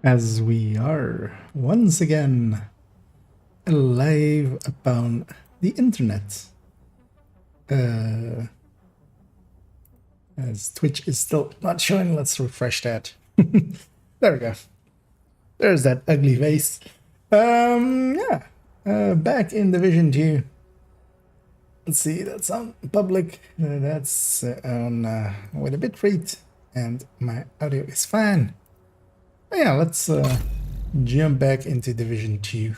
as we are once again live upon the internet. As Twitch is still not showing, let's refresh that. There we go. There's that ugly face. Back in Division 2. Let's see, that's on public. That's on with a bit rate, and my audio is fine. But yeah, let's jump back into Division 2.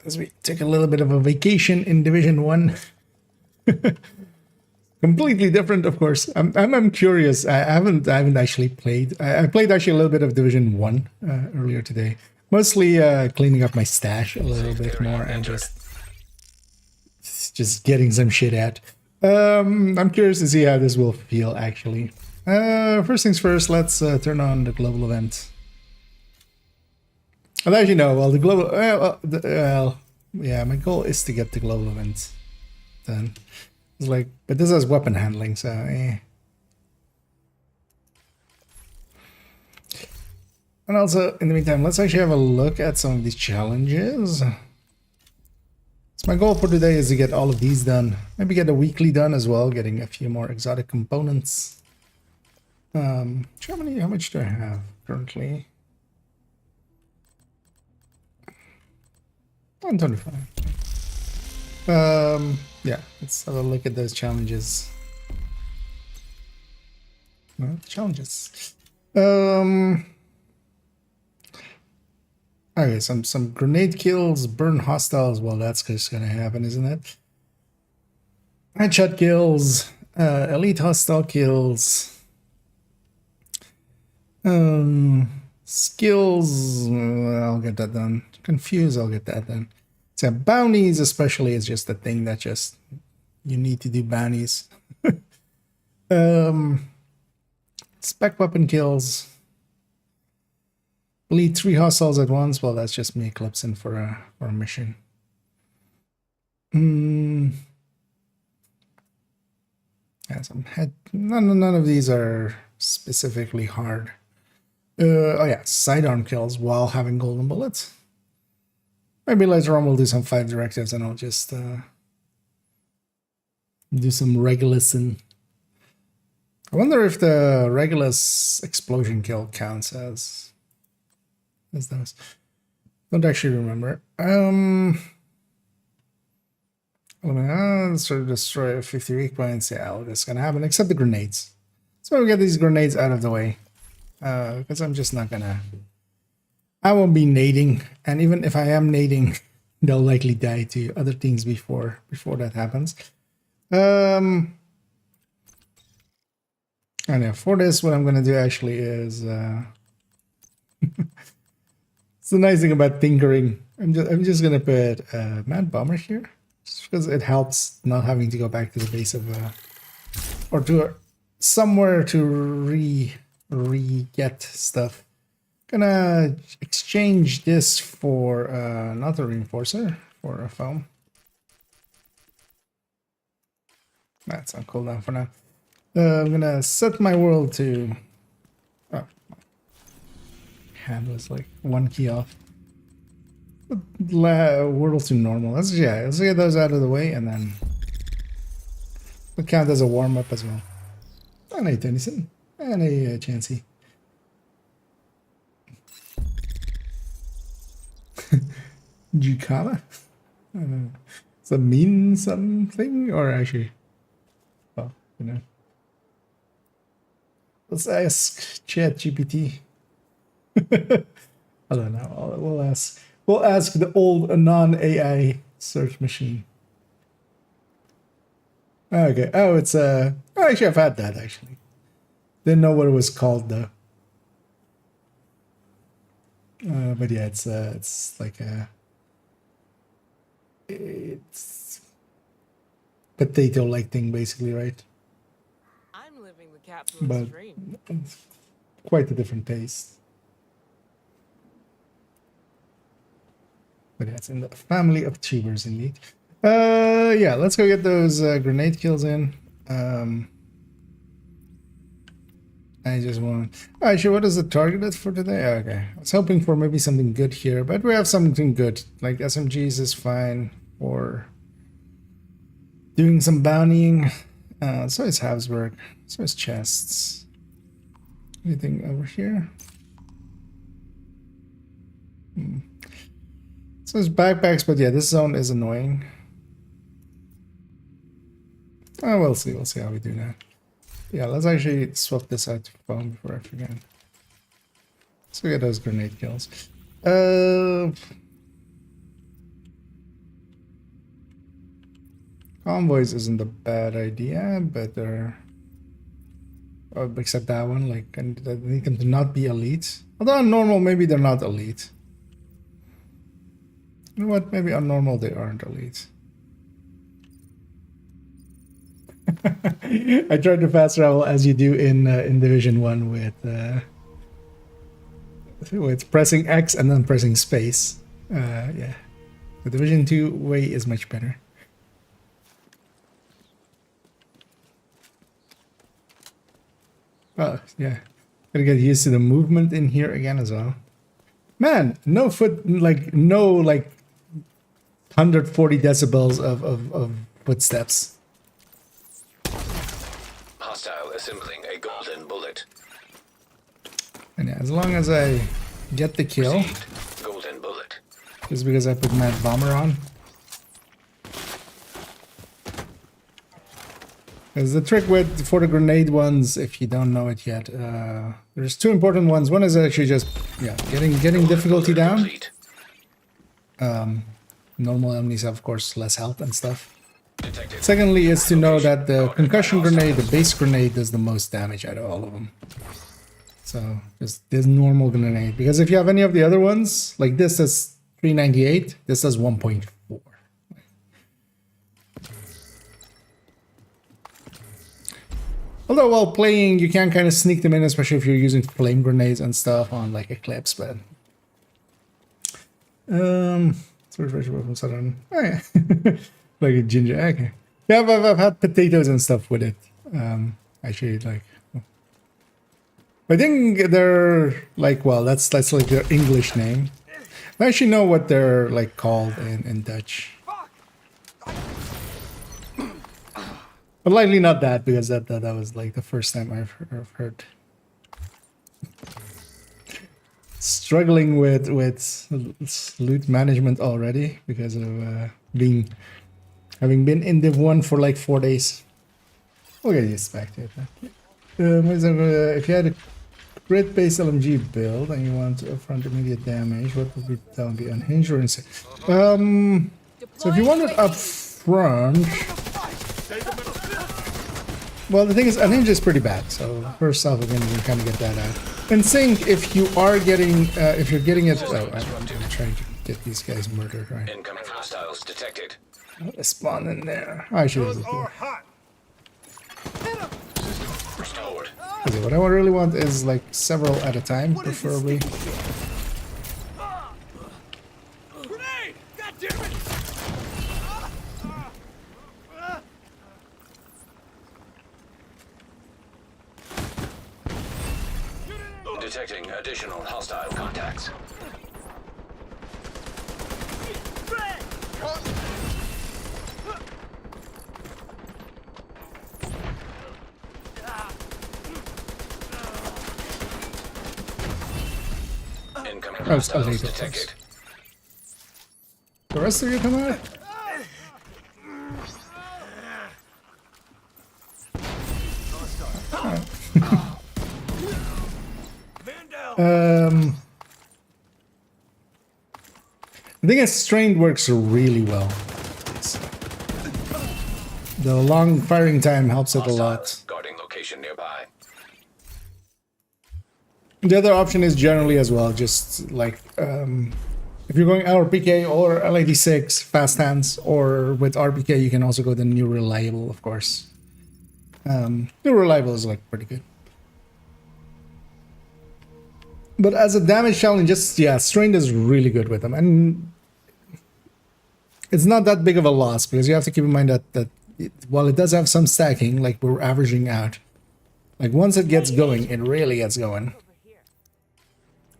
As we took a little bit of a vacation in Division 1. Completely different, of course. I'm curious. I haven't actually played. I played actually a little bit of Division 1 earlier today. Mostly cleaning up my stash a little bit more and just getting some shit out. I'm curious to see how this will feel actually. First things first, let's turn on the global event. I'll let you know. Well, the global. Yeah, my goal is to get the global event done. It's like, but this has weapon handling, so. And also, in the meantime, let's actually have a look at some of these challenges. So my goal for today is to get all of these done. Maybe get a weekly done as well, getting a few more exotic components. How much do I have currently? 125. Yeah, let's have a look at those challenges. Well, challenges. Okay, some grenade kills, burn hostiles. Well, that's just gonna happen, isn't it? Headshot kills, elite hostile kills. Skills, I'll get that done. Confuse, I'll get that done. So bounties especially is just a thing that just you need to do bounties. Spec weapon kills. Bleed 3 hostiles at once. Well, that's just me eclipsing for a mission. Yeah, none of these are specifically hard. Oh yeah, sidearm kills while having golden bullets. Maybe later on we'll do some 5 directives and I'll just do some Regulus. And I wonder if the Regulus explosion kill counts as those. Don't actually remember. Sort of destroy 50 weak points. Yeah, all that's gonna happen except the grenades. So we get these grenades out of the way. Because I'm just not gonna. I won't be nading, and even if I am nading, they'll likely die to other things before that happens. And yeah, for this, what I'm gonna do actually is. It's the nice thing about tinkering. I'm just gonna put Mad Bomber here, just because it helps not having to go back to the base of or to somewhere to re-get stuff. Gonna exchange this for not a reinforcer, for a foam. That's on cooldown for now. I'm gonna set my world to. Oh, my hand was like 1 key off. World to normal. Let's get those out of the way, and then it'll count as a warm up as well. And a Tennyson. And a Chansey. Jikama? Does that mean something? Or actually, well, you know. Let's ask ChatGPT. I don't know. We'll ask the old non-AI search machine. Okay. Oh, it's actually, I've had that actually. Didn't know what it was called though. But yeah, it's like it's potato-like thing basically, right? I'm living the capitalist dream. It's quite a different taste. But yeah, it's in the family of tubers indeed. Yeah, let's go get those grenade kills in. I just want. Actually, what is the target for today? Okay, I was hoping for maybe something good here, but we have something good. Like SMGs is fine for doing some bountying. So is Habsburg. So is chests. Anything over here? So it's backpacks, but yeah, this zone is annoying. Oh, we'll see. We'll see how we do that. Yeah, let's actually swap this out to phone before I forget. So we get those grenade kills. Convoys isn't a bad idea, but they're... Oh, except that one, like, I need them to not be elite. Although on normal, maybe they're not elite. You know what? Maybe on normal they aren't elite. I tried to fast travel as you do in Division 1 with pressing X and then pressing space. Yeah, the Division 2 way is much better. Oh yeah, gotta get used to the movement in here again as well. Man, no 140 decibels of footsteps. Hostile assembling a golden bullet. And yeah, as long as I get the kill, Received. Golden bullet. just because I put Mad Bomber on. Because the trick for the grenade ones, if you don't know it yet, there's two important ones. One is actually just getting difficulty down. Normal enemies have, of course, less health and stuff. Detected. Secondly is to know that the concussion grenade, the base grenade, does the most damage out of all of them. So just this normal grenade, because if you have any of the other ones, like this does 398, this does 1.4. Although while playing, you can kind of sneak them in, especially if you're using flame grenades and stuff on like Eclipse, but sort of from Southern. Oh yeah. Like a ginger. Okay. Yeah, I've had potatoes and stuff with it. Actually, like, I think they're like, well, that's like their English name. I actually know what they're like called in Dutch. But likely not that, because that was like the first time I've heard. Struggling with loot management already because of having been in Div 1 for like 4 days. We'll get used back to it. If you had a grid-based LMG build and you want to upfront immediate damage, what would be unhinged or insane? So if you want it up front, well, the thing is, unhinged is pretty bad. So first off, again, you kind of get that out. In sync, if you are getting, if you're getting it, I'm trying to get these guys murdered, right? Incoming hostiles detected. Let's spawn in there. I should have. Restored. Okay, what I really want is like several at a time, preferably. Grenade! God damn it! Detecting additional hostile contacts. Incoming hostiles detected. The rest of you come out? I think a strained works really well. The long firing time helps it a lot. Guarding location nearby. The other option is generally as well, just like if you're going LRPK or L86 fast hands, or with RPK, you can also go the new reliable, of course. New reliable is like pretty good. But as a damage challenge, just strained is really good with them, and it's not that big of a loss because you have to keep in mind that while it does have some stacking, like we're averaging out, Like once it gets going, it really gets going.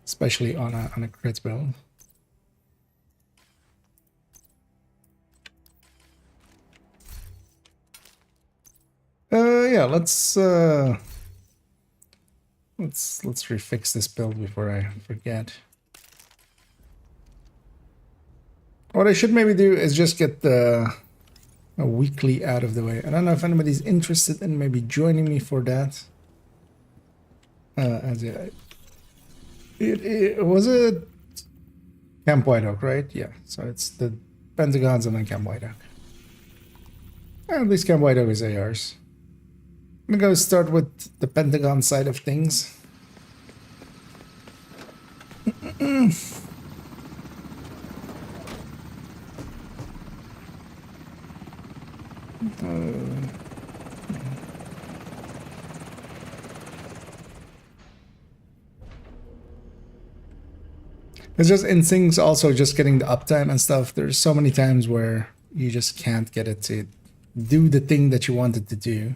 Especially on a crit build. Yeah, let's refix this build before I forget. What I should maybe do is just get the a weekly out of the way. I don't know if anybody's interested in maybe joining me for that. It was a Camp White Oak, right? Yeah. So it's the Pentagons and then Camp White Oak. At least Camp White Oak is ARs. I'm gonna go start with the Pentagon side of things. It's just in things also just getting the uptime and stuff. There's so many times where you just can't get it to do the thing that you wanted to do.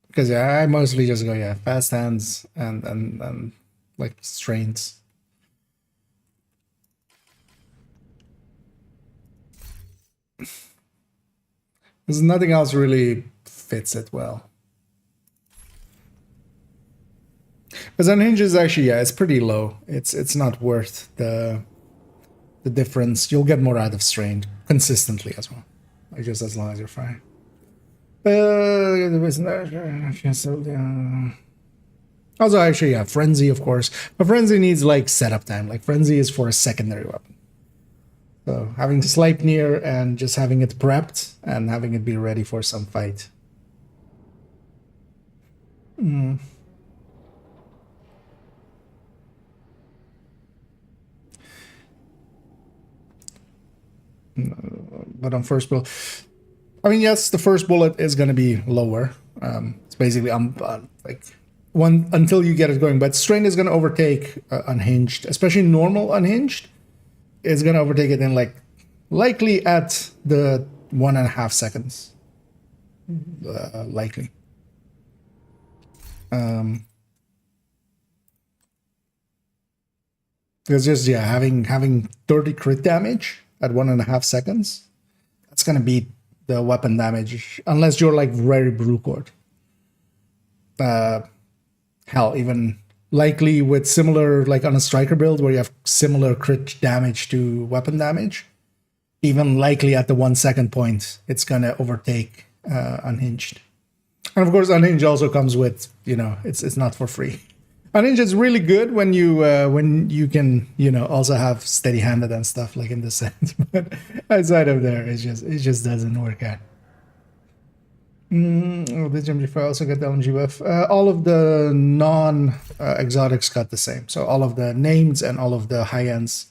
Because yeah, I mostly just go fast hands and like strains. There's nothing else really fits it well. Because unhinged is actually it's pretty low. It's not worth the difference. You'll get more out of strain consistently as well. Like just as long as you're fine. Also, actually, Frenzy, of course. But Frenzy needs like setup time. Like Frenzy is for a secondary weapon. So having Sleipnir and just having it prepped and having it be ready for some fight. But on first bullet, I mean, yes, the first bullet is going to be lower. It's basically like one until you get it going. But strain is going to overtake unhinged, especially normal unhinged. Is going to overtake it in like likely at the 1.5 seconds. Likely. Because just having 30 crit damage at 1.5 seconds, that's gonna beat the weapon damage unless you're like very Brewcord. Hell, even likely with similar, like on a striker build where you have similar crit damage to weapon damage, even likely at the 1 second point, it's gonna overtake unhinged. And of course, unhinged also comes with, it's not for free. Unhinged is really good when you can, also have steady-handed and stuff like in this sense. But outside of there, it just doesn't work out. This MG5 also got the LMG buff. All of the non-exotics got the same. So all of the names and all of the high-ends,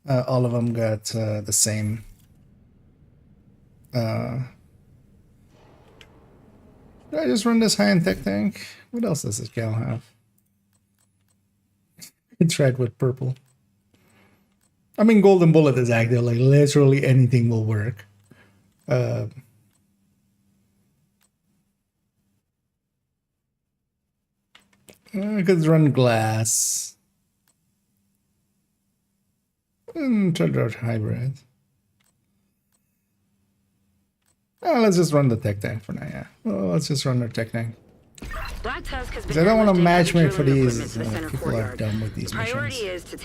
all of them got the same. Did I just run this high-end tech tank? What else does this gal have? It's red with purple. I mean, golden bullet is active. Like literally anything will work. I could run glass. And try out hybrid. Let's just run the tech tank for now. Yeah. Well, let's just run our tech tank. I don't want to matchmake for these. People are done with these missions.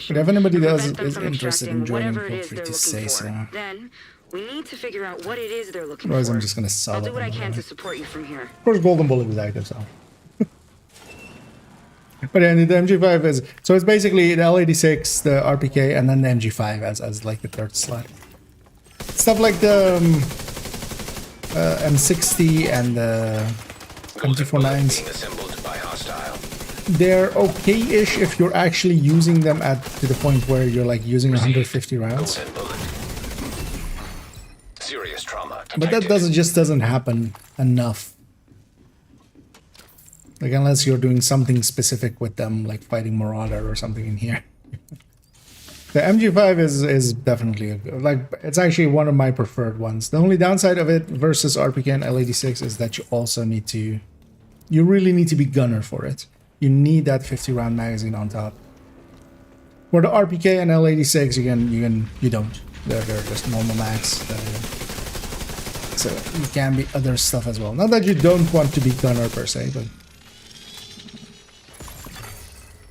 But if anybody is interested in joining, feel free to say so. Then we need to figure out what it is they're looking Otherwise, for. I'm just gonna sell it. I'll do what I can to support you from here. Of course, golden bullet is active, so. But yeah, the MG5 is so it's basically the L86, the RPK, and then the MG5 as like the third slot. Stuff like the M60 and the MG49s. They're okay-ish if you're actually using them to the point where you're like using 150 rounds. Serious trauma. But that just doesn't happen enough. Like unless you're doing something specific with them, like fighting Marauder or something in here. The MG5 is definitely like it's actually one of my preferred ones. The only downside of it versus RPK and L86 is that you really need to be gunner for it. You need that 50 round magazine on top. For the RPK and L86, you don't. They're just normal max. So you can be other stuff as well. Not that you don't want to be gunner per se, but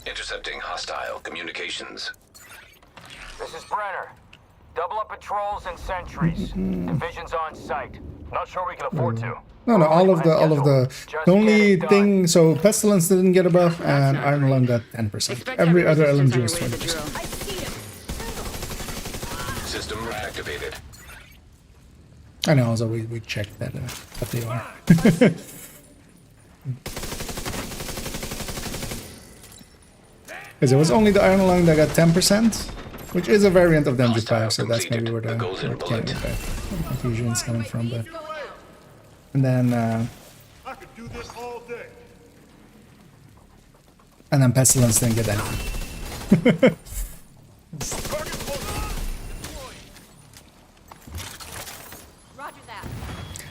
Intercepting hostile communications. This is Brenner. Double up patrols and sentries. Divisions on site. Not sure we can afford to. no, all of the only thing. So Pestilence didn't get a buff, and Iron Lung got 10%. Every other LMG was 20%. System reactivated. I know. Also, we checked that what they are. Because it was only the Iron Lung that got 10%, which is a variant of the MG5, so that's maybe where the confusion is coming from. But and then I could do this all day. and then Pestilence didn't get anything. Roger that.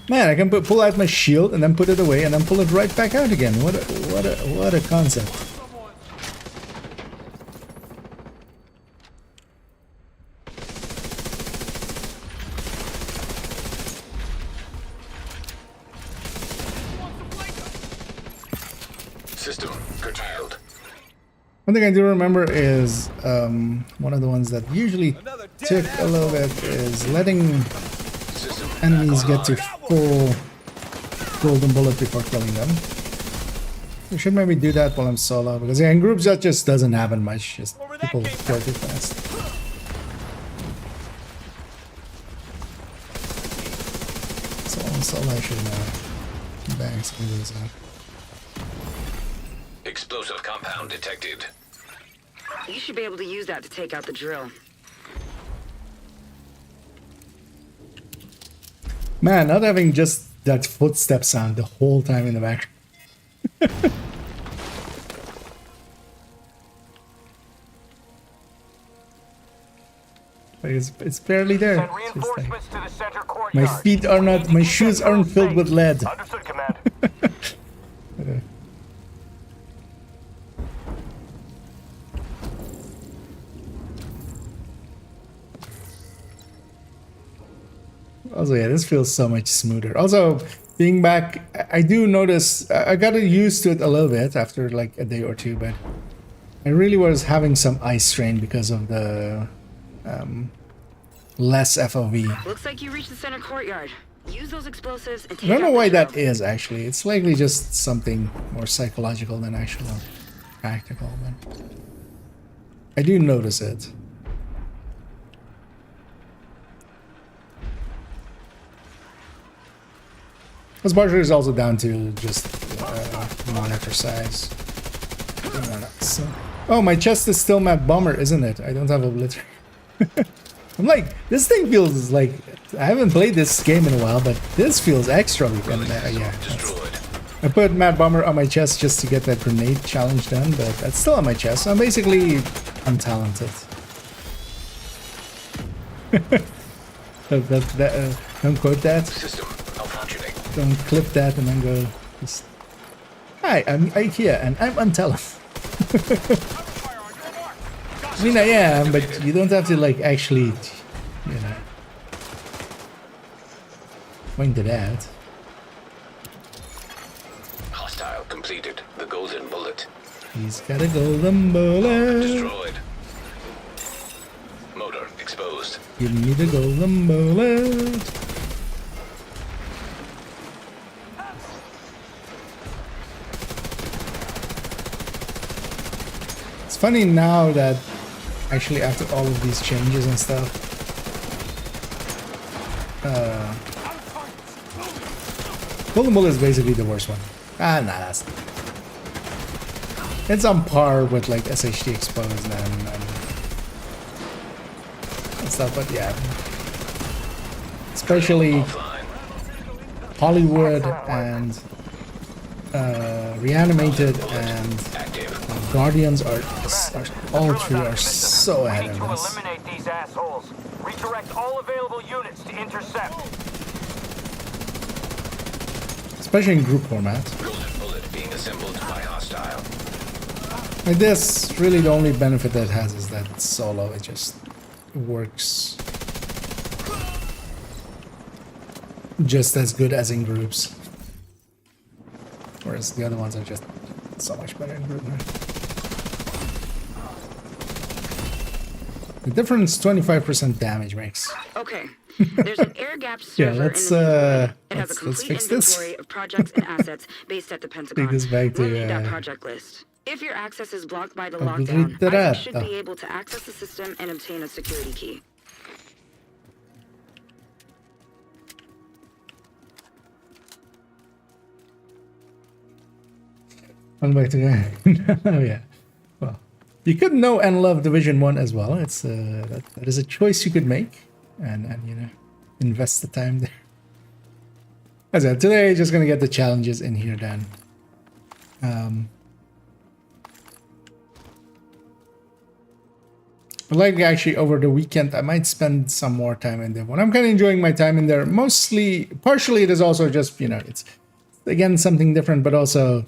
Man, I can pull out my shield and then put it away and then pull it right back out again. What a concept. System curtailed. One thing I do remember is one of the ones that usually took a little bit is letting System enemies get to full golden bullet before killing them. We should maybe do that while I'm solo, because yeah, in groups that just doesn't happen much. Just people kill too fast. So on solo I should bang some of these out. explosive compound detected. You should be able to use that to take out the drill. Man, not having just that footstep sound the whole time in the background. Like it's barely there. Send It's just reinforcements like, to the center my courtyard. feet are not, my shoes aren't filled with lead. Understood, Command. Also, yeah, this feels so much smoother. Also, being back, I do notice, I got used to it a little bit after like a day or two, but I really was having some eye strain because of the less FOV. Looks like you reached the center courtyard. Use those explosives and I take don't know out why the that drill. is actually. It's likely just something more psychological than actual practical, but I do notice it. This partially is also down to just monitor size. So, oh, my chest is still Mad Bomber, isn't it? I don't have Obliterate. I'm like, this thing feels like, I haven't played this game in a while, but this feels extra. And, yeah, Destroyed. I put Mad Bomber on my chest just to get that grenade challenge done, but that's still on my chest. So I'm basically untalented. Don't quote that. System malfunctioning. Don't clip that and then go. Just, hi, I'm IKEA and I'm untalented. I mean, I am, but you don't have to like actually, you know, point to that. Hostile completed. The golden bullet. He's got a golden bullet. Destroyed. Motor exposed. Give me the golden bullet. It's funny now that actually after all of these changes and stuff, golden bullet is basically the worst one. Ah, nah, that's not. It's on par with like SHD exposed and stuff, but yeah, especially Offline. Hollywood and reanimated and Active. Guardians are all Drilling's three out are of so position. ahead We need of to us. eliminate these assholes. Redirect all available units to intercept. Especially in group format. Golden bullet being assembled by hostile. Like this, really the only benefit that it has is that it's solo. It just works just as good as in groups. Whereas the other ones are just so much better in group. The difference 25% damage makes. Okay. There's an air gap Yeah, server let's in the newsroom. It has a let's complete fix this. inventory of projects and assets based at the Pentagon. Take this back to We'll need that project list. If your access is blocked by the lockdown, Isaac obliterata. should be able to access the system and obtain a security key. Welcome back to oh yeah. Well, you could know and love Division 1 as well. It's that is a choice you could make, and you know, invest the time there. As I said, today just gonna get the challenges in here then. But like actually over the weekend, I might spend some more time in there. When I'm kind of enjoying my time in there, partially it is also just, you know, it's again something different, but also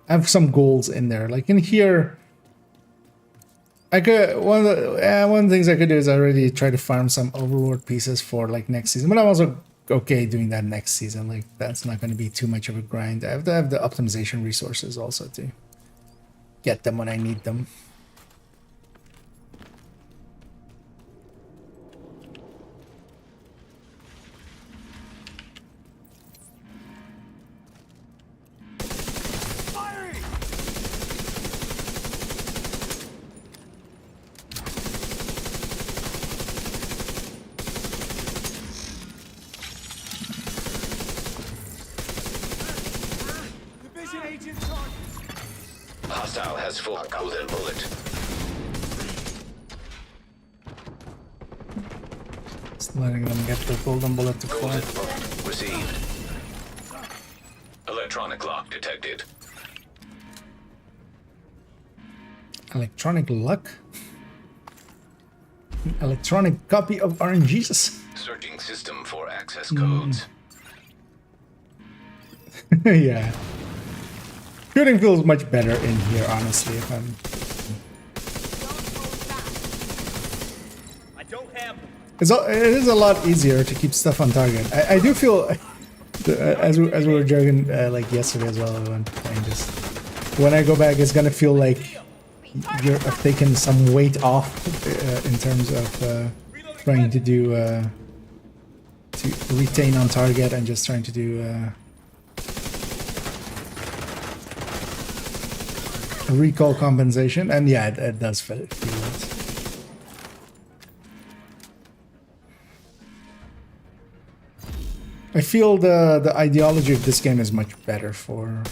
I have some goals in there. Like in here, I could one of the things I could do is already try to farm some Overlord pieces for like next season. But I'm also okay doing that next season. Like that's not going to be too much of a grind. I have to have the optimization resources also to get them when I need them. Hostile has full golden bullet. Just letting them get the golden bullet to fly. Golden bullet received. Electronic lock detected. Electronic luck? An electronic copy of RNGs? Searching system for access codes. Yeah. Shooting feels much better in here, honestly, if I'm... It is a lot easier to keep stuff on target. I do feel, as we were joking like yesterday as well, when playing this, when I go back, it's gonna feel like I've taken some weight off in terms of trying to do to retain on target and just trying to do recall compensation. And yeah, it does feel it. I feel the ideology of this game is much better for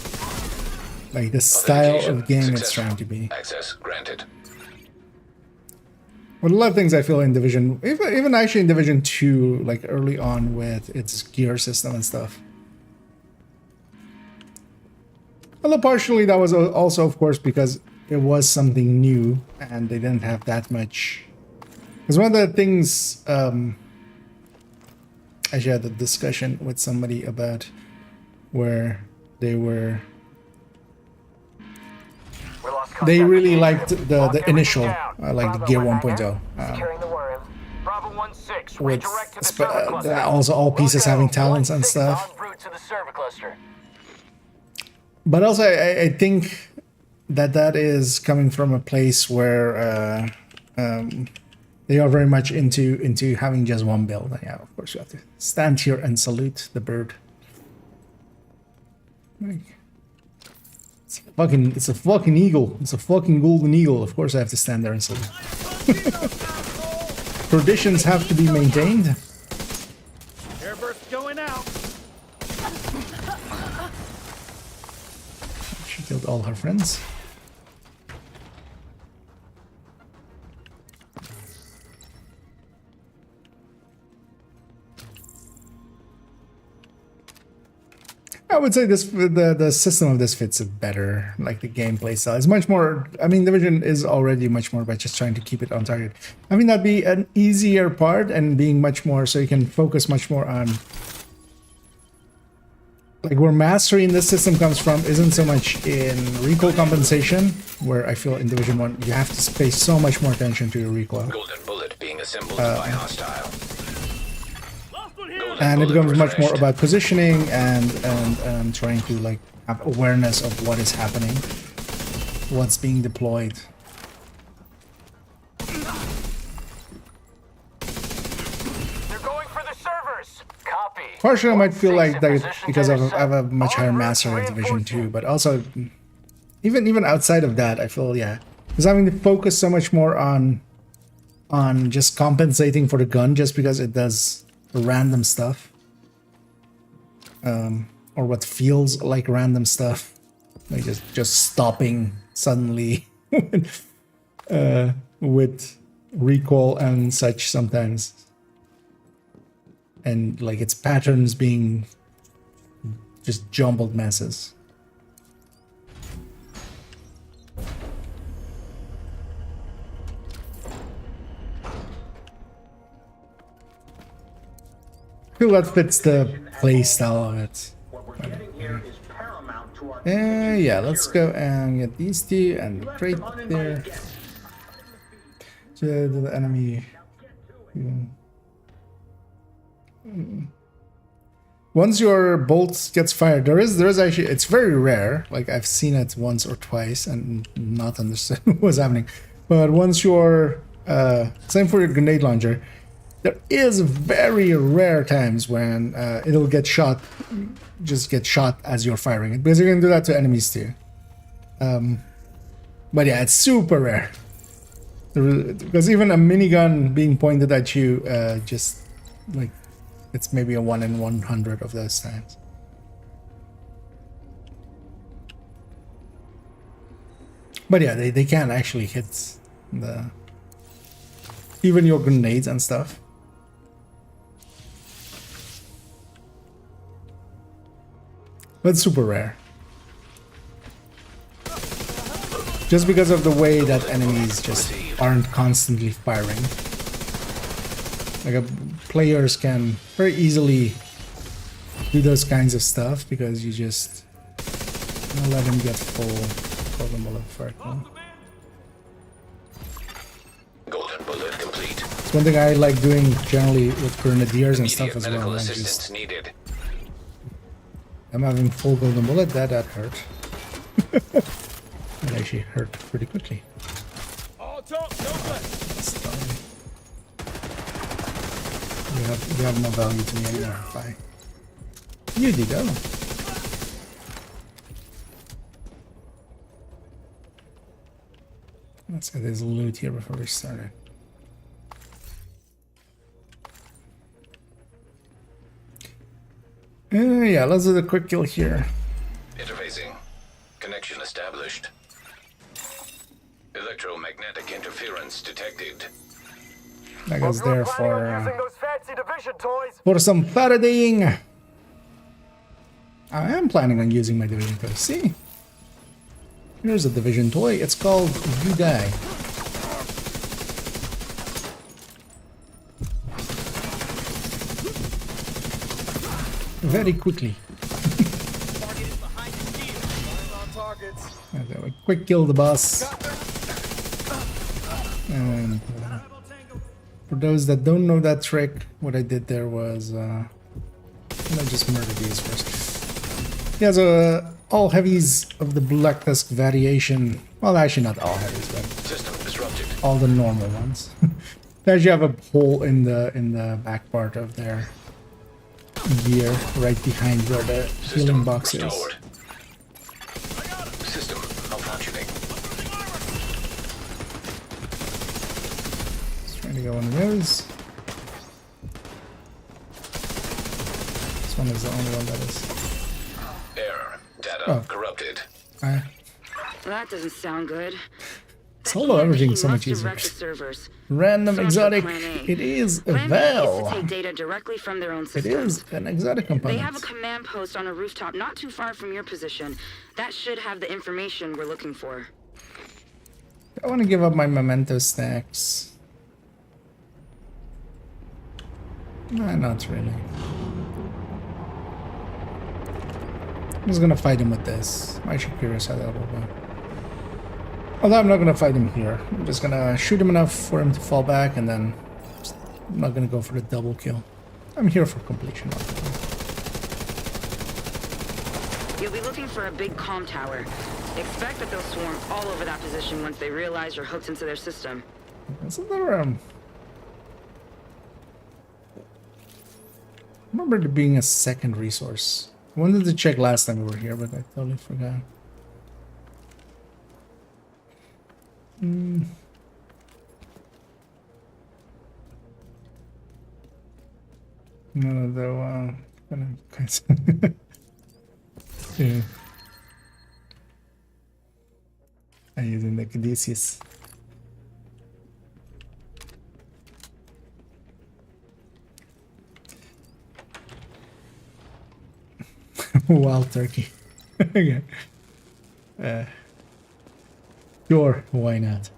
like the style of game it's trying to be. Access granted. Well, a lot of things I feel in Division, even actually in Division 2, like early on with its gear system and stuff. Although partially that was also, of course, because it was something new and they didn't have that much. Because one of the things, I had a discussion with somebody about where they were. They really liked the initial, like the Gear 1.0. With also all pieces having talents and stuff. But also, I think that is coming from a place where they are very much into having just one build. And yeah, of course, you have to stand here and salute the bird. It's a fucking eagle. It's a fucking golden eagle. Of course, I have to stand there and salute. Traditions have to be maintained. Airburst going out. She killed all her friends. would say this the system of this fits it better. Like the gameplay style is much more. I mean, Division is already much more about just trying to keep it on target. I mean, that'd be an easier part and being much more so you can focus much more on. Like where mastery in this system comes from isn't so much in recoil compensation, where I feel in Division 1 you have to pay so much more attention to your recoil. Golden bullet being assembled by hostile. Golden And it bullet becomes much more refreshed. about positioning and trying to like have awareness of what is happening, what's being deployed. They're going for the servers. Copy. Partially, I might feel like that Position because to I have a intercept. much higher En route mastery of to Division 2, reinforcement. but also even outside of that, I feel because having to focus so much more on just compensating for the gun just because it does random stuff, or what feels like random stuff, like just stopping suddenly with recoil and such sometimes. And like its patterns being just jumbled messes. I feel that fits the play style of it. Yeah, let's go and get these two and trade there to the enemy. Once your bolt gets fired, there is actually, it's very rare, like I've seen it once or twice and not understood what's happening, but once your same for your grenade launcher, there is very rare times when it'll get shot, just get shot as you're firing it, because you can do that to enemies too. But yeah, it's super rare, because even a minigun being pointed at you, just like, it's maybe a 1 in 100 of those times. But yeah, they can actually hit even your grenades and stuff. But super rare. Just because of the way that enemies just aren't constantly firing. Like players can very easily do those kinds of stuff because you just let them get full golden bullet for it. Golden bullet complete. It's one thing I like doing generally with grenadiers and stuff Immediate as medical well. assistance needed. I'm having full golden bullet. That hurt. It actually hurt pretty quickly. All talk, no play. You have no value to me anymore. Bye. You did go. Let's get this loot here before we start it. Yeah, let's do the quick kill here. Interfacing. Connection established. Electromagnetic interference detected. That goes If you were there planning on for using those fancy division toys, some Faradaying. I am planning on using my division toy. See? Here's a division toy. It's called You Die. Very quickly. Target is behind the shield. Flying on targets. Okay, we quick kill the boss. And for those that don't know that trick, what I did there was let me just murder these first. Yeah, so all heavies of the Black Tusk variation. Well, actually not all heavies, but System disrupted. all the normal ones. They actually have a hole in the back part of their gear, right behind where the healing box is. restored. System malfunctioning. Just trying to go on those. This one is the only one that is. Error. Data Oh. corrupted. That doesn't sound good. So solo everything's so much easier. Direct the servers. Random So much for exotic. Plan A. It is a Plan B is to Vel. take data directly from their own It systems. is an exotic They component. have a command post on a rooftop not too far from your position. That should have the information we're looking for. I want to give up my memento stacks. Nah, not really. I'm just gonna fight him with this. I'm actually curious how that will go. Although I'm not gonna fight him here. I'm just gonna shoot him enough for him to fall back, and then I'm not gonna go for the double kill. I'm here for completion. You'll be looking for a big comm tower. Expect that they'll swarm all over that position once they realize you're hooked into their system. Isn't there I remember there being a second resource. I wanted to check last time we were here, but I totally forgot. No, though, yeah. I'm using the Caduceus. Wild turkey. Okay. Sure, why not?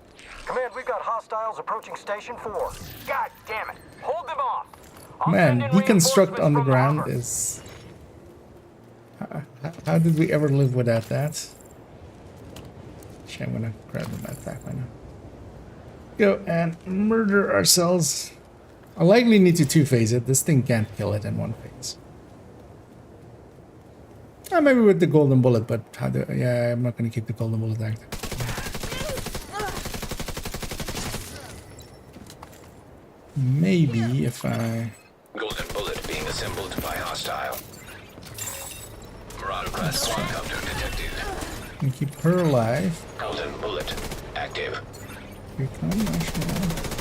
Command, we've got hostiles approaching Station 4. God damn it. Hold them off. I'll Man, send in deconstruct reinforcements on the from ground harbor. is... How did we ever live without that? Actually, I'm gonna grab the backpack right now. Go and murder ourselves. I likely need to two-phase it. This thing can't kill it in one phase. Maybe with the golden bullet, but how do... Yeah, I'm not gonna keep the golden bullet active. Maybe if I... Golden bullet being assembled by hostile. Marauder class quadcopter detected. can keep her alive. Golden bullet active. Here come, actually.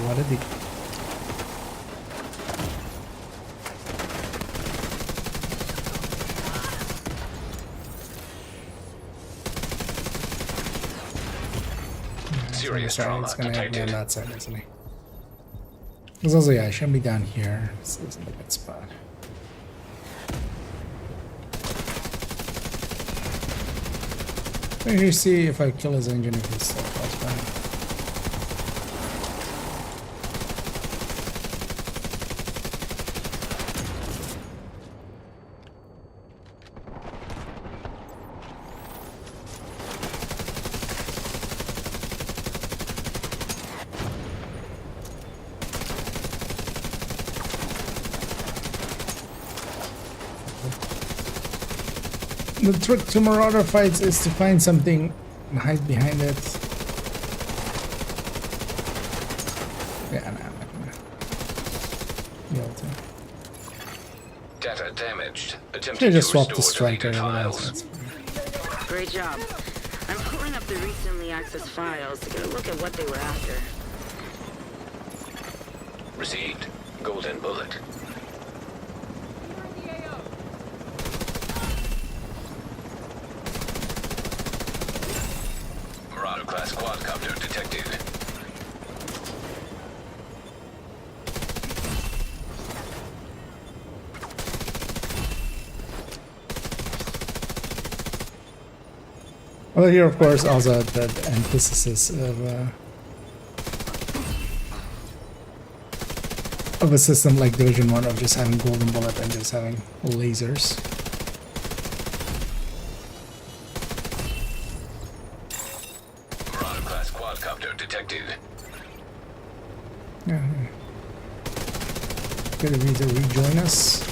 What did he... Serious Sorry, trauma it's gonna have me on detected. that side, isn't he? Because also, yeah, I shouldn't be down here. This isn't a good spot. Let me see if I kill his engine if he's still close by. The trick to Marauder fights is to find something and hide behind it. Yeah, no, I'm not gonna be able to. Data damaged. Should Attempting just to swap the restore striker. deleted Otherwise, files. that's Great job. I'm pulling up the recently accessed files to get a look at what they were after. Received. Golden bullet. Marauder class quadcopter detected. well, here, of course, also the antithesis of a system like Division 1 of just having golden bullet and just having lasers. Marauder class quadcopter detected. Yeah. Good of you to rejoin us.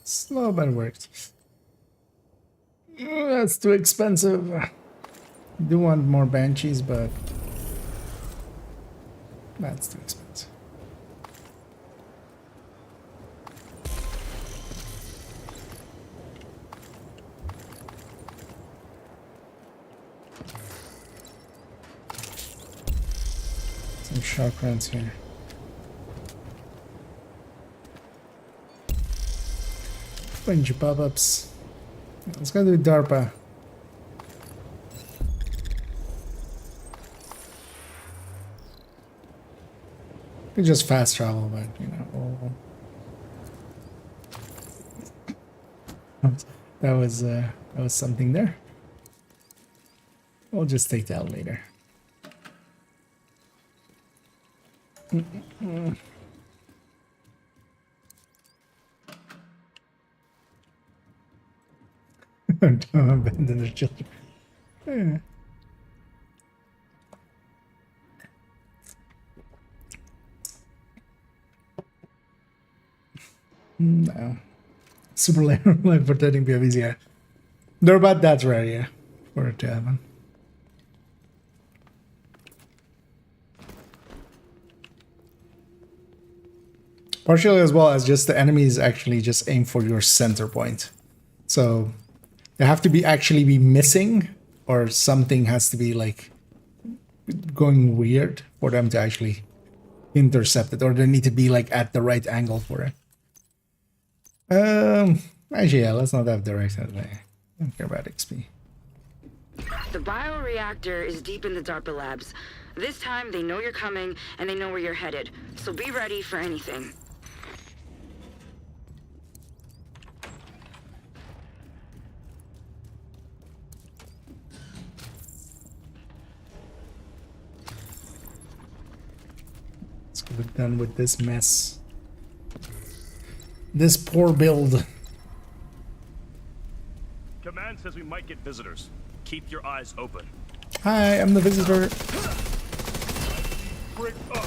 Slow, but it worked. That's too expensive. Do want more banshees, but that's too expensive. Some shock runs here. Bunch of pop-ups. Let's go do DARPA. We just fast travel, but you know. That was something there. We'll just take that later. Don't abandon the children. Yeah. No. Super like protecting PVEs, yeah. They're about that rare, yeah. For it to happen. Partially as well as just the enemies actually just aim for your center point. So they have to actually be missing, or something has to be like going weird for them to actually intercept it, or they need to be like at the right angle for it. Actually, yeah, let's not have direct anyway. I don't care about XP. The bioreactor is deep in the DARPA labs. This time they know you're coming and they know where you're headed. So be ready for anything. Let's get done with this mess. This poor build. Command says we might get visitors. Keep your eyes open. Hi, I'm the visitor. Bring up.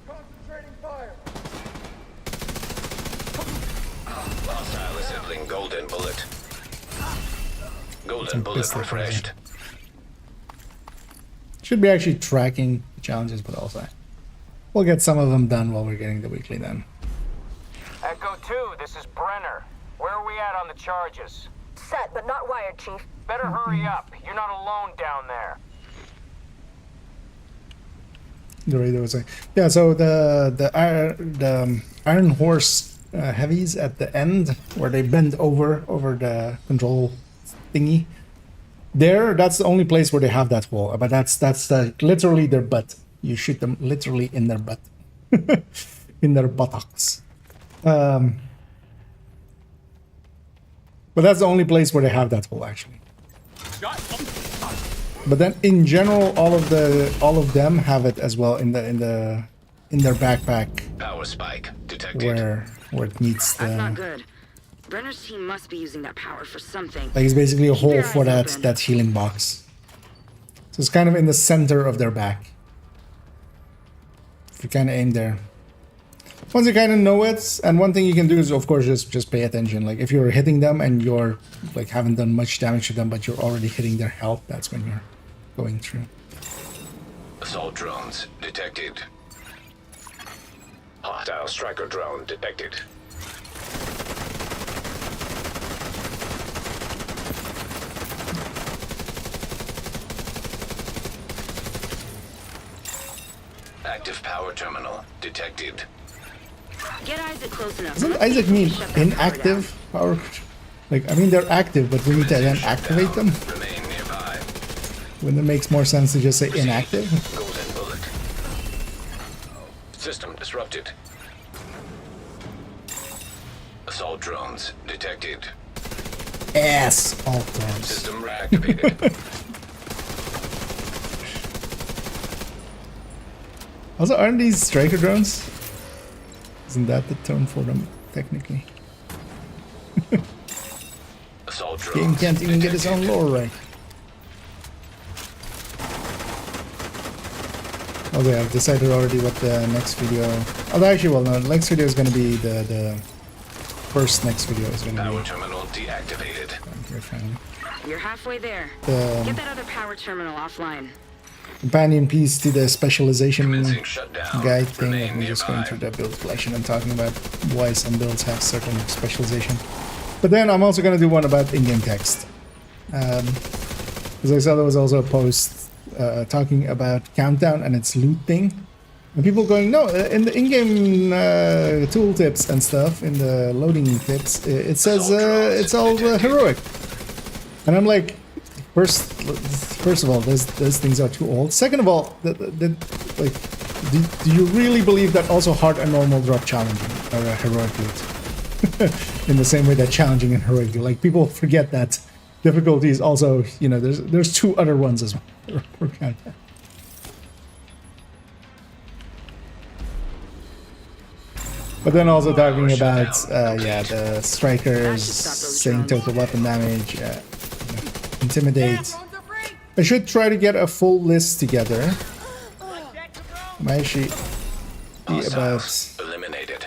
Concentrating fire. Hostile assembling golden bullet. Golden Some bullet pistol refreshed. Should be actually tracking challenges, but also we'll get some of them done while we're getting the weekly done. Echo 2, this is Brenner. Where are we at on the charges? Set, but not wired, Chief. Better hurry up. You're not alone down there. The radar was like, yeah. So the Iron Horse heavies at the end where they bend over the control thingy. That's the only place where they have that wall. But that's literally their butt. You shoot them literally in their butt, in their buttocks. But that's the only place where they have that hole actually. But then in general, all of them have it as well in their backpack. Power spike detected. Where it meets That's not the, good. Brenner's team must be using that power for something. like it's basically a Keep your hole for eyes open. that healing box. So it's kind of in the center of their back. If you kind of aim there. Once you kind of know it, and one thing you can do is of course just pay attention. Like if you're hitting them and you're like haven't done much damage to them, but you're already hitting their health, that's when you're going through. Assault drones detected. Hostile striker drone detected. Active power terminal detected. Get Isaac close enough. Doesn't Let's see Isaac if we mean can shut that power inactive power? Like I mean they're active, but we need to then activate them. Remain nearby. When it makes more sense to just say inactive. Golden bullet. System disrupted. Assault drones detected. Ass all times. System reactivated. Also, aren't these striker drones? Isn't that the tone for them, technically? Assault drones Game can't even get his own detected. lore right. Okay, I've decided already what the next video... Oh, actually, well, no, the next video is going to be the first next video is going to Power be... terminal deactivated. You're halfway there. The Get that other power terminal offline. companion piece to the specialization Commencing shutdown. guide thing. Like Remain I'm just going nearby. through the build collection and talking about why some builds have certain specialization. But then I'm also going to do one about in-game text. Because I saw there was also a post talking about Countdown and its loot thing. And people going, no, in the in-game tool tips and stuff, in the loading tips, it says it's all heroic. And I'm like, first of all, those things are too old. Second of all, like, do you really believe that also hard and normal drop challenging or heroic loot? In the same way that challenging and heroic loot. Like, people forget that difficulty is also, you know, there's two other ones as well. For Countdown. But then also talking about, yeah, the strikers saying total weapon damage, intimidate. I should try to get a full list together. Might actually be about Eliminated.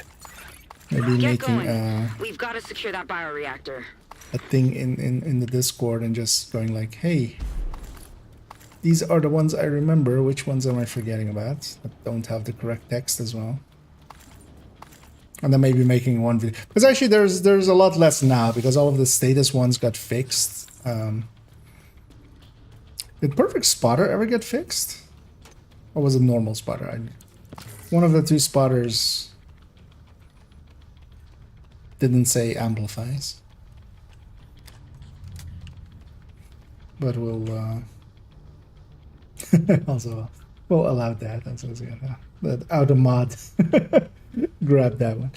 maybe Get making going. We've got to secure that bioreactor. a thing in the Discord and just going like, hey, these are the ones I remember. Which ones am I forgetting about? That don't have the correct text as well. And then maybe making one video. Because actually there's a lot less now because all of the status ones got fixed. Did Perfect Spotter ever get fixed? Or was it Normal Spotter? One of the two spotters didn't say amplifies. But we'll also we'll allow that. That's what's gonna that out of mod. Grab that one.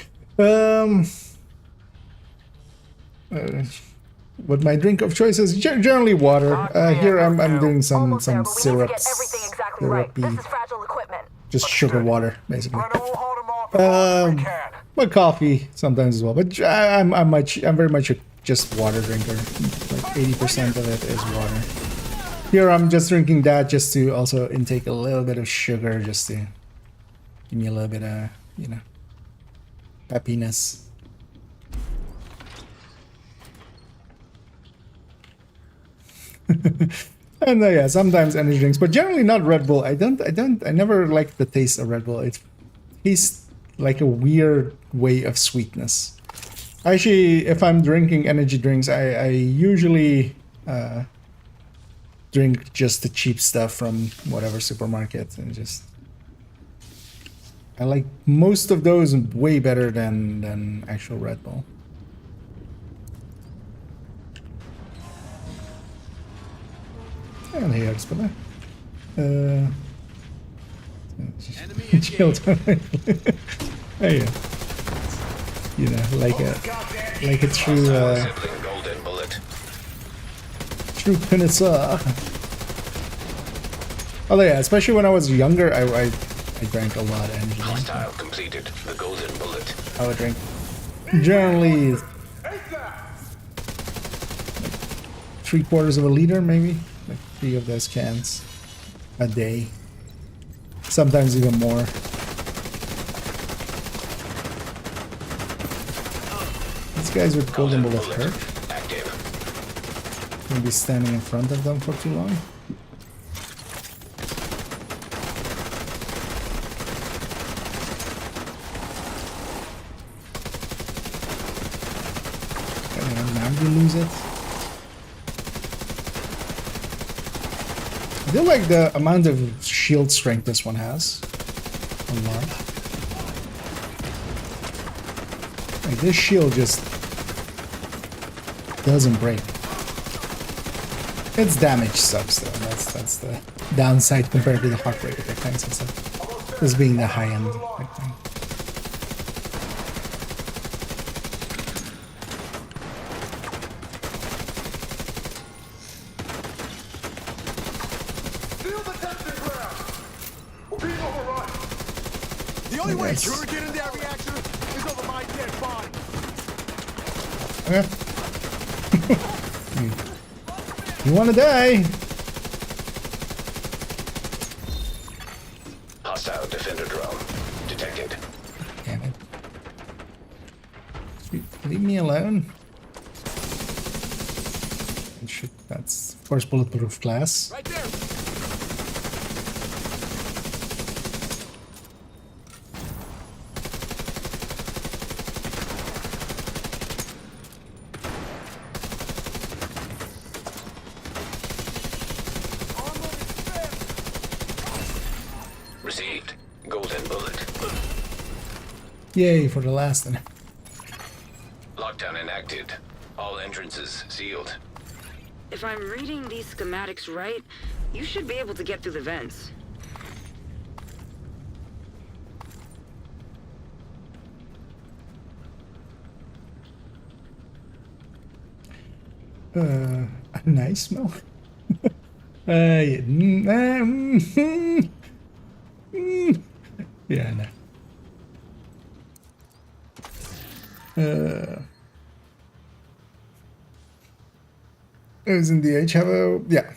What my drink of choice is generally water. Here I'm doing some Almost there, but we need to get syrups. everything exactly right. This is fragile equipment. Just sugar water, basically. Brenner will hold him off as long as we can. But coffee sometimes as well. But I'm very much just water drinker. Like 80% of it is water. Here I'm just drinking that just to also intake a little bit of sugar, just to give me a little bit of, you know, peppiness. And yeah, sometimes energy drinks, but generally not Red Bull. I never liked the taste of Red Bull. It tastes like a weird way of sweetness. Actually, if I'm drinking energy drinks, I usually drink just the cheap stuff from whatever supermarket, and just I like most of those way better than actual Red Bull. En hier spelen. Chill. Hey, you know, like a true Sibling golden bullet. true connoisseur. Oh yeah, especially when I was younger, I drank a lot of energy drinks. Hostile completed. The golden bullet. I would drink generally like 3/4 of a liter, maybe. Like 3 of those cans a day. Sometimes even more. These guys with golden bullet hurt. Active. Gonna be standing in front of them for too long. Okay, now you lose it. I feel like the amount of shield strength this one has. A lot. Like this shield just doesn't break. Its damage sucks though. That's the downside compared to the heart rate effects and stuff. This being the high end thing. The only way Yes. you're gonna get in that reactor is over my dead body. Okay. You wanna die? Hostile defender drone detected. Damn it. Leave me alone. Shit, that's of course bulletproof glass. Right there. Yay for the last one. Lockdown enacted. All entrances sealed. If I'm reading these schematics right, you should be able to get through the vents. A nice smell. Yeah, yeah, no. It was in the H. Yeah,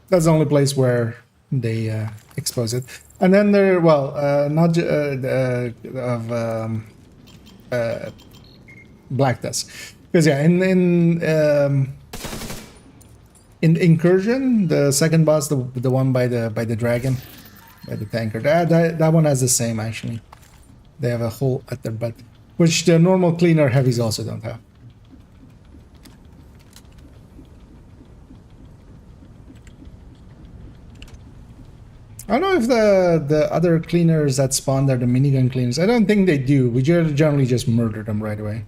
that's the only place where they expose it. And then there, well, not of Black Dust, because yeah, in Incursion, the second boss, the one by the dragon, by the tanker, that one has the same actually. They have a hole at their butt, which the normal cleaner heavies also don't have. I don't know if the other cleaners that spawn there, the minigun cleaners, I don't think they do. We generally just murder them right away.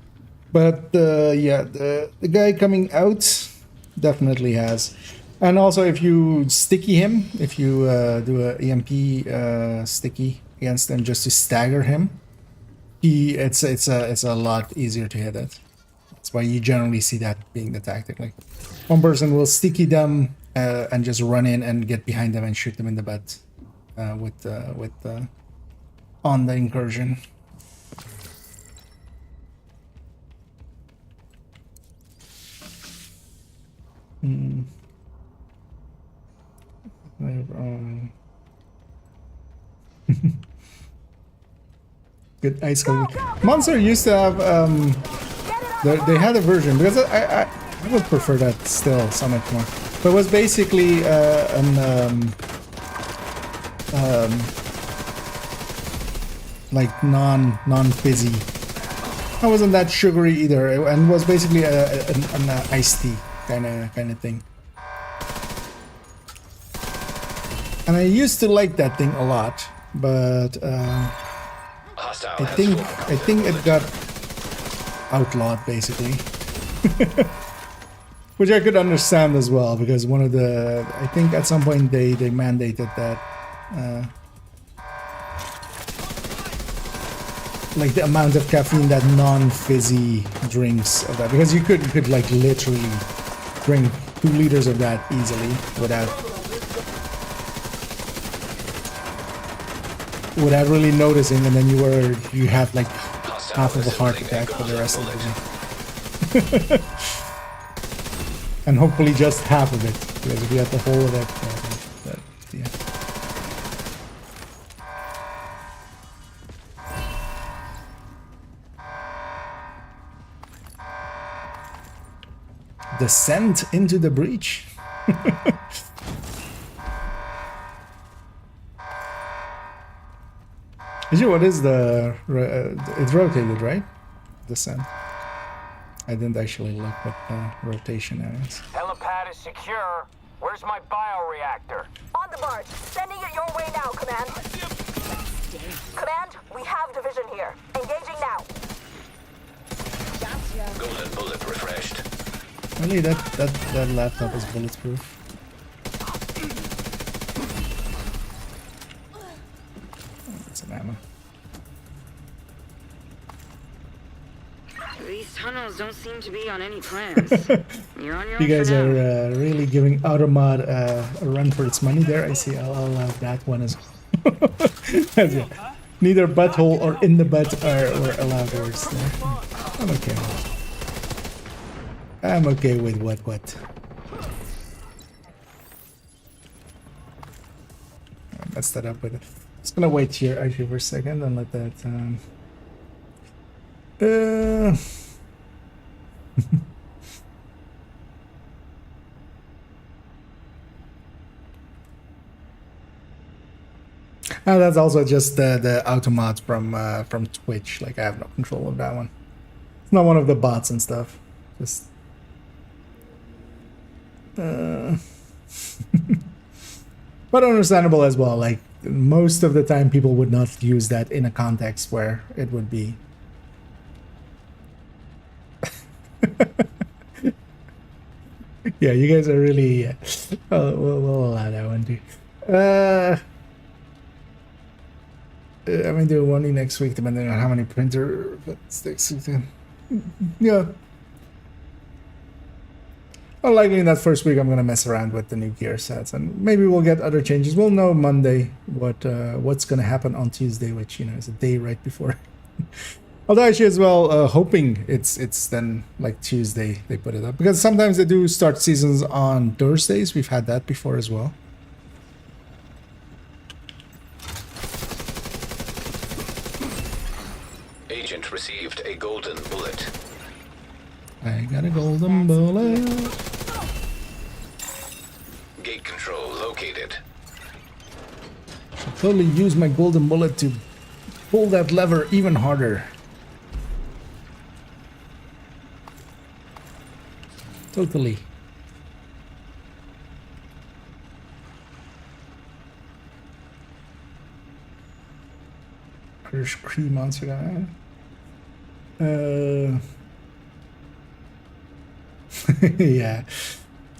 But yeah, the guy coming out definitely has. And also if you sticky him, if you do a EMP sticky against him just to stagger him, it's a lot easier to hit it. That's why you generally see that being the tactic. Like one person will sticky them and just run in and get behind them and shoot them in the butt with on the incursion. Good ice cream. Monster used to have they had a version, because I would prefer that still so much more. But it was basically like non-fizzy. It wasn't that sugary either, and was basically an iced tea kind of thing. And I used to like that thing a lot, but I think it got outlawed basically, which I could understand as well, because one of the, I think at some point they mandated that like the amount of caffeine that non-fizzy drinks of that, because you could like literally drink 2 liters of that easily without really noticing, and then you had like half of a heart attack for the rest of the day. And hopefully just half of it, because if you had the whole of it, yeah. Descent into the breach. What is the... it's rotated, right? Descent. I didn't actually look what rotation is. Helipad is secure. Where's my bioreactor? On the barge. Sending it your way now, Command. Command, we have division here. Engaging now. Golden bullet refreshed. Only that laptop is bulletproof. That's an ammo. These tunnels don't seem to be on any plans. You're on your own. You guys for now. are really giving Automod a run for its money there. I see. I'll allow that one as well. Neither butthole or in the butt were allowed words there. I'm okay. I'm okay with what. I messed that up with it. Just gonna wait here actually for a second and let that that's also just the automat from Twitch. Like I have no control of that one. It's not one of the bots and stuff. Just But understandable as well. Like most of the time, people would not use that in a context where it would be. Yeah, you guys are really. We'll allow that one too. I mean, do one next week, depending on how many printer sticks you can. Yeah. Unlikely in that first week, I'm gonna mess around with the new gear sets, and maybe we'll get other changes. We'll know Monday what's gonna happen on Tuesday, which is a day right before. Although actually as well, hoping it's then like Tuesday they put it up, because sometimes they do start seasons on Thursdays. We've had that before as well. Agent received a golden bullet. I got a golden bullet. Gate control located. Should totally use my golden bullet to pull that lever even harder. Totally. There's cream monster guy. Yeah.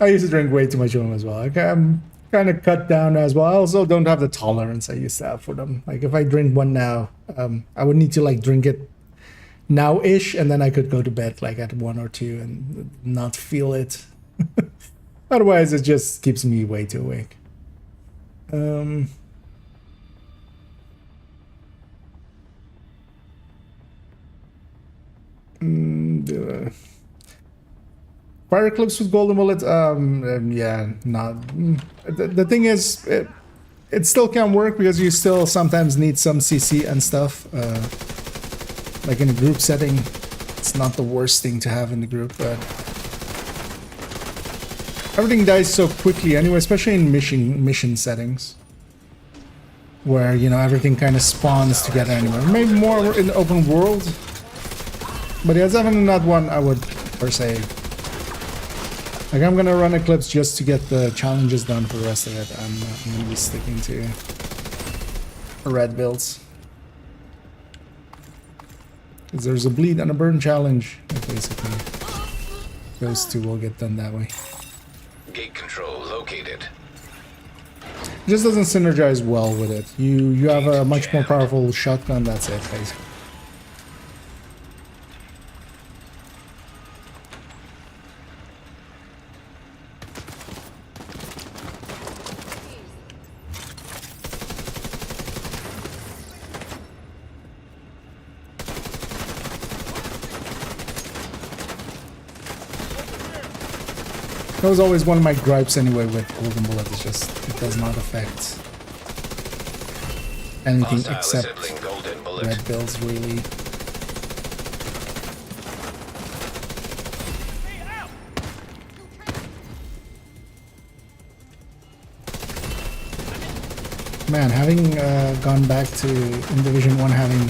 I used to drink way too much of them as well. Like, I'm kind of cut down as well. I also don't have the tolerance I used to have for them. Like if I drink one now, I would need to like drink it now-ish, and then I could go to bed like at 1 or 2 and not feel it. Otherwise, it just keeps me way too awake. Fire clips with golden bullet, yeah, not. The thing is, it still can work because you still sometimes need some CC and stuff. Like in a group setting, it's not the worst thing to have in the group, but everything dies so quickly anyway, especially in mission settings, where everything kind of spawns together anyway. Maybe more in the open world, but yeah, definitely not one I would per se. Like I'm gonna run Eclipse just to get the challenges done. For the rest of it, I'm gonna be sticking to red builds. Because there's a bleed and a burn challenge, basically. Those two will get done that way. Gate control located. It just doesn't synergize well with it. You have a much more powerful shotgun, that's it, basically. That was always one of my gripes anyway with golden bullet. It's just it does not affect anything except red builds, really. Man, having gone back to in Division 1, having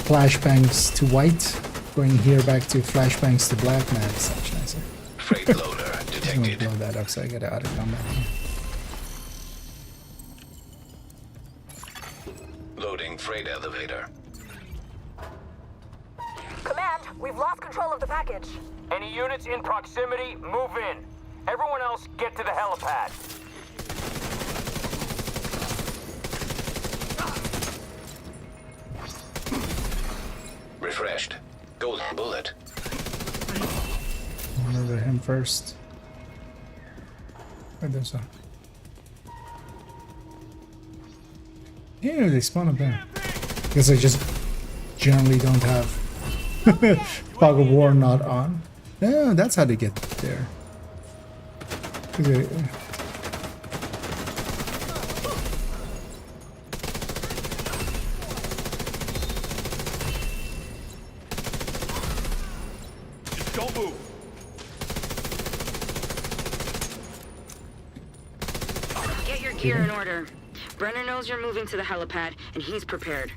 flashbangs to white. Going here back to flashbangs to black, man, it's much nicer. Freight loader I'm gonna detected. blow that up so I get out of combat. Loading freight elevator. Command, we've lost control of the package. Any units in proximity, move in. Everyone else, get to the helipad. Refreshed. Golden bullet. Murder him first. Where there's a... Yeah, they spawn up there. Guess I just generally don't have Fog of War not on. Yeah, that's how they get there. Don't move. Get your gear in order. Brenner knows you're moving to the helipad, and he's prepared.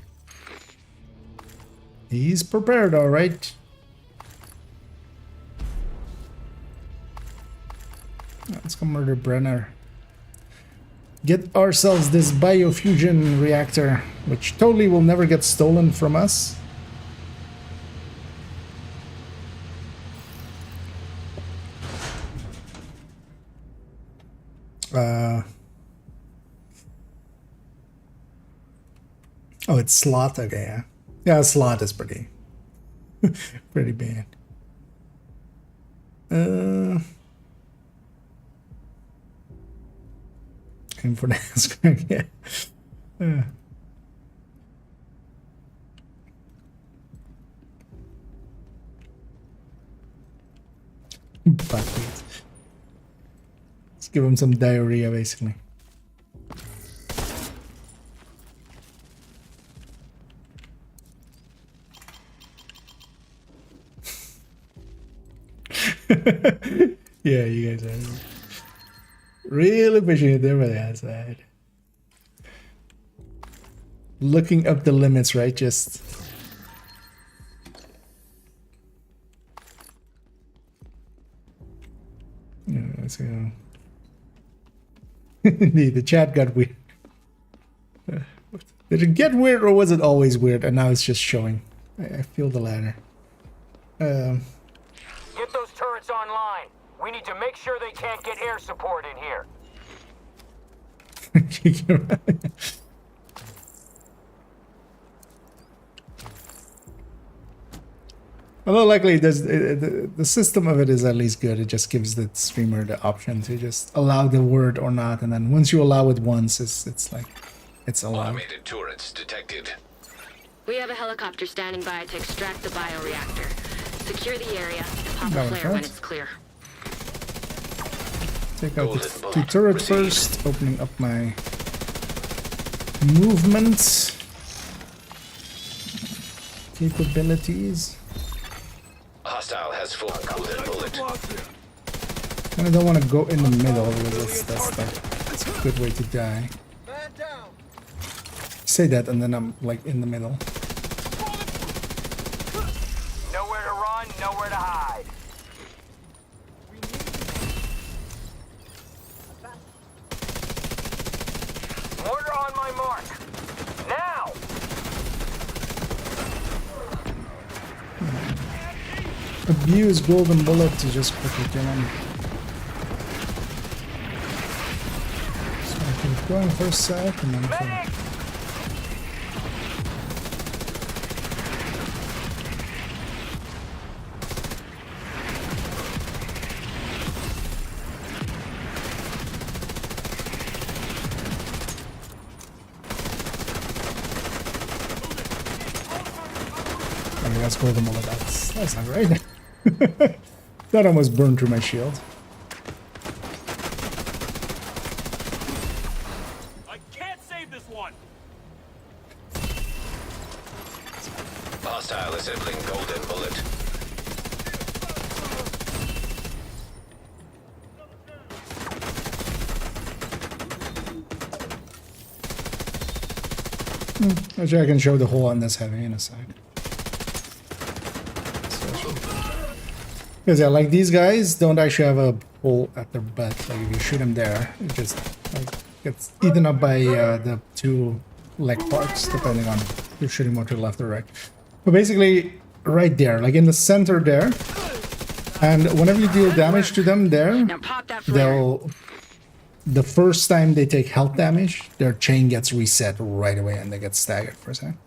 He's prepared, all right. go murder Brenner. Get ourselves this biofusion reactor, which totally will never get stolen from us. Oh, it's slot. Okay, yeah. Yeah, slot is pretty pretty bad. Aim for the ass crack, yeah. Buckwheat. Let's give him some diarrhea, basically. Yeah, you guys are really pushing it there by the outside. Looking up the limits, right? Just yeah, let's go. The chat got weird. Did it get weird or was it always weird? And now it's just showing. I feel the latter. Get those turrets online. We need to make sure they can't get air support in here. Although likely the system of it is at least good. It just gives the streamer the option to just allow the word or not, and then once you allow it once, it's like it's allowed. Automated turrets detected. We have a helicopter standing by to extract the bioreactor. Secure the area. Pop That a was flare when fast. it's clear. Take out the two turret first, opening up my movement capabilities. Hostile has full golden bullet. And I don't want to go in the middle because that's a good way to die. Say that and then I'm like in the middle. Nowhere to run, nowhere to hide. Mortar on my mark. Now! Abuse golden bullet to just quickly kill him. So I can go in first sec and then Medic! okay, that's golden bullet. That's not right. That almost burned through my shield. I can't save this one. Hostile assembling golden bullet. Actually, I can show the hole on this heavy in a sec. Because yeah, like these guys don't actually have a hole at their butt. Like if you shoot them there, it just like gets eaten up by the two leg parts, depending on if you're shooting more to the left or right. But basically, right there, like in the center there, and whenever you deal damage to them there, Now pop that flare. the first time they take health damage, their chain gets reset right away and they get staggered for a second.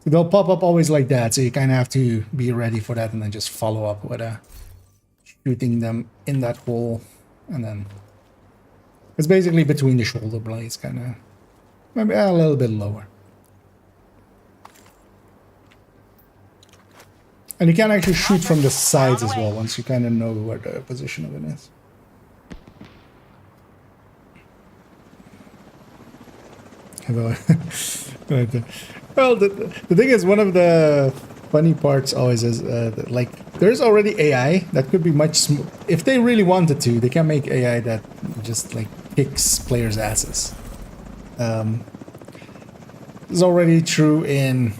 So they'll pop up always like that, so you kind of have to be ready for that and then just follow up with shooting them in that hole, and then it's basically between the shoulder blades, kind of maybe a little bit lower. And you can actually shoot from the sides as well once you kind of know where the position of it is. Well, the thing is, one of the funny parts always is that, like, there's already AI that could be much if they really wanted to, they can make AI that just like kicks players' asses. It's already true in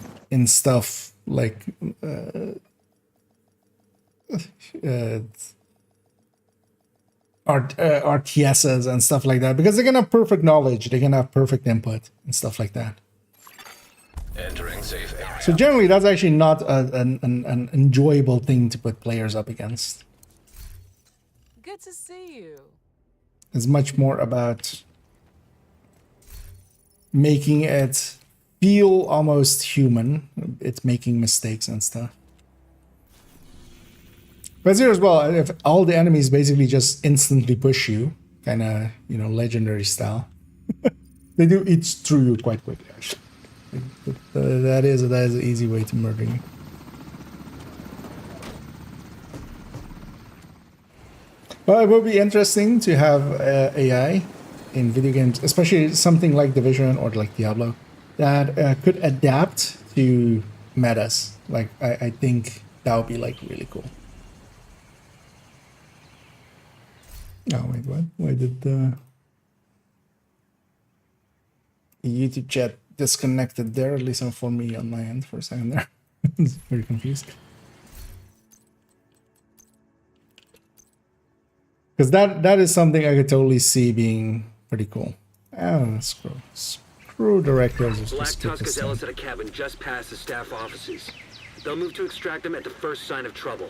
stuff like RTSs and stuff like that, because they can have perfect knowledge, they can have perfect input and stuff like that. Entering safe area. So generally, that's actually not an enjoyable thing to put players up against. Good to see you. It's much more about making it feel almost human. It's making mistakes and stuff. But here as well, if all the enemies basically just instantly push you, kind of, you know, legendary style, they do eat through you quite quickly, actually. That is an easy way to murder you. Well, it will be interesting to have AI in video games, especially something like Division or like Diablo, that could adapt to metas. Like, I think that would be like really cool. Oh wait, what? Why did the YouTube chat disconnected there? At least for me on my end for a second there. I was very confused. Because that is something I could totally see being pretty cool. Oh, screw directors. Black Tusk is Ellis at a cabin just past the staff offices. They'll move to extract them at the first sign of trouble,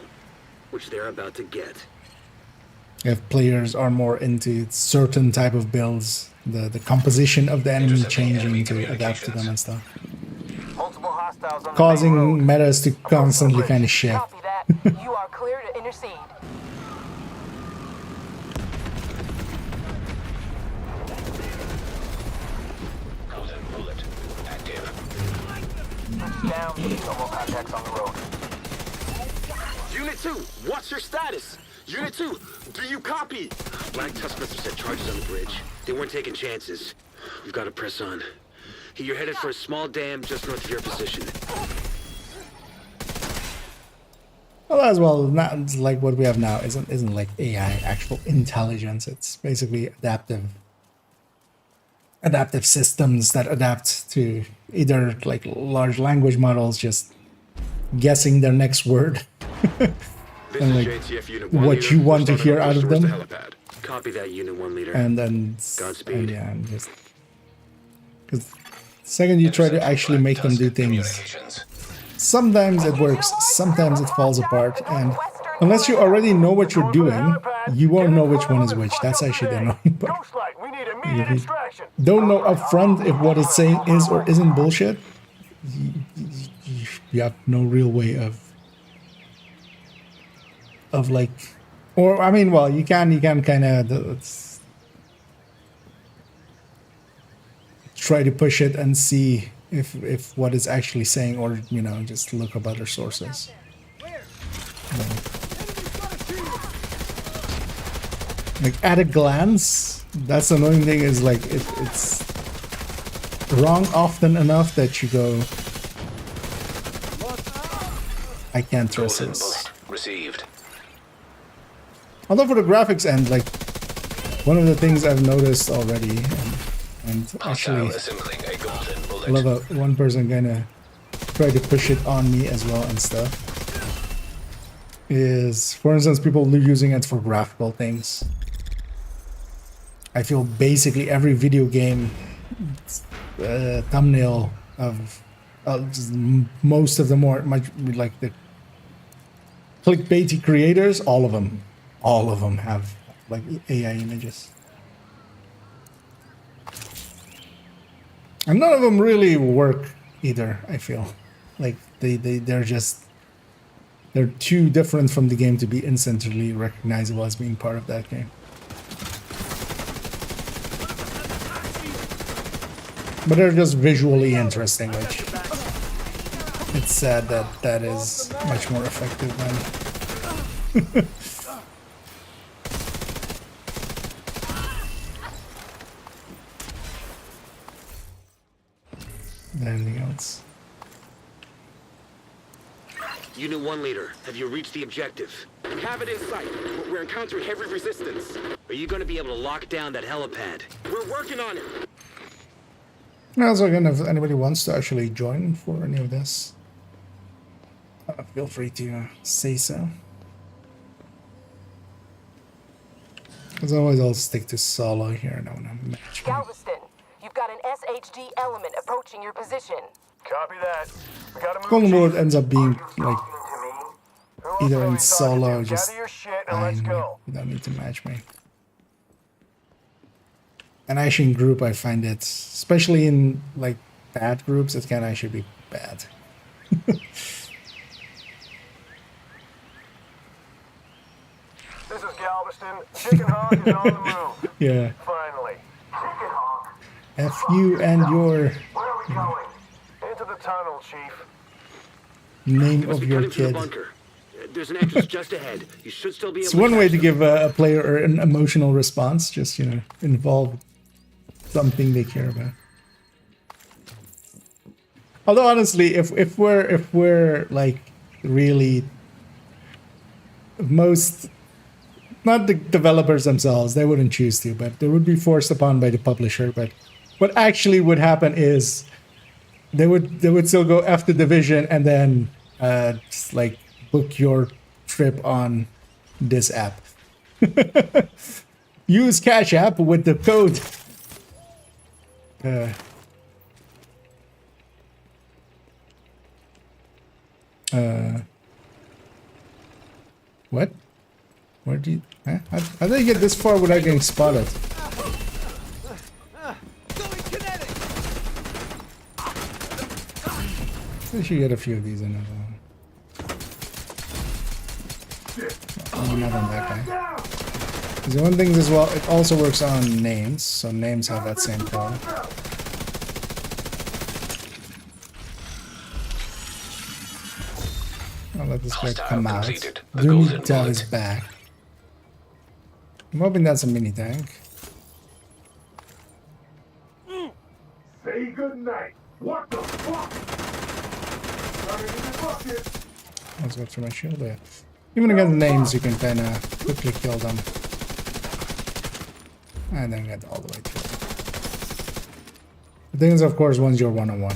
which they're about to get. If players are more into certain type of builds, the composition of the enemy changing to adapt to them and stuff, Multiple hostiles on the causing main road. metas to constantly kind of shift. Copy that. You are clear to intercede. Golden bullet. Active. Down. No more contacts on the road. Unit 2, what's your status? Unit 2, do you copy? Black Tusk must have set charges on the bridge. They weren't taking chances. We've got to press on. You're headed for a small dam just north of your position. Well, as well, not like what we have now isn't like AI actual intelligence. It's basically adaptive systems that adapt to either like large language models just guessing their next word and like what you want to hear out of them. Copy that, Unit 1 leader. And then Godspeed. yeah, and just because the second you try to actually make them do things, Communications. sometimes it works, sometimes it falls apart, and unless you already know what you're doing, you won't know which one is which. That's actually the annoying part. Ghostlight, we need immediate extraction. Don't know upfront if what it's saying is or isn't bullshit. You have no real way of like, or I mean, well, you can kind of try to push it and see if what it's actually saying, or you know, just look up other sources. Like at a glance, that's the annoying thing is like it's wrong often enough that you go, I can't trust Golden this. bullet received. Although for the graphics end, like one of the things I've noticed already, and Hostile actually assembling a golden I bullet. love how one person kinda try to push it on me as well and stuff, is for instance people using it for graphical things. I feel basically every video game thumbnail of just most of the more much like the clickbaity creators, all of them have like AI images, and none of them really work either. I feel like they're too different from the game to be instantly recognizable as being part of that game. But they're just visually interesting, which it's sad that is much more effective than anything else. Unit 1 leader, have you reached the objective? We have it in sight. We're encountering heavy resistance. Are you going to be able to lock down that helipad? We're working on it. Also, again, if anybody wants to actually join for any of this, feel free to say so. As always, I'll stick to solo here. I don't want to match me. Galveston, you've got an SHD element approaching your position. Copy that. We gotta move. Golden Bullet Chief. ends up being like Who else either are in we talking solo, to? just Gather your shit and let's fine. go. You don't need to match me. And actually in group, I find it, especially in like bad groups, it can actually be bad. This is Galveston. Chicken Hawk is on the move. Yeah. Finally. Chicken Hawk. F you and your Where are we going? Into the tunnel, Chief. name You must of be your cutting through the kid. bunker. There's an entrance just ahead. You should still be able It's to one way catch to them. give a player an emotional response. Just, you know, involve something they care about. Although honestly, if we're like really most, not the developers themselves, they wouldn't choose to, but they would be forced upon by the publisher. But what actually would happen is they would still go after Division and then just like book your trip on this app. Use Cash App with the code. What? Where do you? Huh? How did you get this far without getting spotted? I should get a few of these in as well. Oh, not on that guy. The one thing as well, it also works on names, so names have that same code. I'll let this guy Hostile come out. completed. The Do golden need to have his bullet. back. I'm hoping that's a mini tank. Say goodnight. What the fuck? Let's go through my shield there. Even against names, you can kind of quickly kill them. And then get all the way through. The thing is, of course, once you're one-on-one.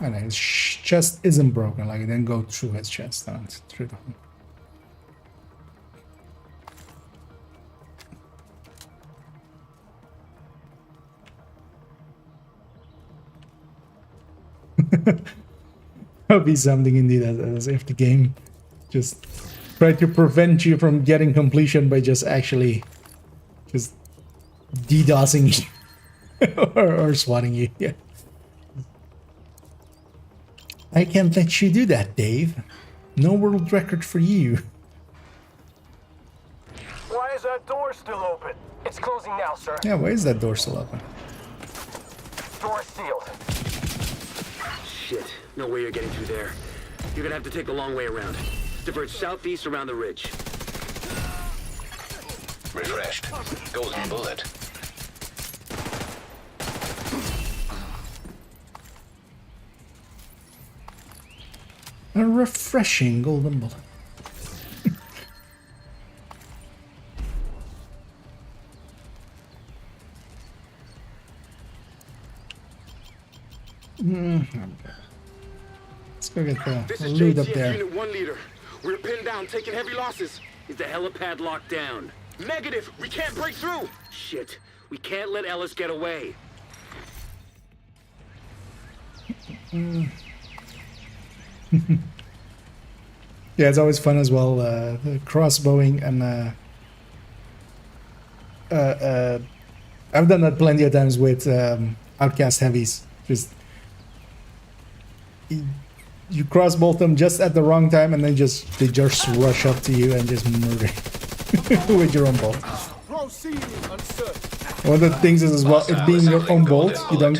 And his chest isn't broken, like it didn't go through his chest, not through the hole. That'll be something indeed, as if the game just tried to prevent you from getting completion by just actually just DDoSing you or swatting you. Yeah. I can't let you do that, Dave. No world record for you. Why is that door still open? It's closing now, sir. Yeah, why is that door still open? Door sealed. Shit. No way you're getting through there. You're gonna have to take the long way around. Diverge southeast around the ridge. Refreshed. Golden bullet. A refreshing golden bullet. Let's go get This the is loot up JTF there. Unit 1 leader. We're pinned down, taking heavy losses. Is the helipad locked down? Negative! We can't break through! Shit. We can't let Ellis get away. Yeah, it's always fun as well. The crossbowing and I've done that plenty of times with outcast heavies. Just you crossbow them just at the wrong time, and then they just rush up to you and just murder you with your own bolt. One of the things is as well, it being your own bolt, you don't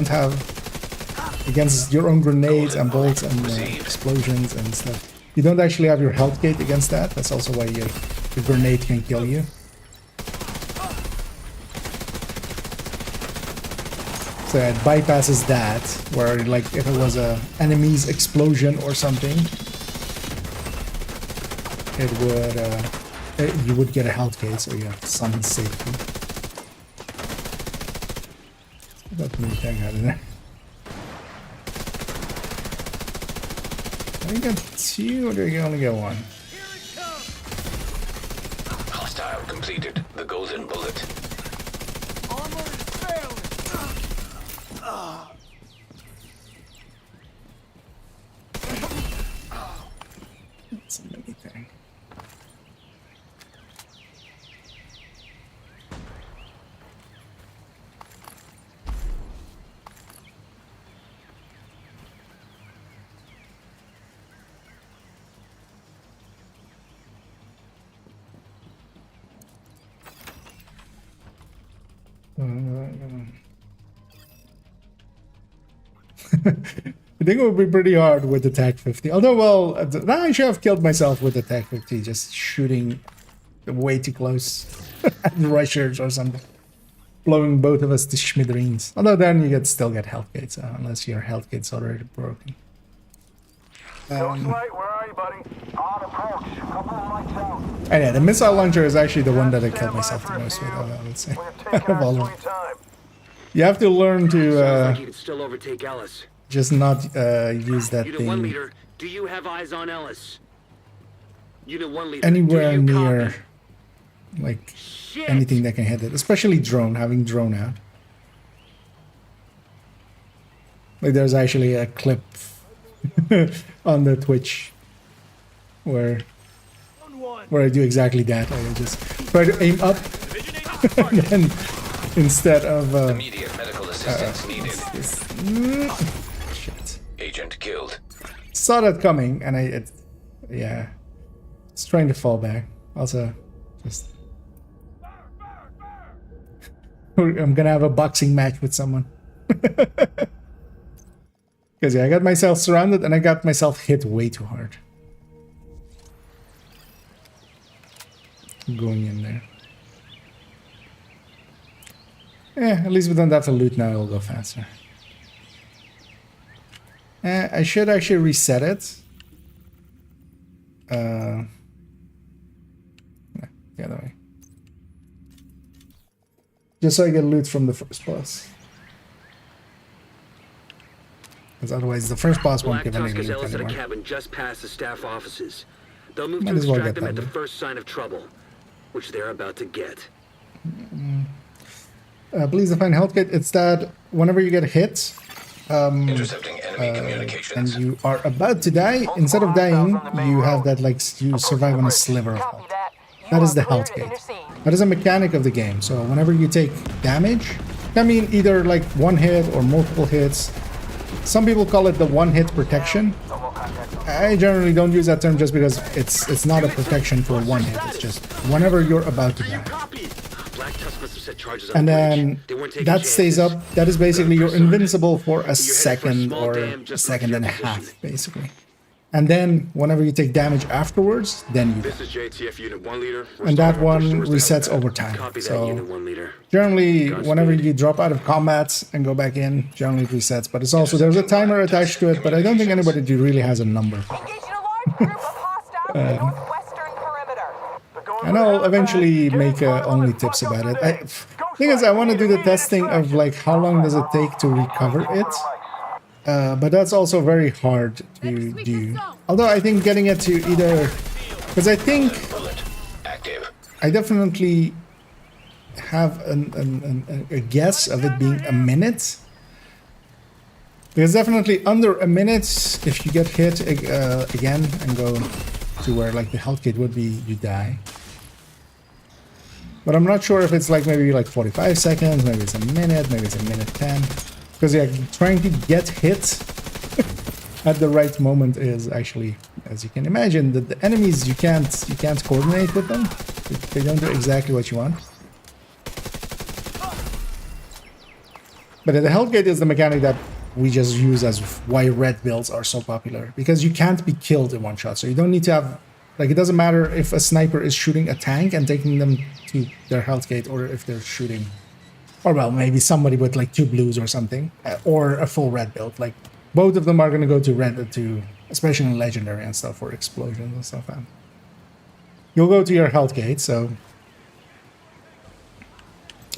have against your own grenades and bolts and explosions and stuff. You don't actually have your health gate against that. That's also why your grenade can kill you. So it bypasses that, where like if it was a enemy's explosion or something, it would you would get a health gate, so you have some safety. That mini tank out of there. you get 2 or do you only get 1? Hostile completed. The golden bullet. Armor is failing. That's a mini thing. I think it would be pretty hard with the TAC 50. Although, well, I should have killed myself with the TAC 50, just shooting way too close at rushers or something. Blowing both of us to smithereens. Although then you still get health gates, unless your health gate's already broken. Ghost Light, where are you, buddy? On approach. Couple of lights out. And yeah, the missile launcher is actually the one that I killed myself the most with, I would say. We're taking Of our all of sweet them. time. You have to learn Sounds to like you can still overtake Ellis. just not use that Unit 1 thing leader, do you have eyes on Ellis? Unit 1 leader, anywhere do you near, copy? like, Shit. anything that can hit it. Especially drone, having drone out. Like, there's actually a clip on the Twitch where I do exactly that. I just try to aim up and then instead of Immediate medical assistance needed. shit. Agent killed. Saw that coming and yeah, it's trying to fall back. Also, just I'm gonna have a boxing match with someone. Because yeah, I got myself surrounded and I got myself hit way too hard. Going in there. Yeah, at least we don't have to loot now, it'll go faster. I should actually reset it. Yeah, the other way. Just so I get loot from the first boss. Because otherwise the first boss won't Black give any Tuskers loot Ellis at a anymore. cabin just past the staff offices. They'll move Might to as well extract get them at that the loot. first sign of trouble, which they're about to get. Please define health kit. It's that whenever you get hit, Intercepting enemy and communications. you are about to die, instead of dying, you have that, like, you survive on a sliver of Copy health. that. You That is are the clear health to gate. intercede. That is a mechanic of the game. So whenever you take damage, I mean either like one hit or multiple hits. Some people call it the one hit protection. I generally don't use that term just because it's not a protection for one hit. It's just whenever you're about to die. Copy. Black Tusk must have set charges on And the then bridge. They weren't taking that stays chances. up. That is basically you're invincible for a headed for a second small or dam a just second north and a of your half, position. basically. And then whenever you take damage afterwards, then you die. This is JTF Unit 1 leader. And that one resets over time. Copy that, So Unit 1 leader. generally, Godspeed. whenever you drop out of combat and go back in, generally it resets. But it's also, there's a timer attached to it, but I don't think anybody really has a number for it. Engaging a large group of hostiles in the northwestern perimeter. And I'll eventually make only tips about it. Thing is, I want to do the testing of like how long does it take to recover it. But that's also very hard to do. Although I think getting it to either, because I think Bullet active. I definitely have a guess of it being a minute. Because definitely under a minute, if you get hit again and go to where like the health kit would be, you die. But I'm not sure if it's like maybe like 45 seconds, maybe it's a minute, maybe it's a minute 10. Because yeah, trying to get hit at the right moment is actually, as you can imagine, that the enemies you can't coordinate with them. They don't do exactly what you want. But the health gate is the mechanic that we just use as why red builds are so popular, because you can't be killed in one shot. So you don't need to have, like, it doesn't matter if a sniper is shooting a tank and taking them to their health gate, or if they're shooting, or well, maybe somebody with like 2 blues or something, or a full red build. Like, both of them are going to go to red, to especially in legendary and stuff, for explosions and stuff. And you'll go to your health gate. So,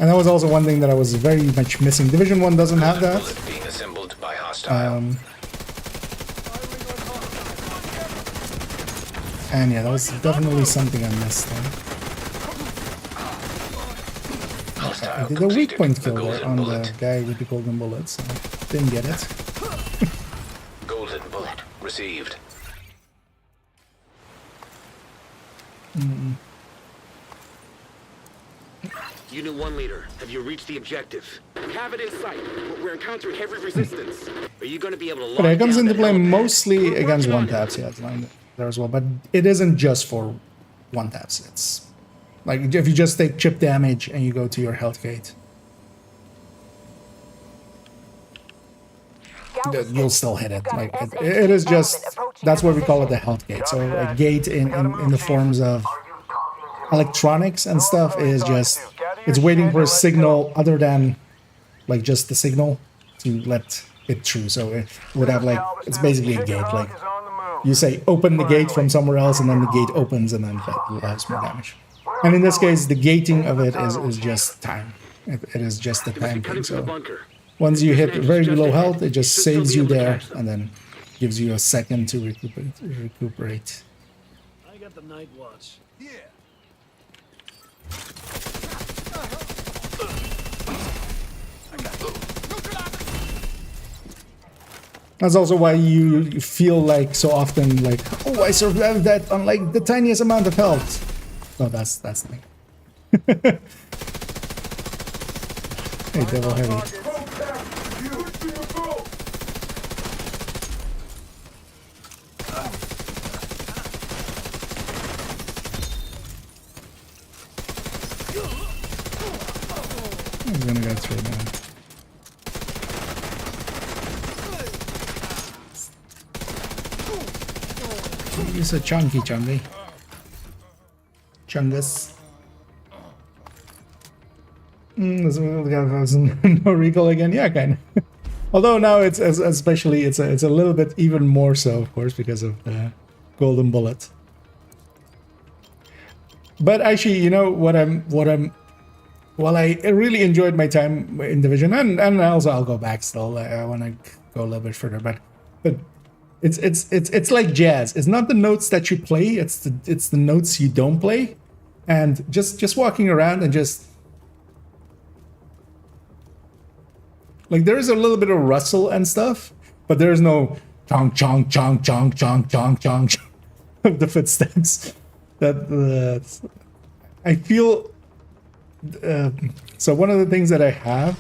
and that was also one thing that I was very much missing. Division 1 doesn't have that. Bullet being assembled by hostile. And yeah, that was definitely something I missed there. I did a weak point kill there on the guy with the golden bullets. I didn't get it. Golden bullet received. Unit 1 leader, have you reached the objective? We have it in sight, but we're encountering heavy resistance. Are you going to be able to lock But it comes down into that play helipad? mostly We're against working on one it. taps. Yeah, it's lined there as well. But it isn't just for one taps. It's like if you just take chip damage and you go to your health gate, you'll still hit it. Like it is just that's what we call it, the health gate. So a gate in the forms of electronics and stuff is just it's waiting for a signal other than like just the signal to let it through. So it would have like it's basically a gate. Like you say open the gate from somewhere else and then the gate opens and then that allows more damage. And in this case the gating of it is just time. It is just the They must be time cutting thing. through the So bunker. once you hit very Just low ahead. health, it just Should still saves be you able to there catch them. and then gives you a second to recuperate. I got the night watch. Yeah. That's also why you feel like so often like, oh, I survived that on like the tiniest amount of health. No, that's the thing. Hey, Devil Heavy. I'm gonna go through now. He's a chunky. Chungus. No recall again. Yeah, kind of. Although now it's especially it's a little bit even more so, of course, because of the golden bullet. But actually, you know what I'm. Well, I really enjoyed my time in Division, and also I'll go back still. I want to go a little bit further, but it's like jazz. It's not the notes that you play; it's the notes you don't play, and just walking around and just like there is a little bit of rustle and stuff, but there is no chong chong chong chong chong chong chong of the footsteps. That I feel. So one of the things that I have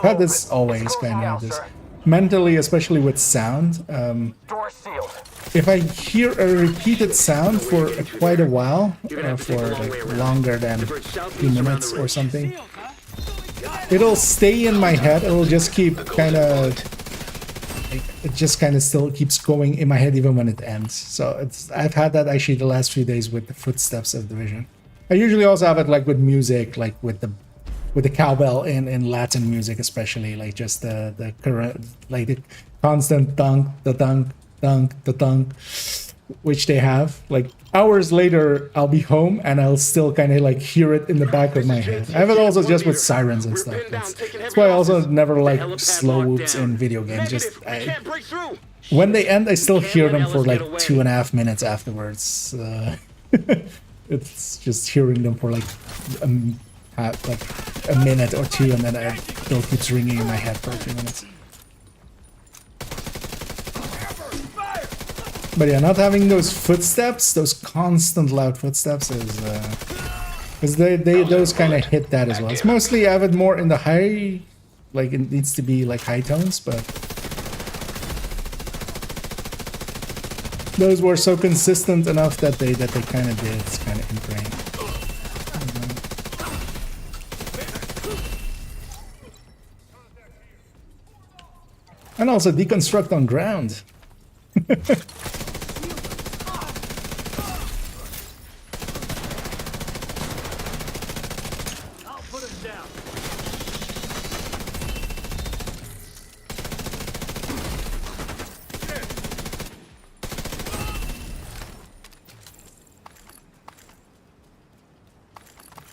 had this always kind of this mentally, especially with sound. Door sealed. If I hear a repeated sound for quite a while, for like longer than 2 minutes or something, it'll stay in my head. It'll just keep kind of. It just kind of still keeps going in my head even when it ends. So I've had that actually the last few days with the footsteps of Division. I usually also have it like with music, like with the cowbell in Latin music, especially like just the current like the constant dunk, the dunk, dunk, the dunk, which they have. Like hours later, I'll be home and I'll still kind of like hear it in the back of my head. I have it also just with sirens and stuff. That's why I also never like slow whoops in video games. Just when they end, I still hear them for like 2.5 minutes afterwards. It's just hearing them for like a minute or two, and then it still keeps ringing in my head for a few minutes. But yeah, not having those footsteps, those constant loud footsteps, is because those kind of hit that as well. It's mostly I have it more in the high, like it needs to be like high tones, but those were so consistent enough that they kind of did. It's kind of ingrained. And also deconstruct on ground. I'll put him down.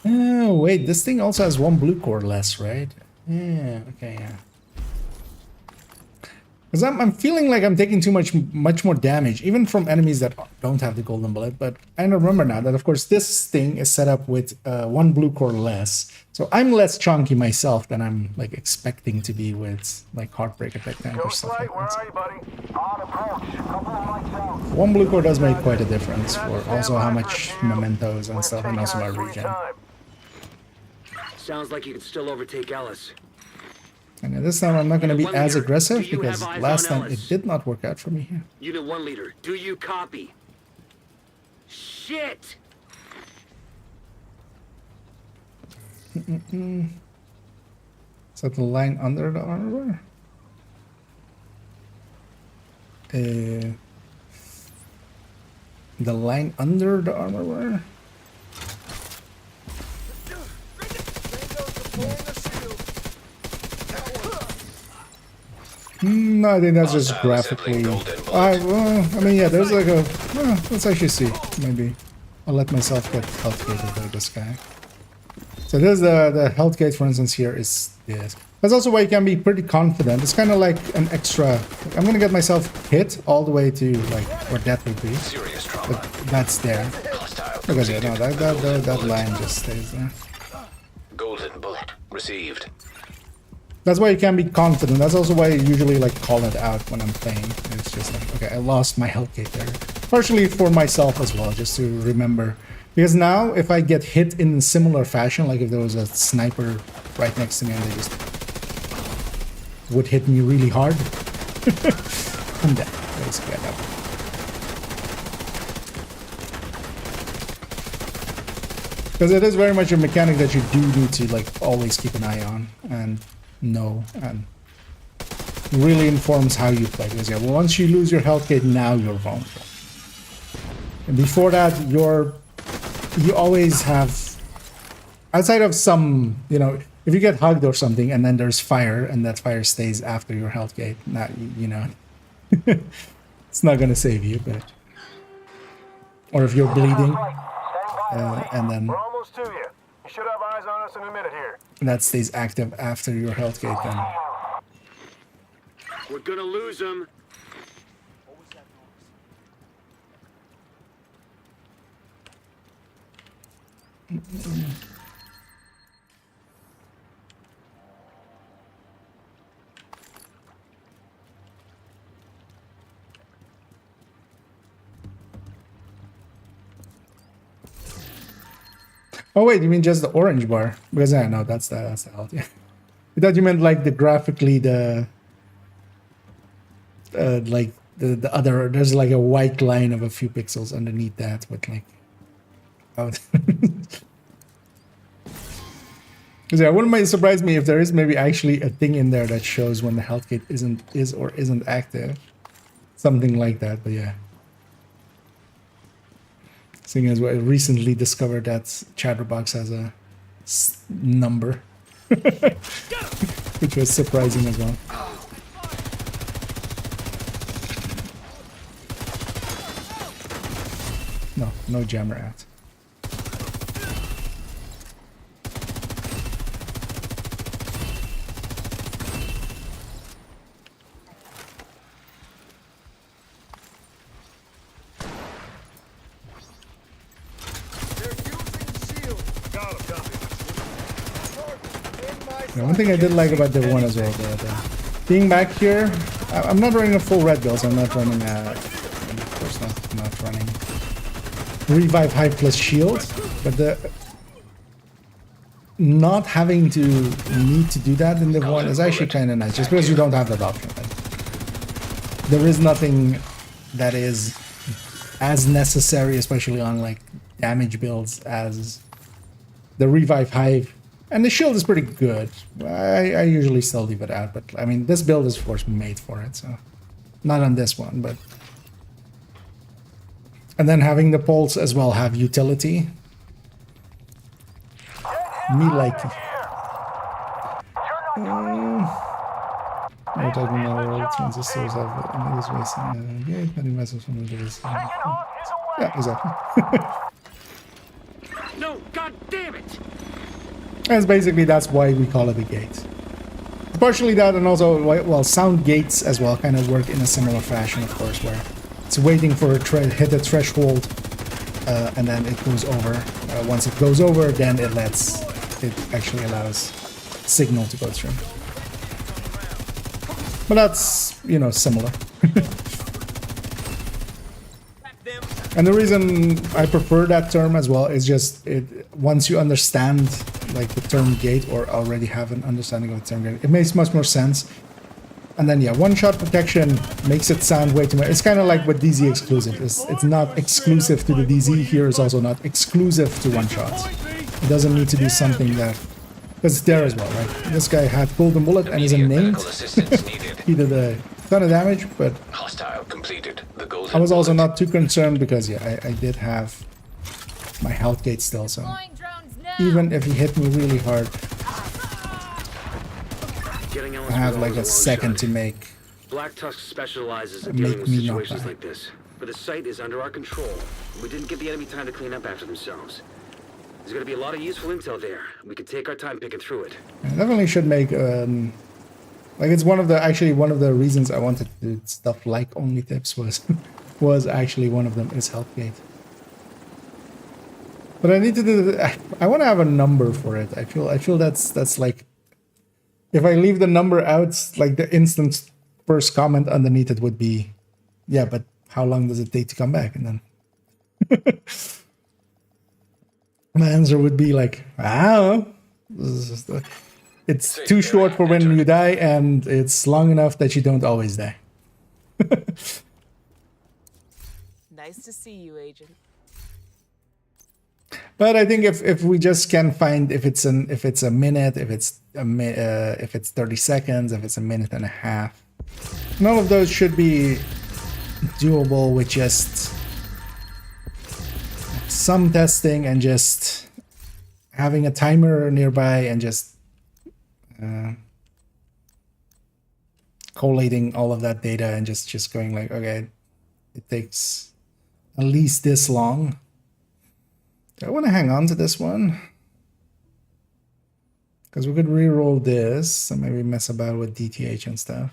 Oh, wait, this thing also has 1 blue core less, right? Yeah, okay, yeah. Because I'm feeling like I'm taking much more damage, even from enemies that don't have the golden bullet. But I remember now that, of course, this thing is set up with 1 blue core less. So I'm less chunky myself than I'm like expecting to be with like Heartbreak Attack tank or Ghost stuff Light, like where that. are you, buddy? On approach. Couple of lights out. 1 blue core does make quite a difference for also how much mementos and stuff, and also my regen. Sounds like you can still overtake Ellis. And this time I'm not going to be Unit 1 as leader, aggressive do you because have eyes last on time it Ellis? did not work out for me here. Unit 1 leader, do you copy? Shit! Is that the line under the armor? The line under the armor? No, I think that's just Hostile assembling graphically. golden bullet. I mean, yeah, there's like a. Well, let's actually see. Maybe I'll let myself get health gated by this guy. So there's the health gate, for instance. Here is this. That's also why you can be pretty confident. It's kind of like an extra. Like, I'm gonna get myself hit all the way to like where that would be. Serious trauma. But that's there. Hostile Because yeah, no, completed. that Golden bullet. line just stays there. Golden bullet received. That's why you can be confident. That's also why I usually like call it out when I'm playing. It's just like, okay, I lost my health gate there. Partially for myself as well, just to remember. Because now, if I get hit in similar fashion, like if there was a sniper right next to me and they just would hit me really hard, I'm dead. Basically, at that point. Because it is very much a mechanic that you do need to like always keep an eye on and know, and really informs how you play. Because yeah, well, once you lose your health gate, now you're vulnerable. And before that, you always have, outside of some, you know, if you get hugged or something, and then there's fire, and that fire stays after your health gate, not, you know, it's not gonna save you, but, or if you're bleeding, and then We're almost to you. You should have eyes on us in a minute here. that stays active after your health gate, then. We're gonna lose him. Oh wait, you mean just the orange bar? Because I know that's the health. Yeah, I thought you meant like the graphically the like the other. There's like a white line of a few pixels underneath that with like. Oh. Because yeah, it wouldn't surprise me if there is maybe actually a thing in there that shows when the health gate is or isn't active, something like that. But yeah. Seeing as I recently discovered that Chatterbox has a number, which was surprising as well. No jammer out. Yeah, one thing I did like about the one as well, the being back here, I'm not running a full red build, so I'm not running, of course not running Revive High plus Shield, but the not having to need to do that in the one is actually kind of nice, just because you don't have that option. Like, there is nothing that is as necessary, especially on like damage builds, as the Revive Hive. And the shield is pretty good. I usually still leave it out, but I mean, this build is of course made for it, so not on this one, but. And then having the pulse as well have utility. Me like. We're talking about all transistors have in this way. Yeah, many messages from the yeah, exactly. No, god damn it! That's basically, that's why we call it a gate. Partially that, and also, well, sound gates as well kind of work in a similar fashion, of course, where it's waiting for a hit a threshold, and then it goes over. Once it goes over, then it actually allows signal to go through. But that's, you know, similar. And the reason I prefer that term as well is just once you understand like the term gate, or already have an understanding of the term gate, it makes much more sense. And then yeah, one-shot protection makes it sound way too much. It's kind of like with DZ exclusive. It's not exclusive to the DZ. Here is also not exclusive to one-shots. It doesn't need to be something that... Because it's there as well, right? This guy had golden bullet and isn't named. He did a ton of damage, but Hostile completed. The golden I was also bullet. not too concerned because yeah, I did have my health gate still, so even if he hit me really hard, I have like a second to make. Black Tusk specializes in Make dealing with me not situations die. like this. But the site is under our control. We didn't give the enemy time to clean up after themselves. There's going to be a lot of useful intel there. We can take our time picking through it. I definitely should make like it's one of the reasons I wanted to do stuff like only tips was actually one of them is health gate. But I need to do I want to have a number for it. I feel that's like, if I leave the number out, like the instant first comment underneath it would be, yeah, but how long does it take to come back? And then my answer would be like, I don't know. It's too short for when you die, and it's long enough that you don't always die. Nice to see you, Agent. But I think if we just can find if it's a minute, if it's 30 seconds, if it's a minute and a half, none of those should be doable with just some testing and just having a timer nearby and just collating all of that data and just going like, okay, it takes at least this long. Do I want to hang on to this one? Because we could re-roll this and maybe mess about with DTH and stuff.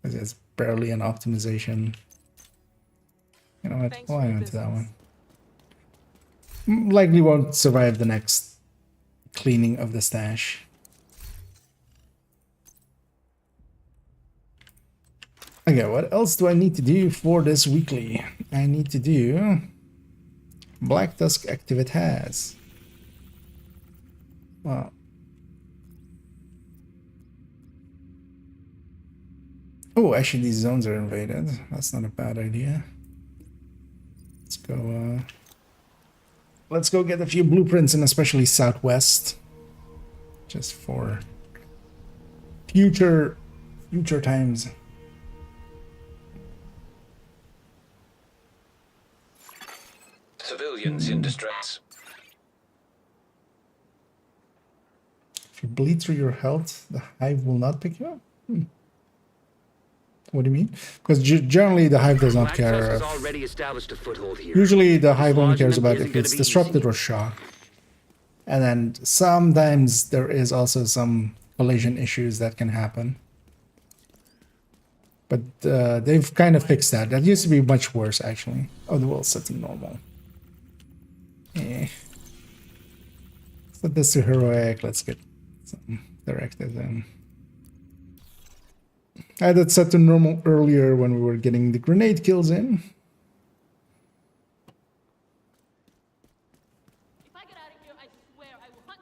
Because it's barely an optimization. You know what? Thanks We'll for hang your on to that business. one. Likely won't survive the next cleaning of the stash. Okay, what else do I need to do for this weekly? I need to do Black Tusk Activitas. Wow. Oh, actually these zones are invaded. That's not a bad idea. Let's go get a few blueprints, and especially Southwest. Just for future times. Civilians in distress. If you bleed through your health, the hive will not pick you up. What do you mean? Because generally the hive does not Black care. Tusk has If, already established a foothold here. usually the hive only cares Dislodgement about isn't if gonna it's be disrupted easy. or shocked. And then sometimes there is also some collision issues that can happen. But they've kind of fixed that. That used to be much worse, actually. Oh, the world's set to normal. Set this to heroic. Let's get some directives in. I had it set to normal earlier when we were getting the grenade kills in. If I get out of here, I swear I will hunt.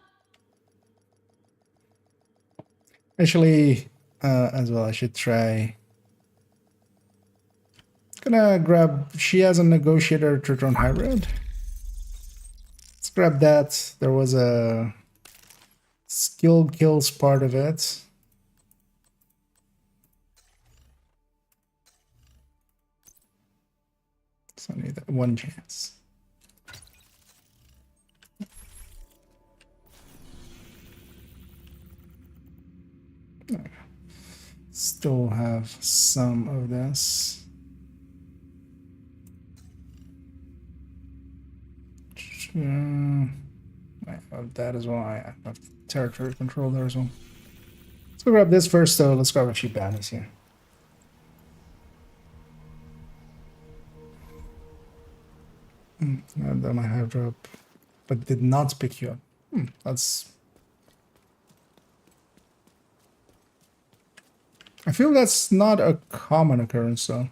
Actually, as well, I should try. Gonna grab. She has a negotiator Tritron hybrid. Let's grab that. There was a skill kills part of it. So I need that one chance. Still have some of this. I have that as well. I have territory control there as well. Let's go grab this first, though. Let's grab a few bounties here. That might have drop, but did not pick you up. That's. I feel that's not a common occurrence, though.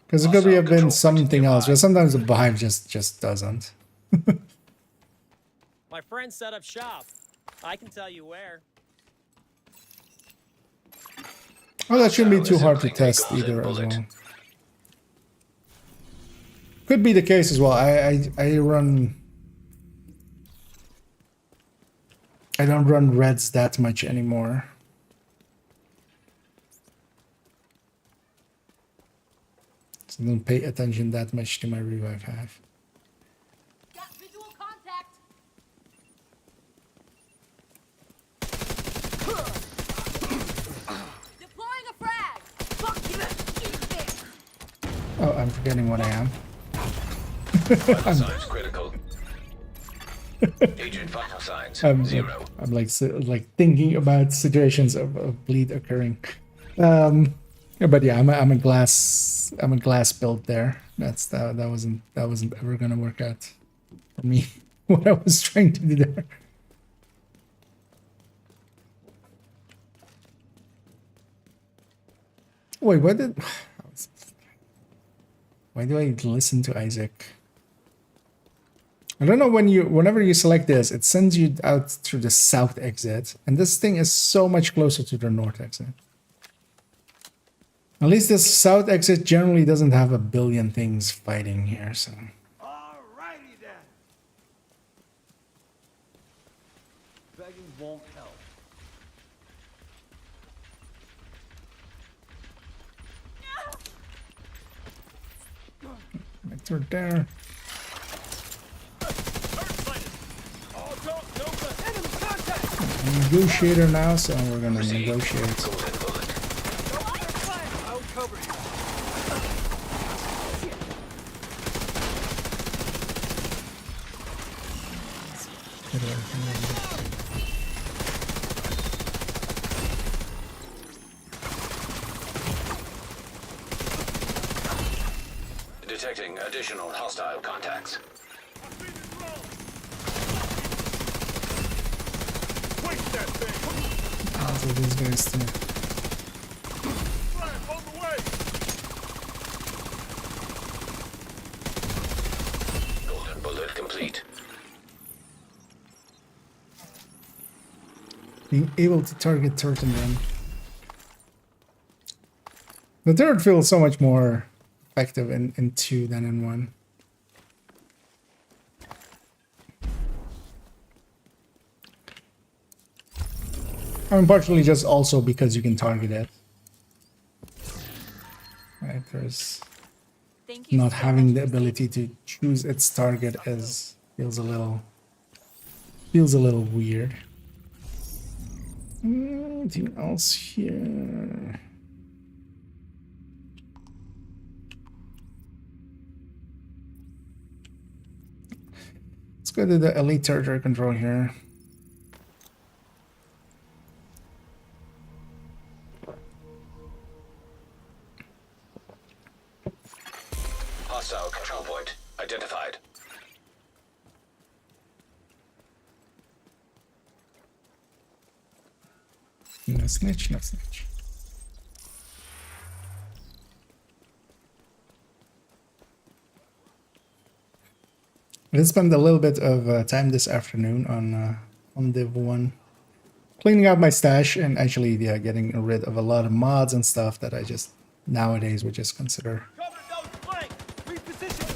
Because it could have been something else, but sometimes the vibe just doesn't. My friend set up shop. I can tell you where. Oh, that shouldn't be too hard to test either as well. Could be the case as well. I don't run reds that much anymore. So I don't pay attention that much to my revive half. Got visual contact. Deploying a frag. Fuck you. Oh, I'm forgetting what I am. Vital signs critical. Agent vital signs 0. I'm like thinking about situations of bleed occurring. But yeah, I'm a glass build there. That wasn't ever gonna work out for me. What I was trying to do there. Wait, why do I listen to Isaac? I don't know, whenever you select this, it sends you out through the south exit, and this thing is so much closer to the north exit. At least this south exit generally doesn't have a billion things fighting here, so. Alrighty then. Begging won't help. Right through there. Negotiator now, so we're gonna negotiate. I'll cover you. Detecting additional hostile contacts. So these guys too. Golden bullet complete. Being able to target turret and run. The turret feels so much more effective in 2 than in 1. I mean, partially just also because you can target it. Right, there's Thank you not so having much the for ability to choose its target as feels a little weird. Anything else here? Let's go to the elite territory control here. Hostile control point identified. No snitch, no snitch. Let's spend a little bit of time this afternoon on Div 1. Cleaning out my stash and actually, yeah, getting rid of a lot of mods and stuff that I just nowadays would just consider. Cover those flanks. Reposition.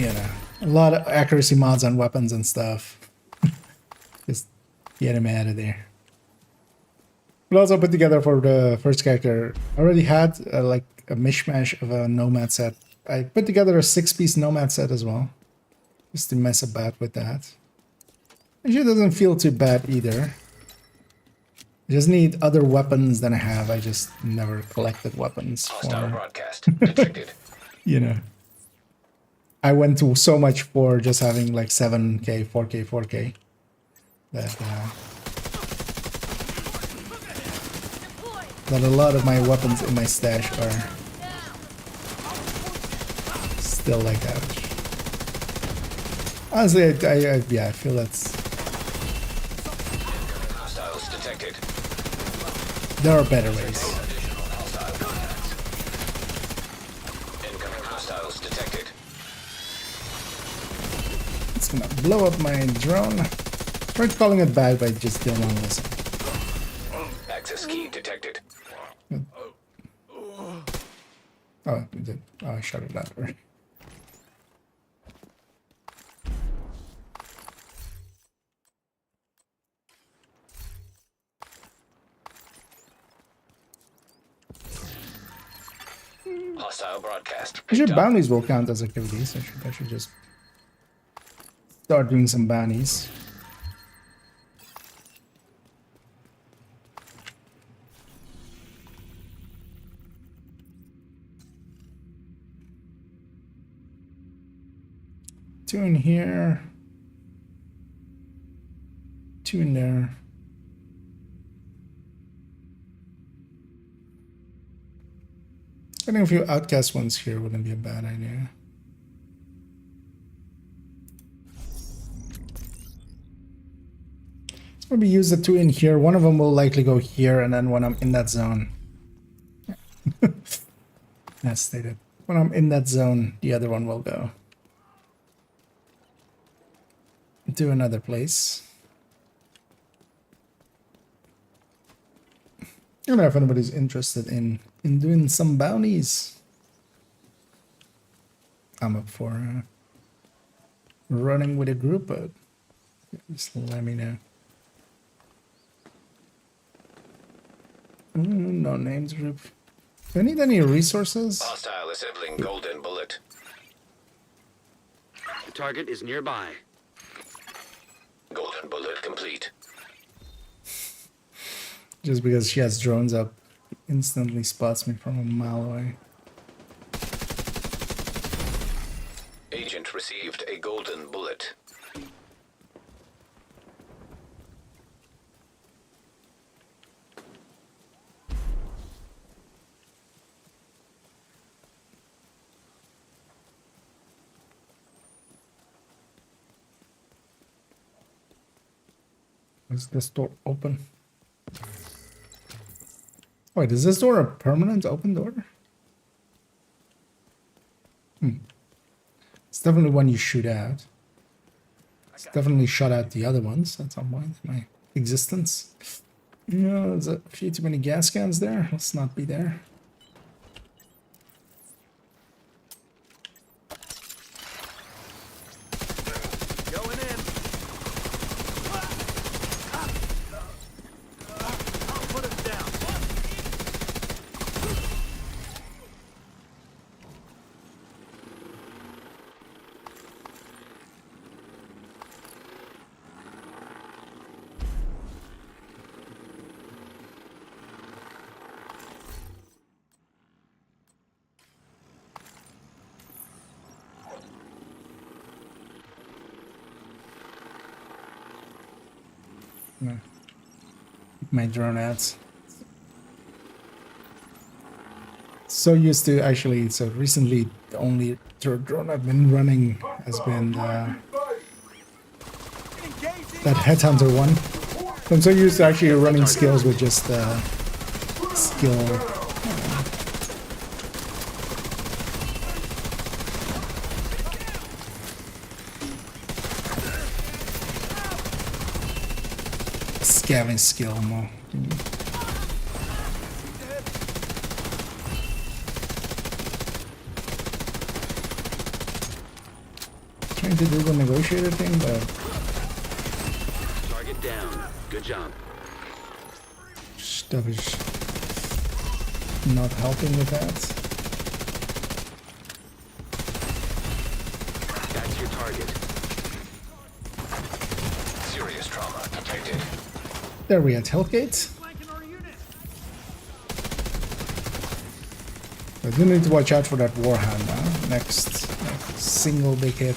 Yeah, a lot of accuracy mods on weapons and stuff. Just get them out of there. But also put together for the first character. I already had like a mishmash of a nomad set. I put together a 6-piece nomad set as well, just to mess about with that. Actually, it doesn't feel too bad either. I just need other weapons than I have. I just never collected weapons Hostile for, broadcast detected. you know. I went to so much for just having like 7k, 4k, 4k. that a lot of my weapons in my stash are still like average. Honestly, I feel that's... Hostiles detected. There are better ways. Incoming hostiles detected. It's gonna blow up my drone. Tried calling it back, but I just didn't want to listen. Access key detected. Oh, it did. Oh, I shut it out. Hostile broadcast. I'm sure picked up. bounties will count as activities. I should just start doing some bounties. Two in here. Two in there. Getting a few outcast ones here wouldn't be a bad idea. Let's maybe use the two in here. One of them will likely go here, and then when I'm in that zone. As stated. When I'm in that zone, the other one will go to another place. I don't know if anybody's interested in doing some bounties. I'm up for running with a group, but just let me know. No names group. Do I need any resources? Hostile assembling golden bullet. The target is nearby. Golden bullet complete. Just because she has drones up, instantly spots me from a mile away. Agent received a golden bullet. Is this door open? Wait, is this door a permanent open door? It's definitely one you shoot out. It's definitely shot out the other ones at some point in my existence. You know, there's a few too many gas cans there. Let's not be there. Going in. I'll put him down. No. My drone ads. So used to actually, so recently the only drone I've been running has been that Headhunter one. So I'm so used to actually running skills with just skill. Scavenging skill more. Trying to do the negotiator thing, but Target down. Good job. stuff is not helping with that. That's your target. Serious trauma detected. There we had Hellgate. Flanking our unit. I do need to watch out for that Warhound now. Next single big hit.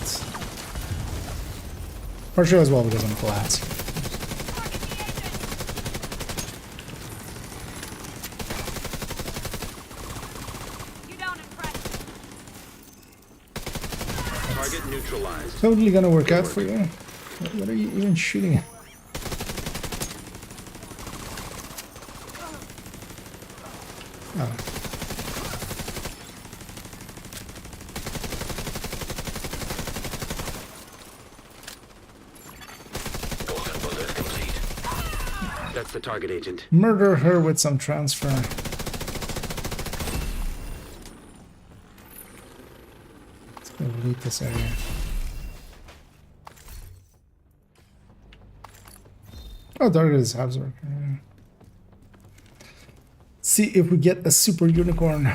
For sure as well because I'm glass. Target neutralized. Totally gonna work out for you. What are you even shooting at? Oh. Golden bullet complete. That's the target, Agent. Murder her with some transfer. Let's go loot this area. Oh, target is housework. See if we get a super unicorn.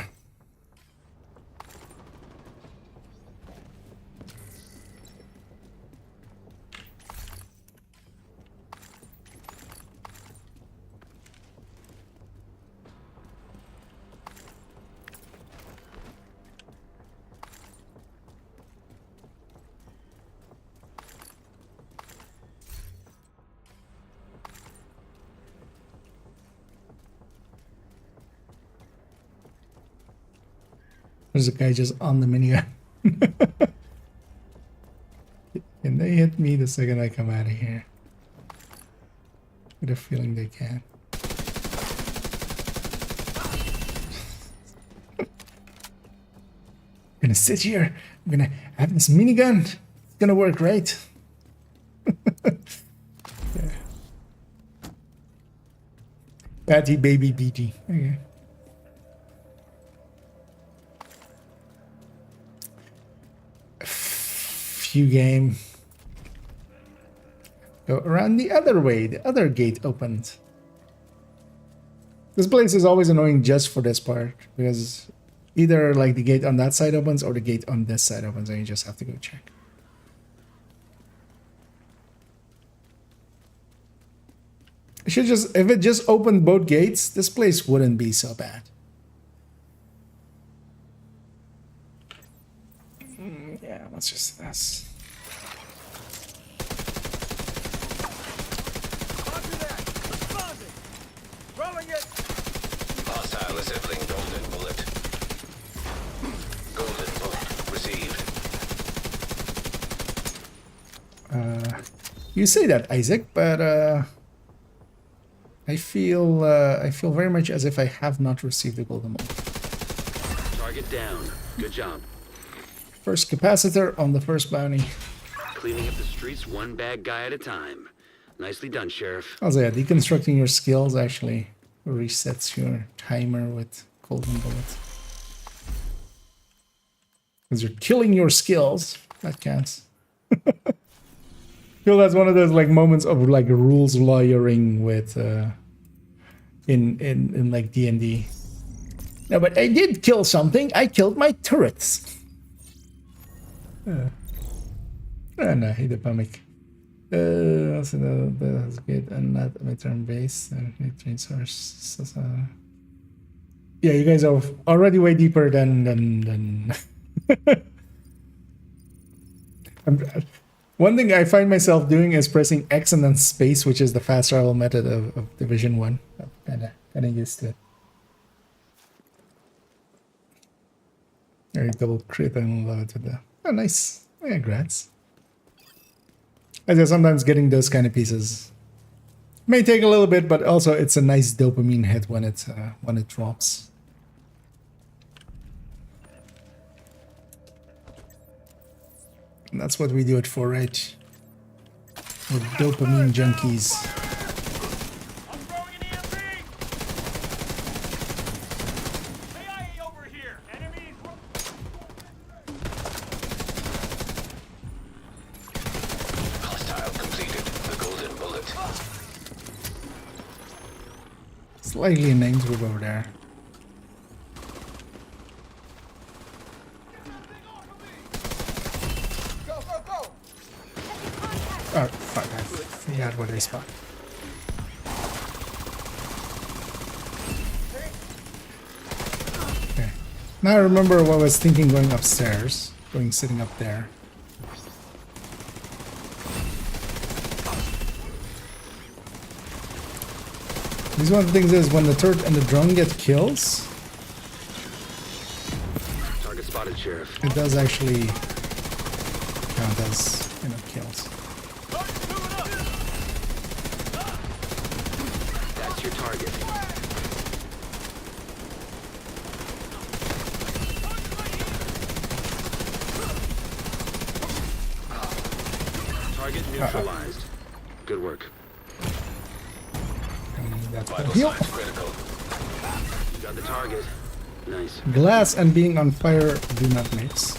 There's a guy just on the minigun. Can they hit me the second I come out of here? I have a feeling they can. I'm gonna sit here. I'm gonna have this minigun. It's gonna work great. Yeah. Patty baby BG. Okay. Few game. Go around the other way. The other gate opened. This place is always annoying just for this part because either like the gate on that side opens or the gate on this side opens, and you just have to go check. It should just, if it just opened both gates, this place wouldn't be so bad. Yeah, let's just this. Hostile assembling golden bullet. Golden bullet received. You say that, Isaac, but I feel very much as if I have not received the golden bullet. Target down. Good job. First capacitor on the first bounty. Cleaning up the streets one bad guy at a time. Nicely done, Sheriff. Also, yeah, deconstructing your skills actually resets your timer with golden bullets. Because you're killing your skills. That counts. I feel that's one of those like moments of like rules lawyering with in like D&D. No, but I did kill something. I killed my turrets. No, he the panic. Also that's good and not midterm base and train source. Yeah, you guys are already way deeper than one thing I find myself doing is pressing X and then space, which is the fast travel method of Division 1. I'm kinda used to it. Alright, double crit and load to the. Oh, nice. Yeah, congrats. I guess sometimes getting those kind of pieces may take a little bit, but also it's a nice dopamine hit when it drops. And that's what we do it for, right? We're dopamine junkies. I'm throwing an EMP! AI over here! Enemies! Hostile completed the golden bullet. Slightly named group over there. Oh, fuck, I forgot where they spot. Okay. Now I remember what I was thinking going upstairs. Sitting up there. These one of the things is when the turret and the drone get kills, Target spotted, Sheriff. it does actually count as kills. That's your target. Target neutralized. Good work. That's Vital heal. signs critical. You got the target. Nice. Glass and being on fire do not mix.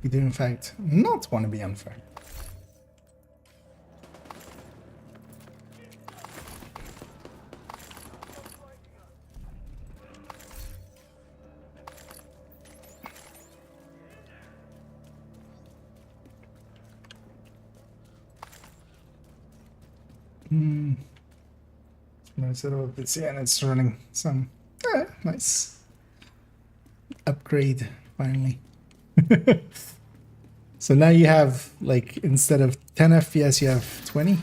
We do in fact not want to be on fire. Set up it's and it's running some nice upgrade finally. So now you have like instead of 10 FPS you have 20.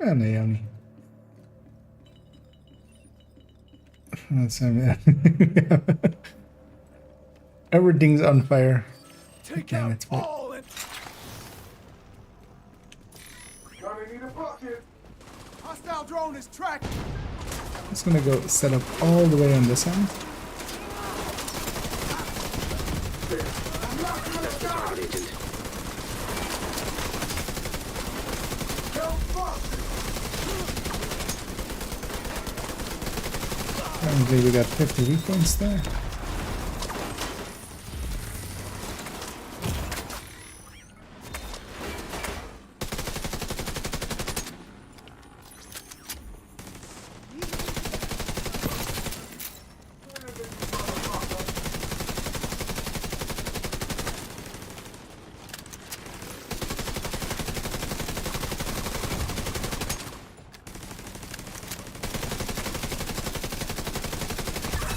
And Naomi. That's everything's on fire. Damn it. Wait. Gonna need a bucket. Hostile drone is tracking. I'm just gonna go set up all the way on this end. That's the target, agent. Apparently we got 50 weak points there.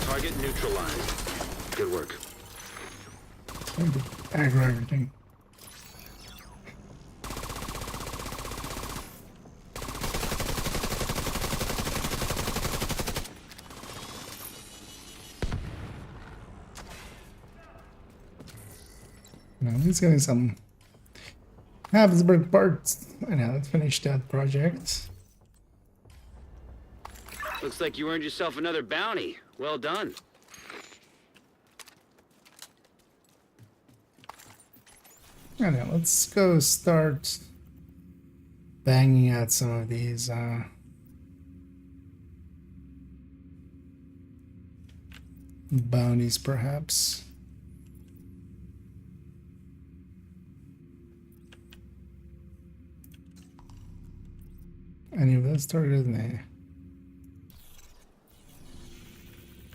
Target neutralized. Good work. Aggro everything. Now he's getting some Habsburg parts. I know, let's finish that project. Looks like you earned yourself another bounty. Well done. I know, let's go start banging out some of these bounties perhaps. Any of those targeted? Nah.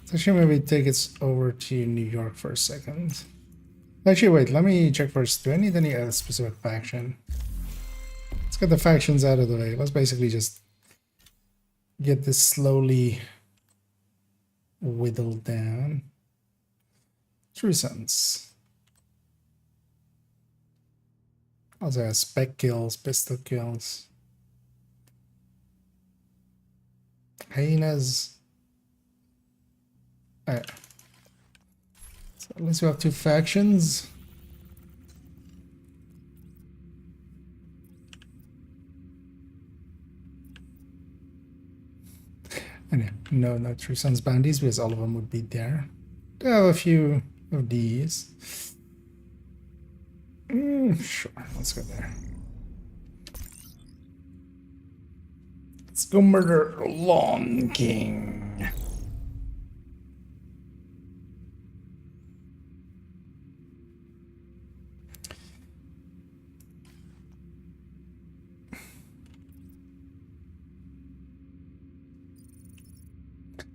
So actually maybe take it over to New York for a second. Actually wait, let me check first. Do I need any specific faction? Let's get the factions out of the way. Let's basically just get this slowly whittled down. True Sons. Also has spec kills, pistol kills. Hyenas. Alright. So unless we have two factions. And yeah, no True Sons bounties because all of them would be there. I have a few of these. Sure, let's go there. Let's go murder Lawn King.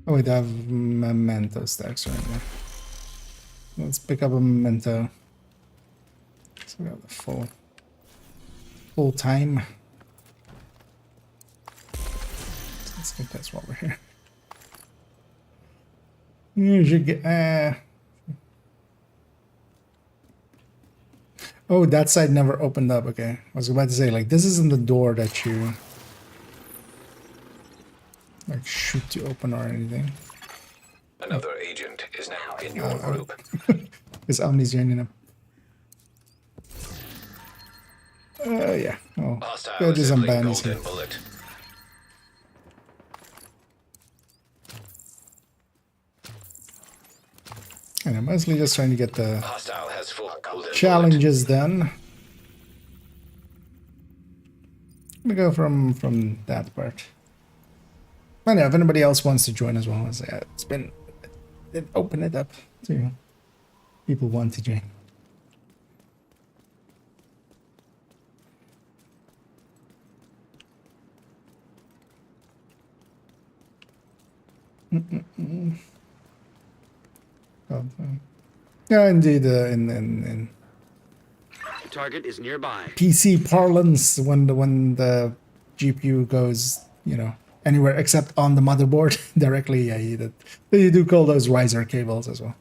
Oh wait, I have memento stacks right there. Let's pick up a memento. So we have the full time. Let's get this while we're here. You should get. Oh, that side never opened up. Okay, I was about to say, like, this isn't the door that you like shoot to open or anything. Another agent is now in your group. Because Omni's joining him. Yeah. Oh, Hostile go do some assembling bannies here. golden bullet. And I'm mostly just trying to get the Hostile has full golden bullet. challenges done. I'm gonna go from that part. I know if anybody else wants to join as well, as it's been open it up to people want to join. Yeah, indeed. In Target is nearby. PC parlance, when the GPU goes, you know, anywhere except on the motherboard directly, yeah, you do call those riser cables as well.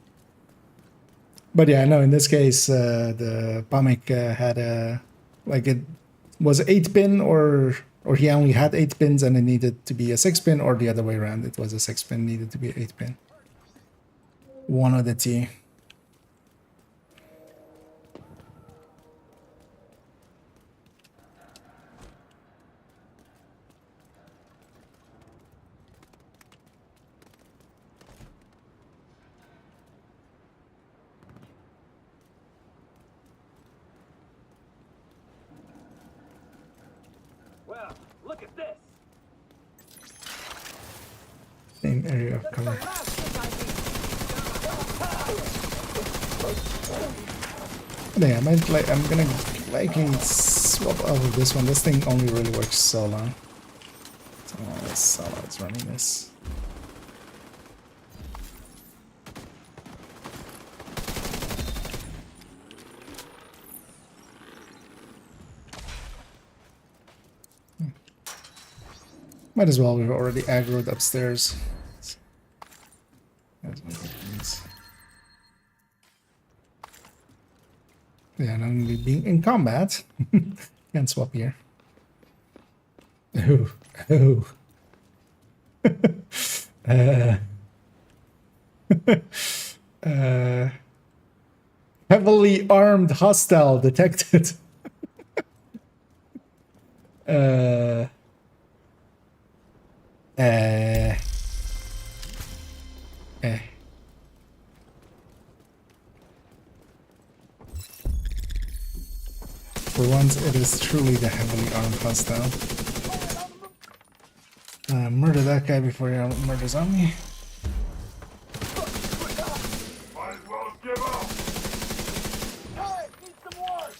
But yeah, no, in this case, the Pamic had a, like, it was 8-pin, or he only had 8 pins and it needed to be a 6-pin, or the other way around, it was a 6-pin needed to be 8-pin. One of the two. Well, look at this. Same area of cover. Yeah, I'm gonna likely swap over this one. This thing only really works solo. So Solo's running this. Might as well, we've already aggroed upstairs. Yeah, and only being in combat. Can't swap here. Oh, oh. Heavily armed hostile detected. For once, it is truly the heavily armed hostile. Murder that guy before he murders on me. Might as well give up. Hey, need some work.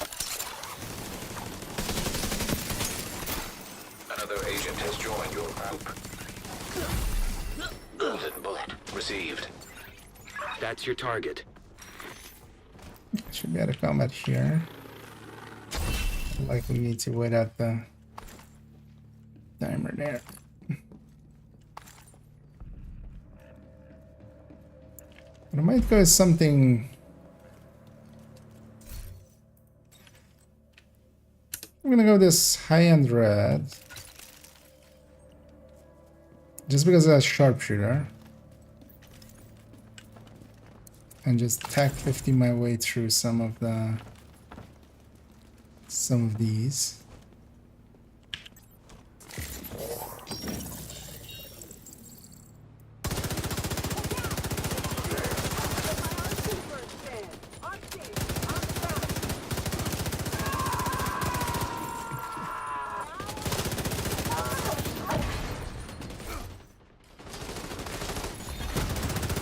Another agent has joined your group. Golden bullet received. That's your target. Should be out of combat here. Like we need to wait out the timer there. But I might go with something. I'm gonna go this high-end red. Just because it's a sharpshooter. And just tack 50 my way through some of these.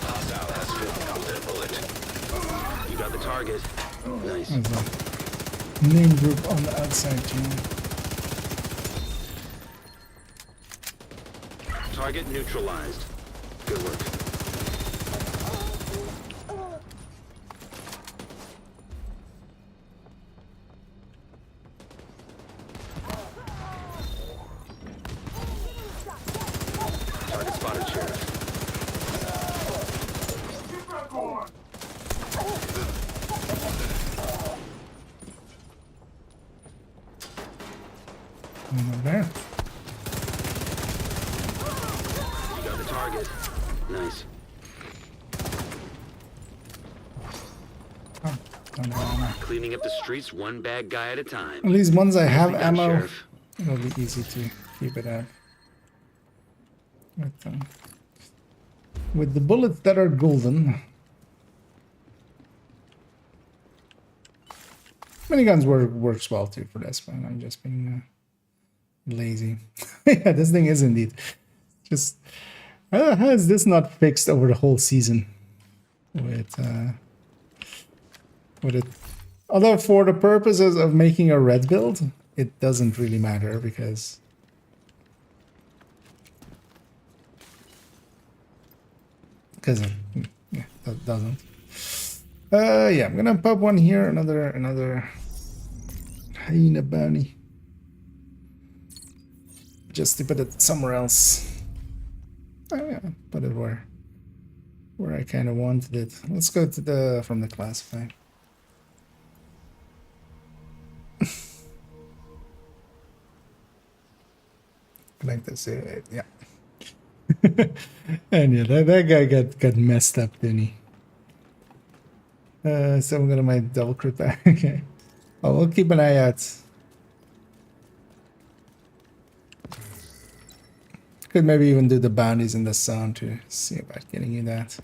Hostile has full golden bullet. You got the target. Nice. There's a name group on the outside too. Target neutralized. Good work. Target spotted, Sheriff. Over there. You got the target. Nice. Oh, don't have ammo. Cleaning up the streets one bad guy at a time. At least once I have Nicely done, ammo, Sheriff. it'll be easy to keep it up. With the bullets that are golden. Miniguns works well too for this one. I'm just being lazy. Yeah, this thing is indeed. Just how is this not fixed over the whole season? With it. Although for the purposes of making a red build, it doesn't really matter because yeah, that doesn't. Yeah, I'm gonna pop one here, another hyena bounty. Just to put it somewhere else. Oh yeah, put it where I kind of wanted it. Let's go to the from the classify. Like this, yeah. And yeah, that guy got messed up, didn't he? So I'm gonna my double crit back. Okay. Oh, we'll keep an eye out. Could maybe even do the bounties in the sound to see about getting you that.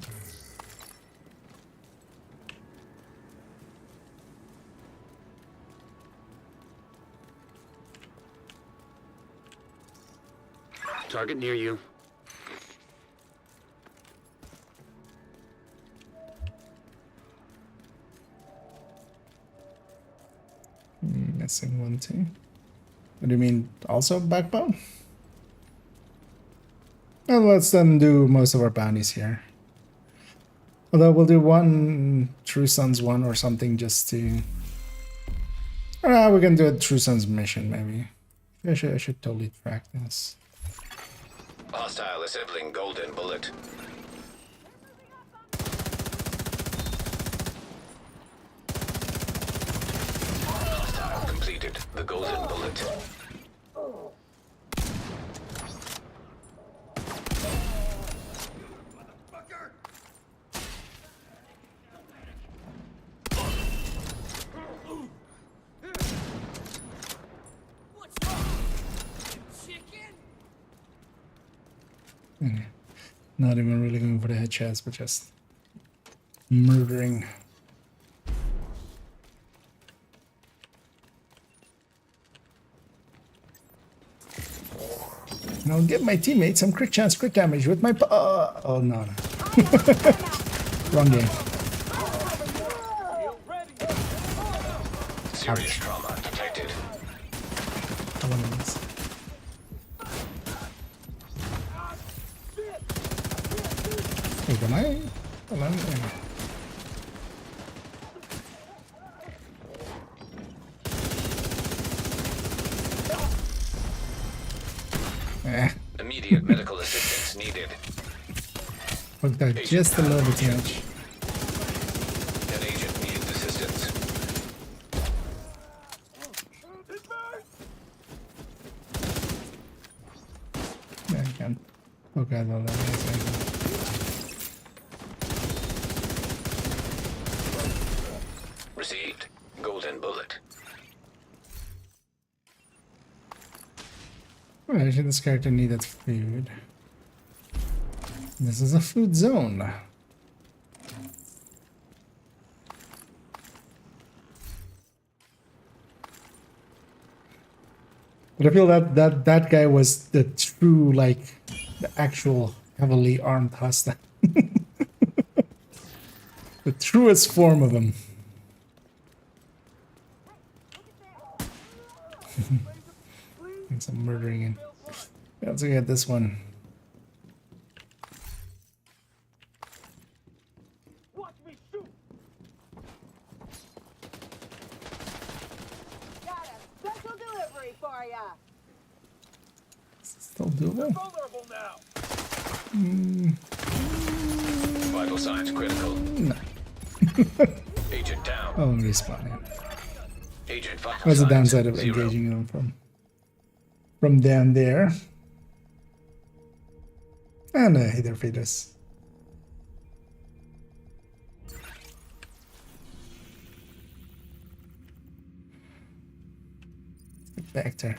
Target near you. Missing one too. What do you mean? Also backbone? Well, let's then do most of our bounties here. Although we'll do one True Sons one or something just to. We can do a True Sons mission maybe. I should totally track this. Hostile assembling golden bullet. Hostile completed the golden bullet. Not even really going for the headshots, but just murdering. And I'll give my teammates some crit chance, crit damage with my. Oh no, no. Wrong game. Serious trauma detected. Elements. Wait, am I? Immediate medical assistance needed. Fucked out just a little bit too much. An agent needs assistance. Yeah, I can. Okay, no, that is Received. Golden bullet. Well, actually, this character needed food. This is a food zone. But I feel that guy was the true, like, the actual heavily armed hostile. The truest form of him. And some murdering in. Let's look at this one. Watch me shoot. Got a special delivery for ya. Still doable? Vulnerable now. Vital signs critical. No. Agent down. Oh, I'm respawning. Agent vital What's the signs downside of 0. engaging them from? from down there. And a hither fetus. Get back there.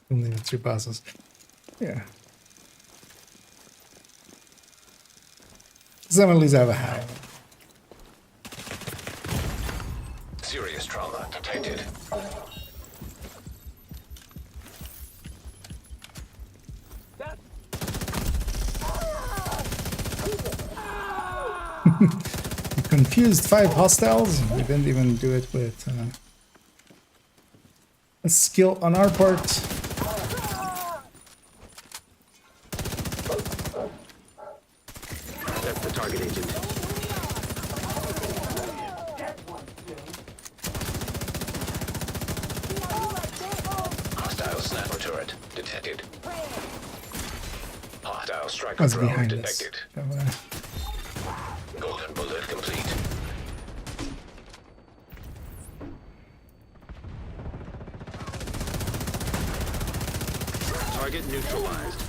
Only the 3 bosses. Yeah. Some at least have a high. Serious trauma detected. We confused 5 hostiles. We didn't even do it with a skill on our part. That's the target agent. Hostile sniper turret detected. Hostile striker What's drone behind us? detected. So, Golden bullet complete. Target neutralized.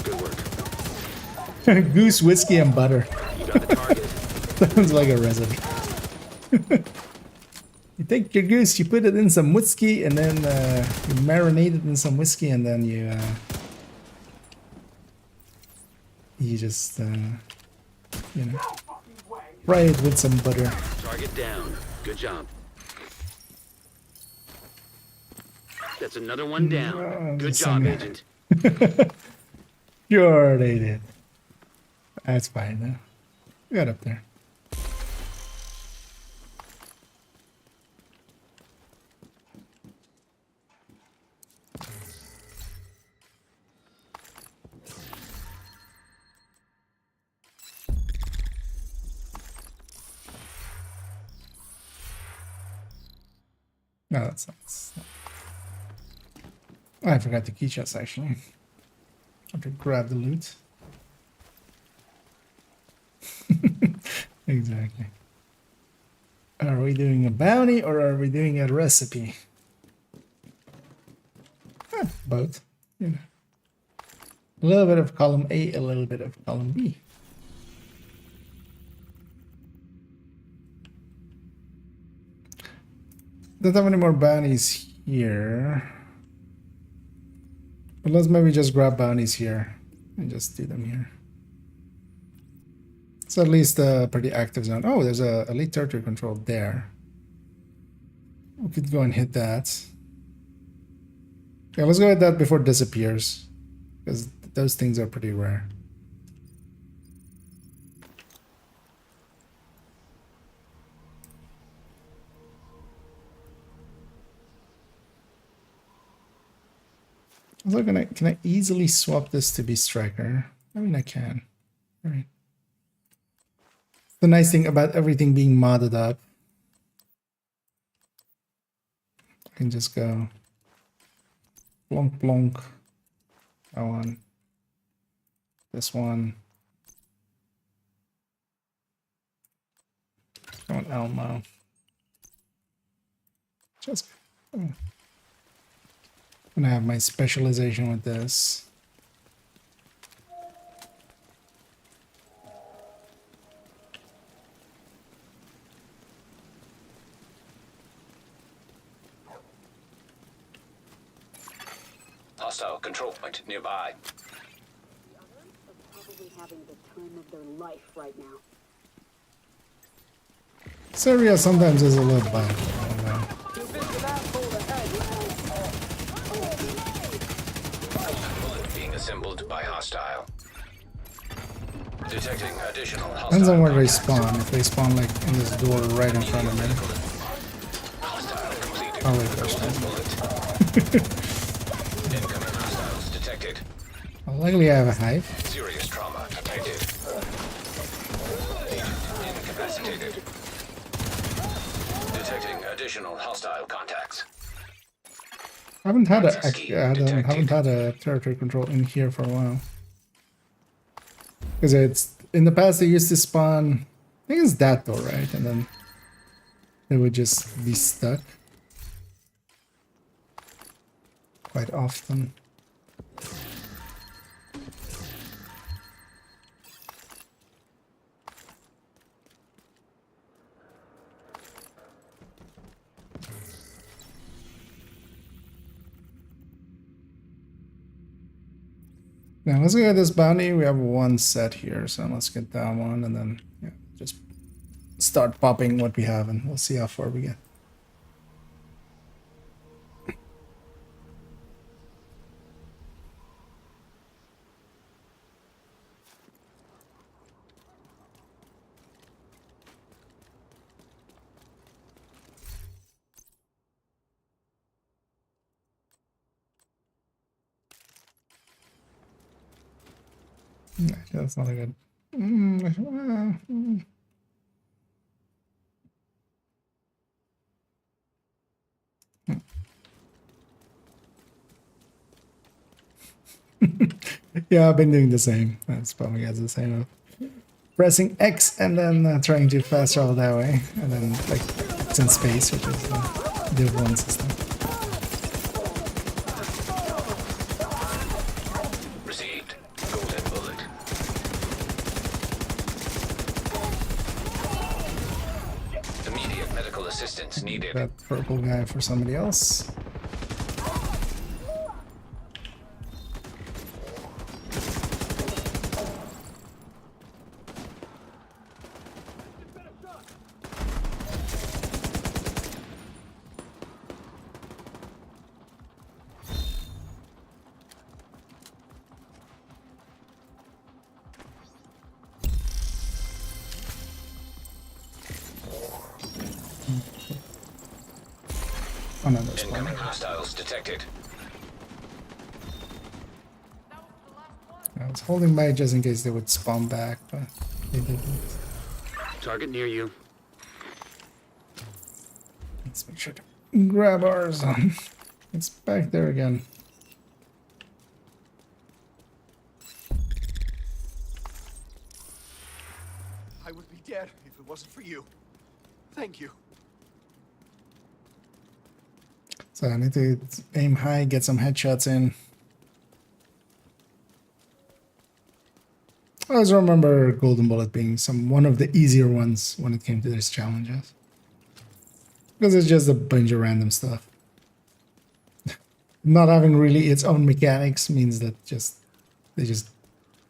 Good work. Goose, whiskey, and butter. You got the target. Sounds like a recipe. You take your goose, you put it in some whiskey, and then you marinate it in some whiskey, and then you just you know, fry it with some butter. Target down. Good job. That's another one down. Good job, some- agent. Sure they did. That's fine though. We got up there. No, that's nice. I forgot the key chest actually. I have to grab the loot. Exactly. Are we doing a bounty or are we doing a recipe? Both. You know. A little bit of column A, a little bit of column B. Don't have any more bounties here. But let's maybe just grab bounties here and just do them here. It's at least a pretty active zone. Oh, there's a elite territory control there. We could go and hit that. Yeah, let's go hit that before it disappears. Because those things are pretty rare. So can I easily swap this to be striker? I mean I can. Alright. The nice thing about everything being modded up. I can just go plonk plonk. That one. This one. That one Elmo. Just I'm gonna have my specialization with this. Hostile control point nearby. The others are probably having the time of their life right now. This area sometimes is a little bad. Bullet being assembled by hostile. Detecting additional hostile. Depends on where they contacts. spawn. If they spawn like in this door right in front of me. Hostile completed. Oh wait, there's Golden one. bullet. Incoming hostiles detected. I'll likely have a hive. Serious trauma detected. Agent incapacitated. Detecting Additional hostile contacts. I haven't had Access key haven't had a territory control in here for a while. Because it's in the past they used to spawn, I think it's that door, right? And then they would just be stuck quite often. Now let's get this bounty. We have one set here, so let's get that one and then yeah, just start popping what we have and we'll see how far we get. That's not a good. Yeah, I've been doing the same. That's probably guys the same. Pressing X and then trying to fast travel that way, and then like it's in space, which is the one system. Received. Golden bullet. Immediate medical assistance needed. That purple guy for somebody else. Another spawn. Incoming hostiles detected. I was holding back just in case they would spawn back, but they didn't. Target near you. Let's make sure to grab ours. It's back there again. I would be dead if it wasn't for you. Thank you. So I need to aim high, get some headshots in. I always remember Golden Bullet being one of the easier ones when it came to these challenges. Because it's just a bunch of random stuff. Not having really its own mechanics means that they just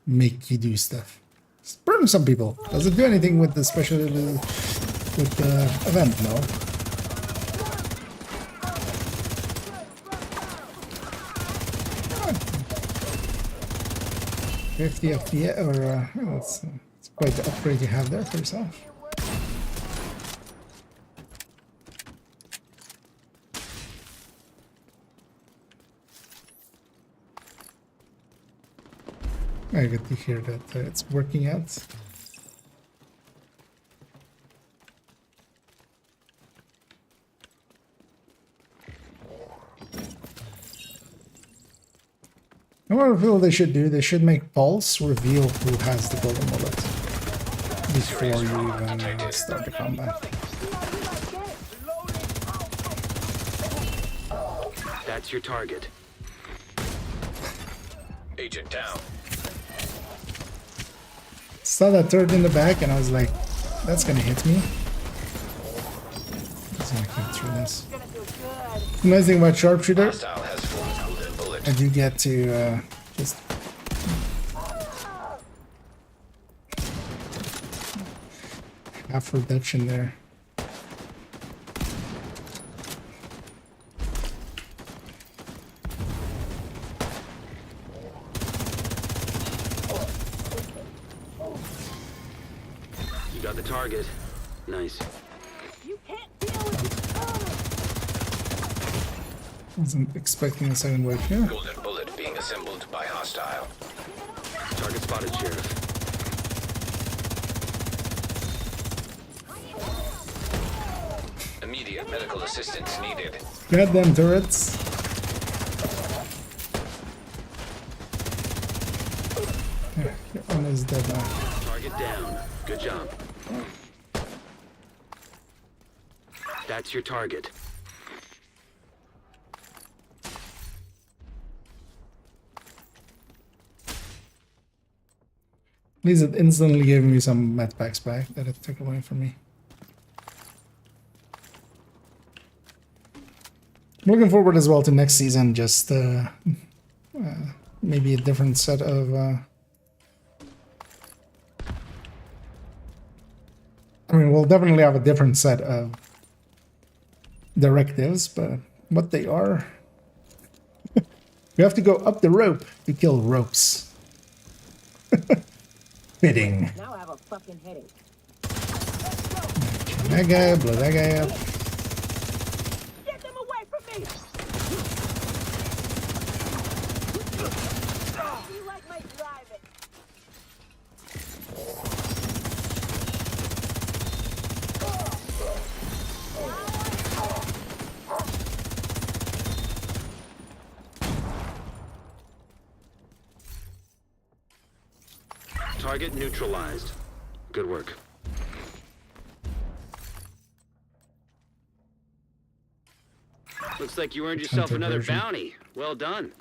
make you do stuff. Burn some people. Does it do anything with the special with the event? No. 50 FPS, or it's quite the upgrade you have there for yourself. I get to hear that it's working out. And what I feel they should do, they should make Pulse reveal who has the golden bullet before you even start the combat. That's your target. Agent down. Saw that turret in the back and I was like, that's gonna hit me. Just gonna keep through this. The nice thing about sharpshooter, Hostile has full golden bullet. I do get to just half reduction there. You got the target. Nice. You can't deal with Wasn't expecting a second wave here. Golden bullet being assembled by hostile. Target spotted, Sheriff. Immediate medical assistance needed. Goddamn turrets. Yeah, your one is dead now. Target down. Good job. That's your target. At least it instantly gave me some med packs back that it took away from me. I'm looking forward as well to next season, just maybe a different set of I mean, we'll definitely have a different set of directives, but what they are, you have to go up the rope to kill ropes. Fitting. Now I have a fucking headache. That guy up, blow that guy up. Get them away from me! You like my driving? Target neutralized. Good work. Looks like you earned yourself another Controversion. bounty. Well done.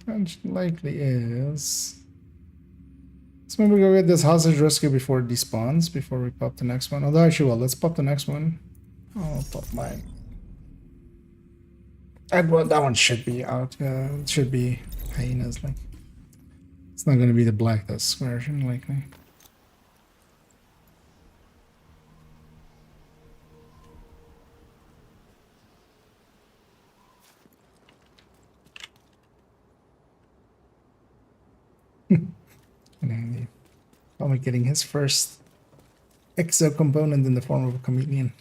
Which likely is. So maybe go get this hostage rescue before it despawns, before we pop the next one. Although actually, well, let's pop the next one. I'll pop mine. That one should be out. It should be hyenas. Like, it's not gonna be the Black Tusk version, likely. And probably getting his first exo component in the form of a chameleon.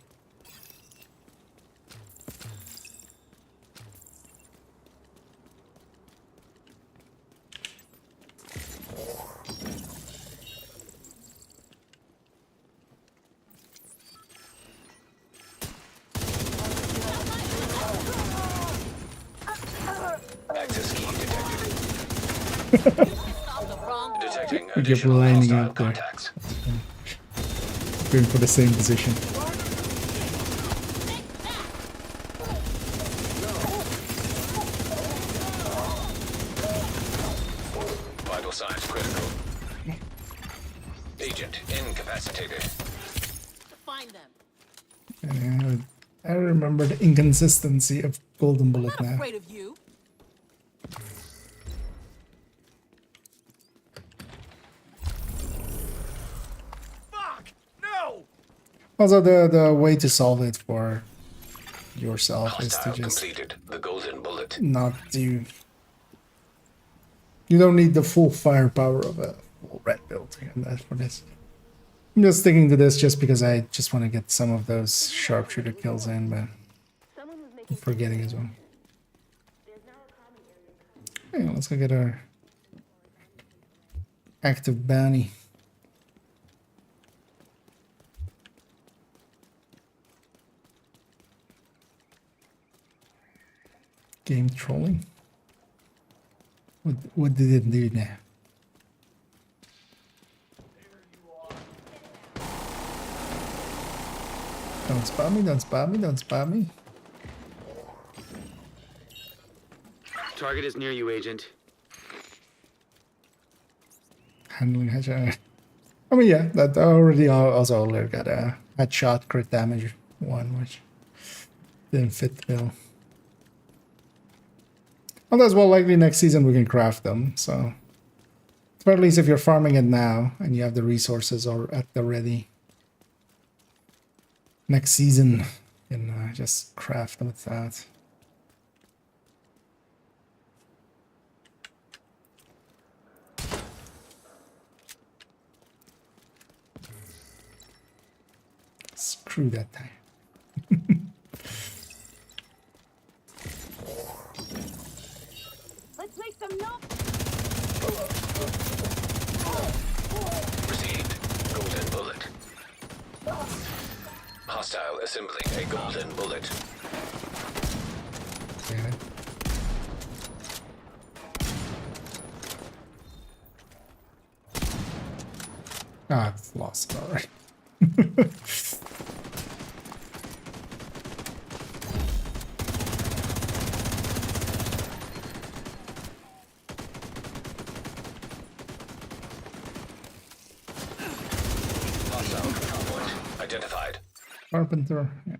Access key detected. Detecting keep additional lining hostile up there. contacts. Going for the same position. Vital signs critical. Agent incapacitated. Find them. And I remember the inconsistency of Golden Bullet I'm not now. afraid of you. Fuck! No! Also, the way to solve it for yourself is to Hostile just completed. The golden bullet. not do. You don't need the full firepower of a full red build, and that's for this. I'm just sticking to this just because I just want to get some of those sharpshooter kills in, but I'm forgetting as well. Yeah, let's go get our active bounty. Game trolling. What did it do now? Don't spam me, don't spam me, don't spam me. Target is near you, Agent. Handling headshot. I mean, yeah, that already also got a headshot crit damage one, which didn't fit the bill. Although as well, likely next season we can craft them, so. But at least if you're farming it now and you have the resources or at the ready, next season you can just craft them with that. Screw that time. Let's make some noise. Hostile assembling a golden bullet. Damn it. Ah, I've lost it already. Hostile control point identified. Carpenter. Yeah.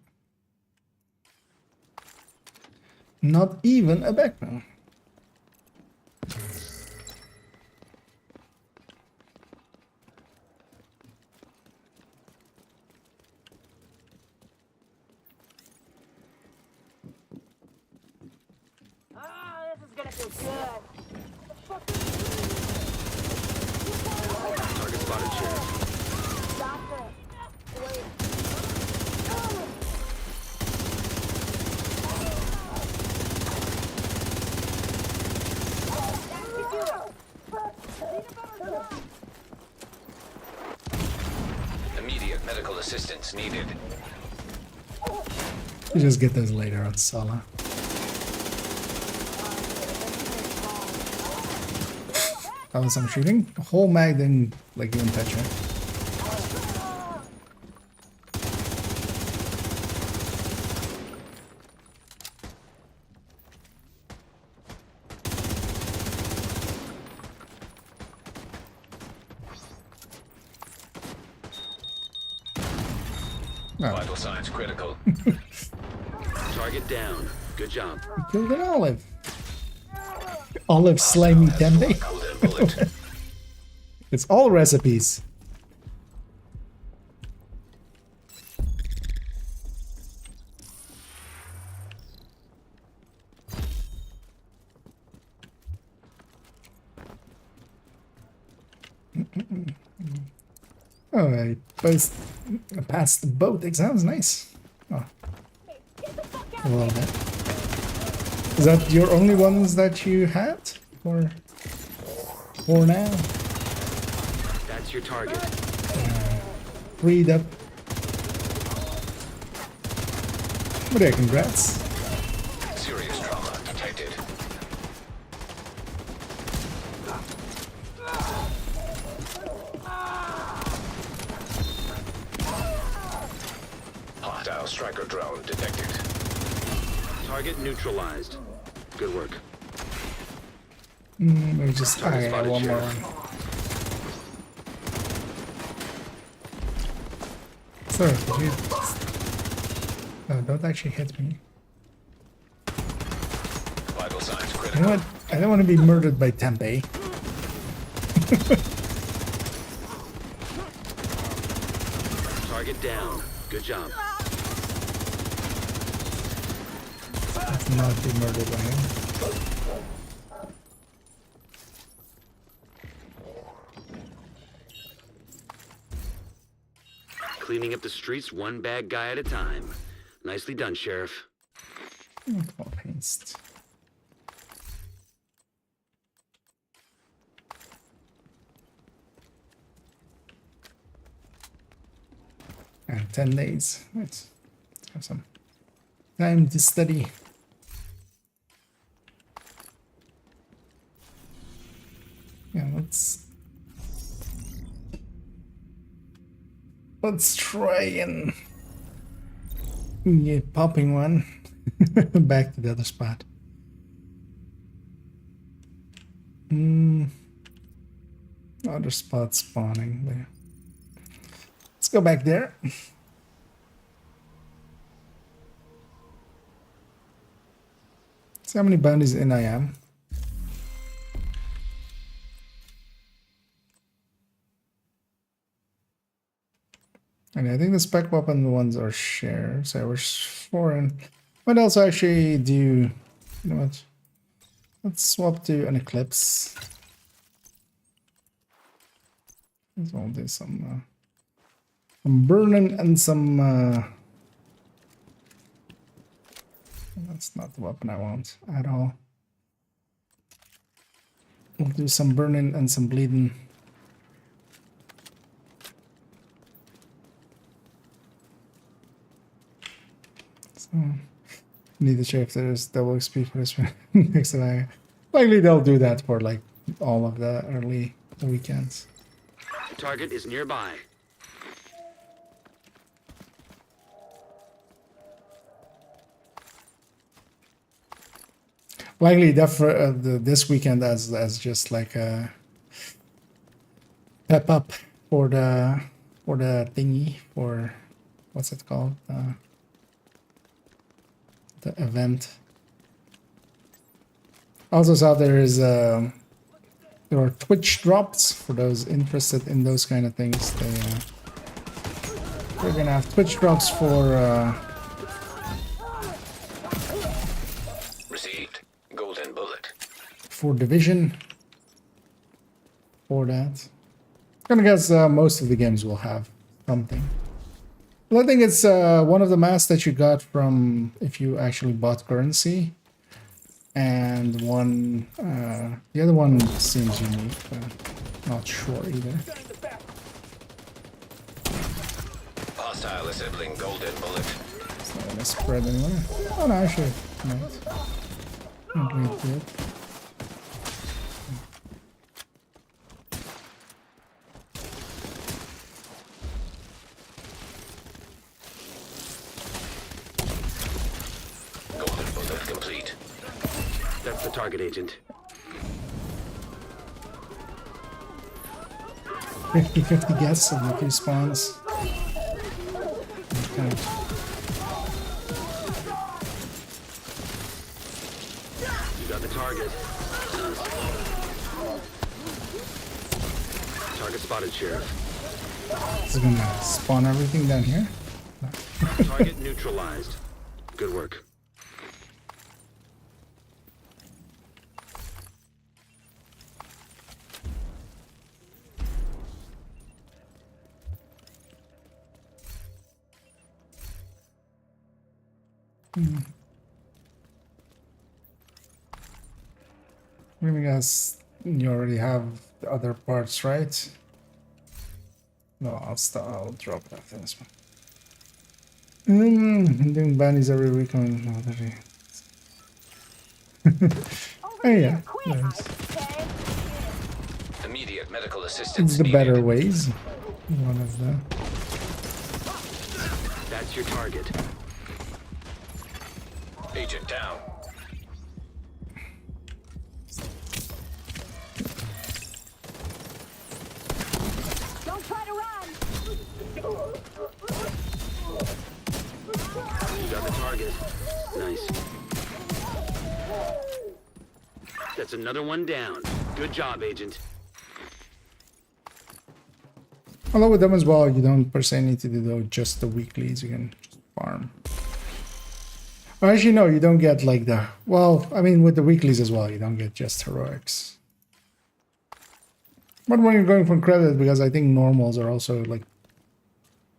Not even a background. Ah, this is gonna feel good. Target spotted, Sheriff. Stop it. Wait. Immediate medical assistance needed. You just get those later on Sala. That was some shooting. The whole mag didn't like even touch her. No, Vital signs critical. Target down. Good job. killed an olive. Olive slimy tempeh. Golden bullet. It's all recipes. Oh, I passed the boat exams. Nice. Oh. A little bit. Is that your only ones that you had? Or for now? That's your target. Read up. But yeah, congrats. Serious trauma detected. Hostile striker drone detected. Target neutralized. Good work. Let me just Target I got spotted, one more Sheriff. one. Sorry, did you? No, don't actually hit me. Vital signs You know critical. what? I don't want to be murdered by tempeh. Target down. Good job. Let's not be murdered by him. Cleaning up the streets one bad guy at a time. Nicely done, Sheriff. More paste. And 10 days. Let's have some time to study. Yeah, let's try and get popping one back to the other spot. Other spot spawning there. Let's go back there. See how many bounties in I am. And I think the spec weapon ones are shared, so we're foreign. What else actually do you know what? Let's swap to an eclipse. Let's all do some burning and some that's not the weapon I want at all. We'll do some burning and some bleeding. Need to check if there's double XP for this one. Next time, likely they'll do that for like all of the early weekends. Target is nearby. Likely this weekend as just like a pep up for the thingy, for what's it called, the event. Also saw there are Twitch drops for those interested in those kind of things. We're gonna have Twitch drops for Received. Golden bullet. for Division. For that, I'm gonna guess most of the games will have something. Well, I think it's one of the masks that you got from if you actually bought currency, and one the other one seems unique, but not sure either. Hostile assembling golden bullet. It's not gonna spread anywhere. Oh no, actually, nice. Not really good. Golden bullet complete. That's the target, Agent. 50-50 guess of the respawns. Okay. You got the target. Target spotted, Sheriff. Is it gonna spawn everything down here? Target neutralized. Good work. I guess you already have the other parts, right? No, I'll drop it after this one. I'm doing bandies every week on another day. Oh yeah, nice. Immediate medical assistance It's the needed. better ways. One of them. That's your target. Agent down. Don't try to run! You got the target. Nice. That's another one down. Good job, Agent. Although with them as well, you don't per se need to do just the weeklies. You can just farm. Or actually, no, you don't get like the... Well, I mean, with the weeklies as well, you don't get just heroics. But when you're going from credit, because I think normals are also like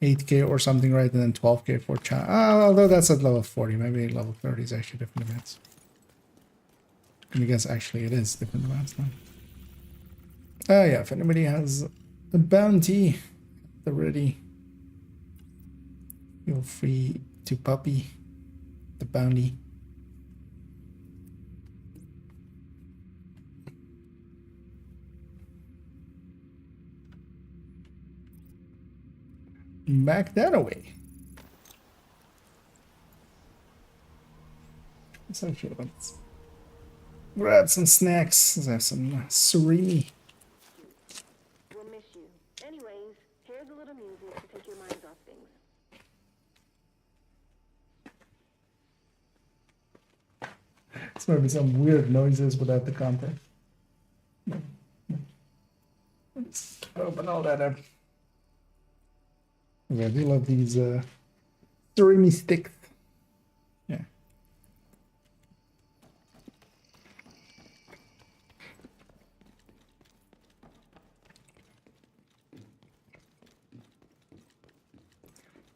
8k or something, right? And then 12k for chat. Although that's at level 40. Maybe level 30 is actually different events. I guess actually it is different events now. Yeah, if anybody has a bounty already, feel free to puppy the bounty. Back that away. So actually, let's grab some snacks. Let's have some surimi. We'll miss you. Anyways, here's a little music to take your minds off things. It's gonna be some weird noises without the content. Let's open all that up. I do love these surimi sticks. Yeah.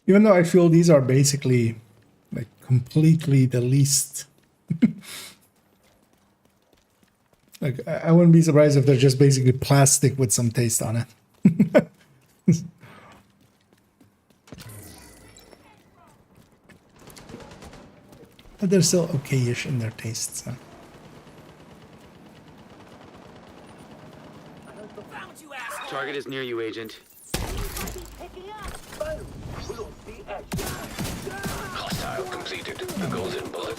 Even though I feel these are basically like completely the least. Like I wouldn't be surprised if they're just basically plastic with some taste on it. But they're still okay-ish in their tastes. So. Target is near you, Agent. Hostile completed. The golden bullet.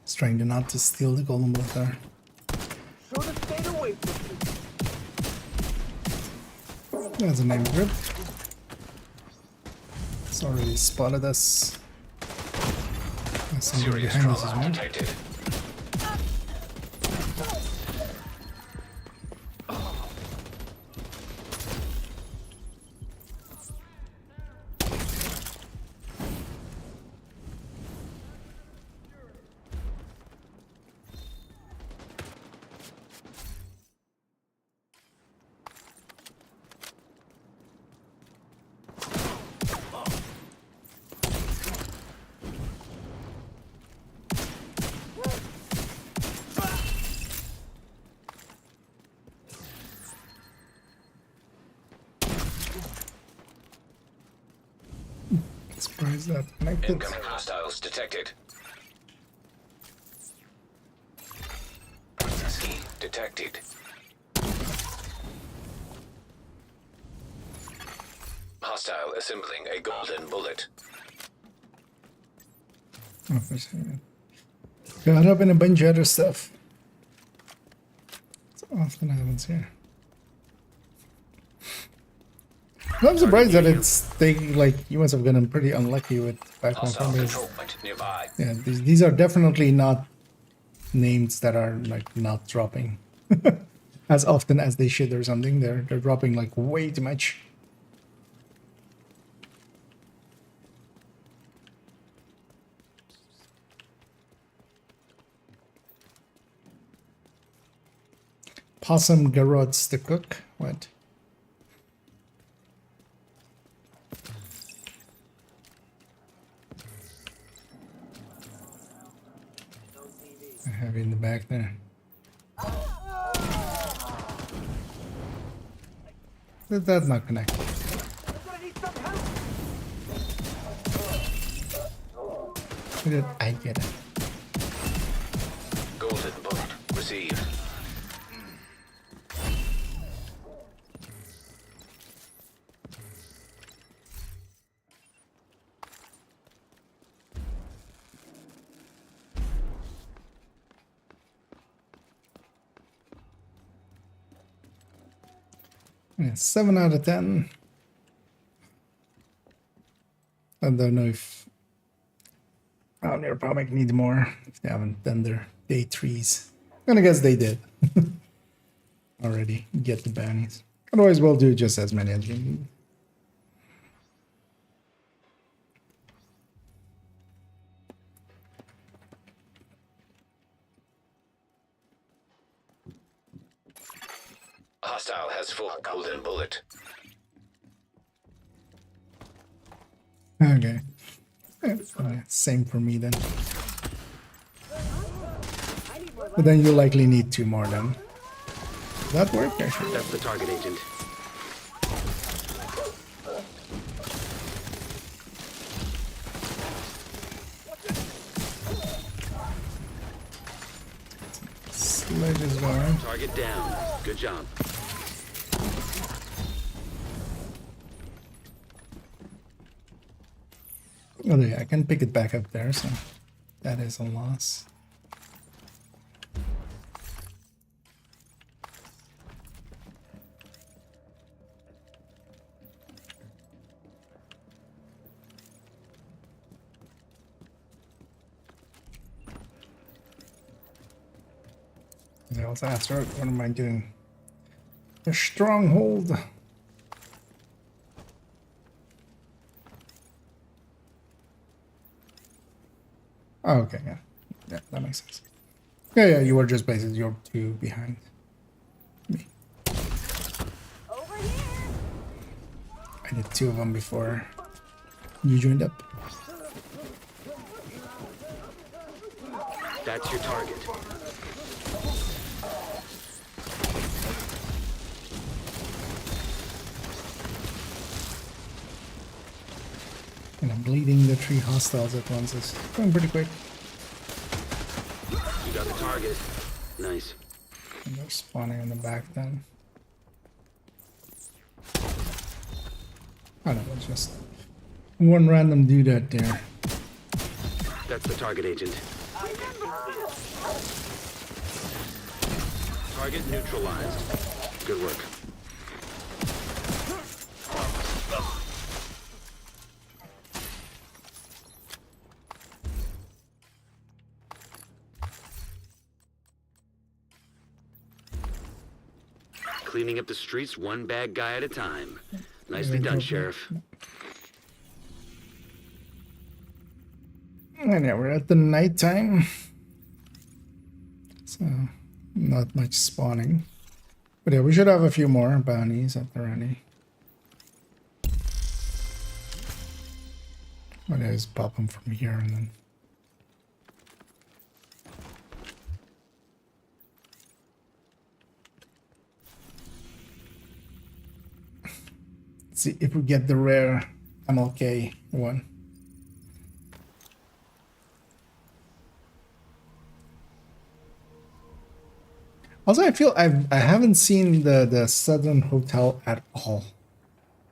Just trying to not to steal the golden bullet there. There's a name grip. It's already spotted us. There's something Serious behind us as trauma well. detected. Surprised that connected. Incoming hostiles detected. C detected. Hostile assembling a golden bullet. Oh, for a second. Got up in a bunch of other stuff. It often happens here. I'm surprised that it's taking, like, you must have gotten pretty unlucky with background Hostile farmers. control point nearby. Yeah, these are definitely not names that are like not dropping as often as they should or something. They're dropping like way too much. Possum garrots to cook. What? I have it in the back there. That's not connected. I get it. Golden bullet received. Yeah, 7 out of 10. I don't know if Pioneer Comic needs more if they haven't done their day 3s. I'm gonna guess they did already get the bounties. Otherwise, we'll do just as many as we need. Hostile has full golden bullet. Okay. Same for me then. But then you likely need 2 more then. Does that work? Actually, That's the target, Agent. sledge is going. Target down. Good job. Oh yeah, I can pick it back up there, so that is a loss. I also asked her, what am I doing? The stronghold. Oh, okay, yeah. Yeah, that makes sense. Yeah, you were just basically you're 2 behind me. Over here. I did 2 of them before you joined up. That's your target. bleeding the 3 hostiles at once is going pretty quick. You got the target. Nice. And they're spawning in the back then. I don't know, it's just one random dude out there. That's the target, Agent. Target neutralized. Good work. Cleaning up the streets one bad guy at a time. Nicely done, Sheriff. And yeah, we're at the nighttime. So, not much spawning. But yeah, we should have a few more bounties at the ready. But yeah, just pop them from here and then. Let's see if we get the rare MLK one. Also, I feel I haven't seen the Southern Hotel at all,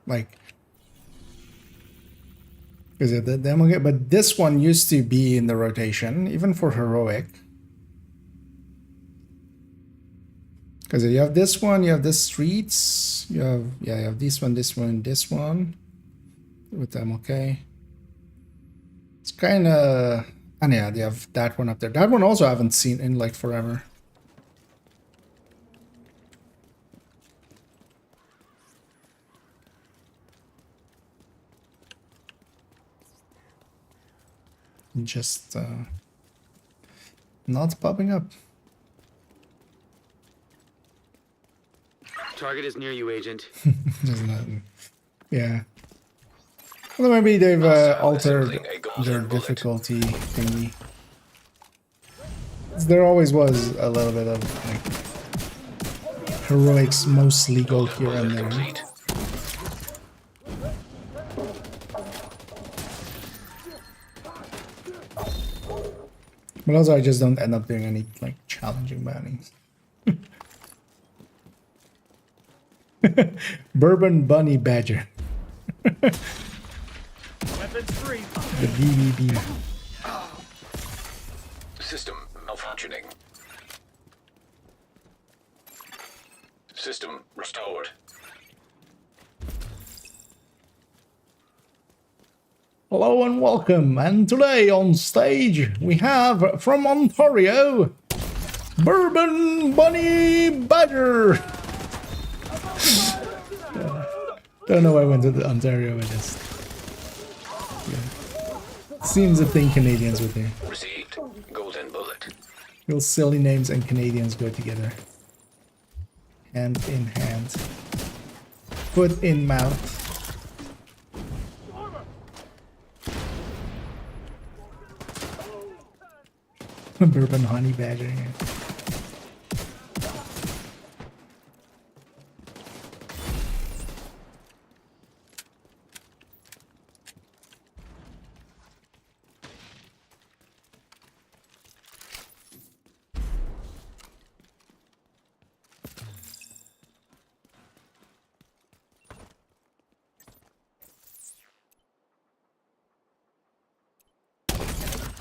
like, because the MLK, but this one used to be in the rotation, even for heroic. Because you have this one, you have the streets, you have you have this one with the MLK. It's kind of, and yeah, they have that one up there. That one also I haven't seen in like forever. Just not popping up. Target is near you, Agent. There's nothing. Yeah. Well, maybe they've altered their difficulty thingy. There always was a little bit of like heroics mostly go here and there. Complete. But also I just don't end up doing any like challenging bounties. Bourbon Bunny Badger. Weapons free. The BBB. System malfunctioning. System restored. Hello and welcome, and today on stage we have from Ontario, Bourbon Bunny Badger. Don't know why I went to the Ontario, I just seems a thing Canadians would do. Received. Golden bullet. Real silly names and Canadians go together. Hand in hand. Foot in mouth. Bourbon honey badger. Yeah.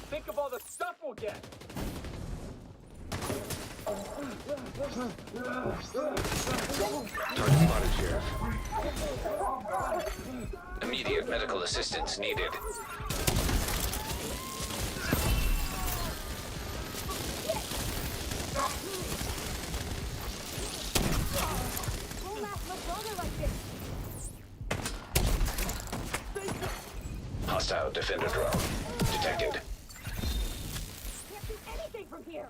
Think of all the stuff we'll get. Target spotted, Sheriff. Immediate medical assistance needed. Hostile defender drone detected. Can't see anything from here.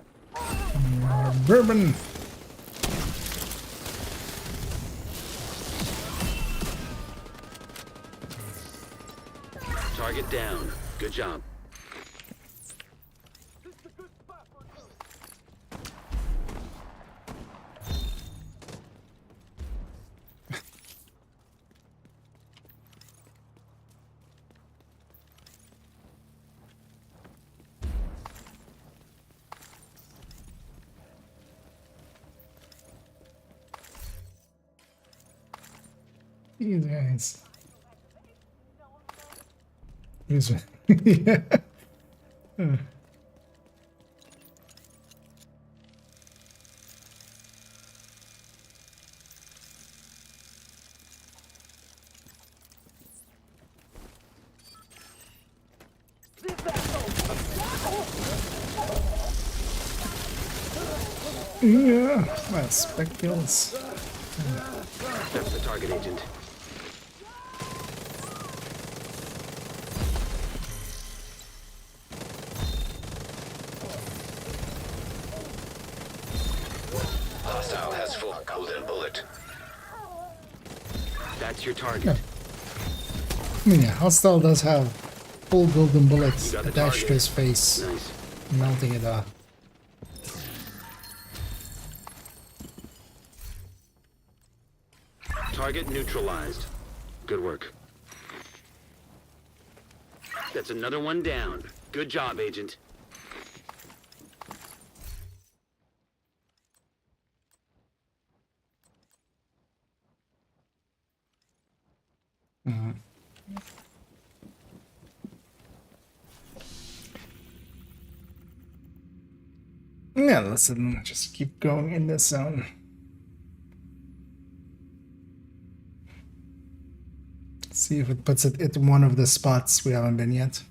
Bourbon. Target down. Good job. These guys. These yeah. Yeah, well, spec kills. That's the target, Agent. Hostile has full golden bullet. That's your target. I mean, yeah, Hostile does have full golden bullets You got the attached to target. his face, Nice. melting it off. Target neutralized. Good work. That's another one down. Good job, Agent. Yeah, listen, just keep going in this zone. See if it puts it at one of the spots we haven't been yet.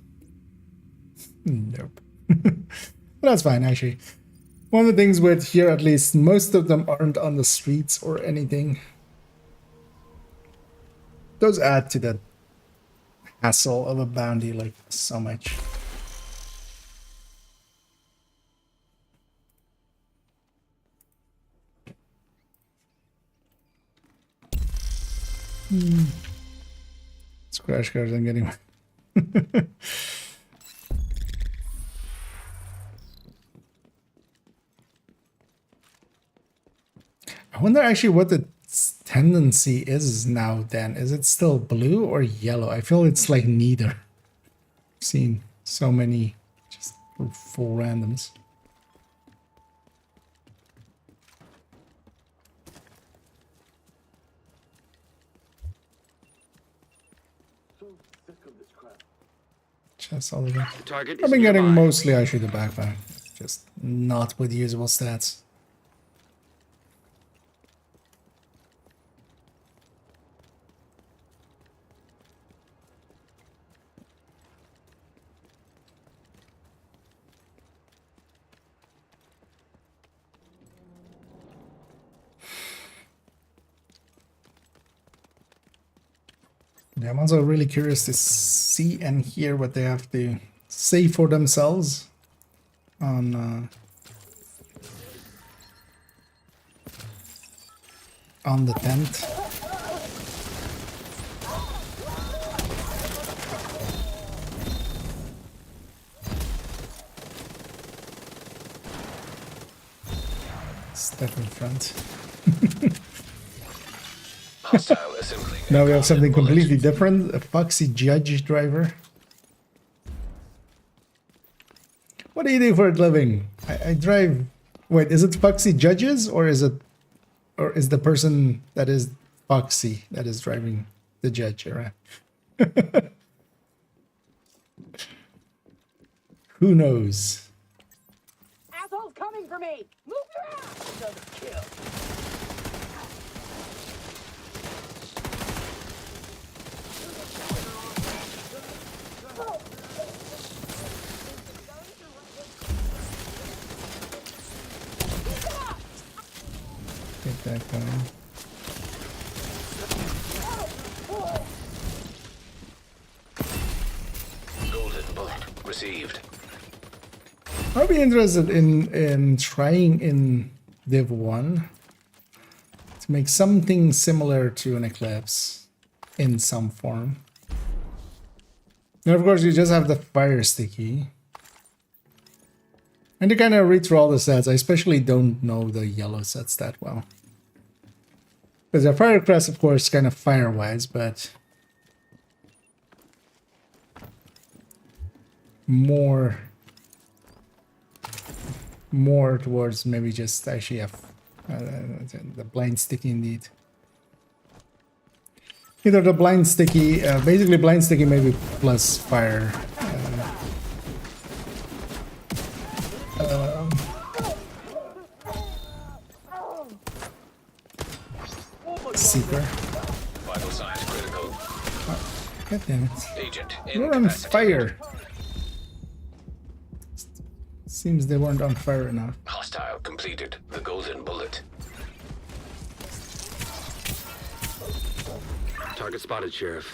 Nope. But that's fine, actually. One of the things with here, at least, most of them aren't on the streets or anything. Those add to the hassle of a bounty, like, so much. Crash cars, I'm getting one. I wonder actually what the tendency is now then. Is it still blue or yellow? I feel it's like neither. I've seen so many just full randoms. Just all of them. The target is I've been getting nearby. mostly actually the backpack, just not with usable stats. Yeah, I'm also really curious to see and hear what they have to say for themselves on the tent. Step in front. Hostile assembling. a Now we have golden something bullet. completely different. A Foxy Judge driver. What do you do for a living? I drive. Wait, is it Foxy Judges or is the person that is Foxy that is driving the judge around? Who knows? Asshole's coming for me! Move your ass! Another kill. Get that going. Golden bullet received. I'll be interested in trying in Div 1 to make something similar to an Eclipse in some form. And of course, you just have the fire sticky. And to kind of read through all the sets, I especially don't know the yellow sets that well. Because the fire crest, of course, kind of fire-wise, but more towards maybe just actually the blind sticky indeed. Either the blind sticky, basically blind sticky maybe plus fire. Seeker. Vital signs critical. God damn it. Agent You're on incapacitated. fire. Seems they weren't on fire enough. Hostile completed the golden bullet. Target spotted, Sheriff.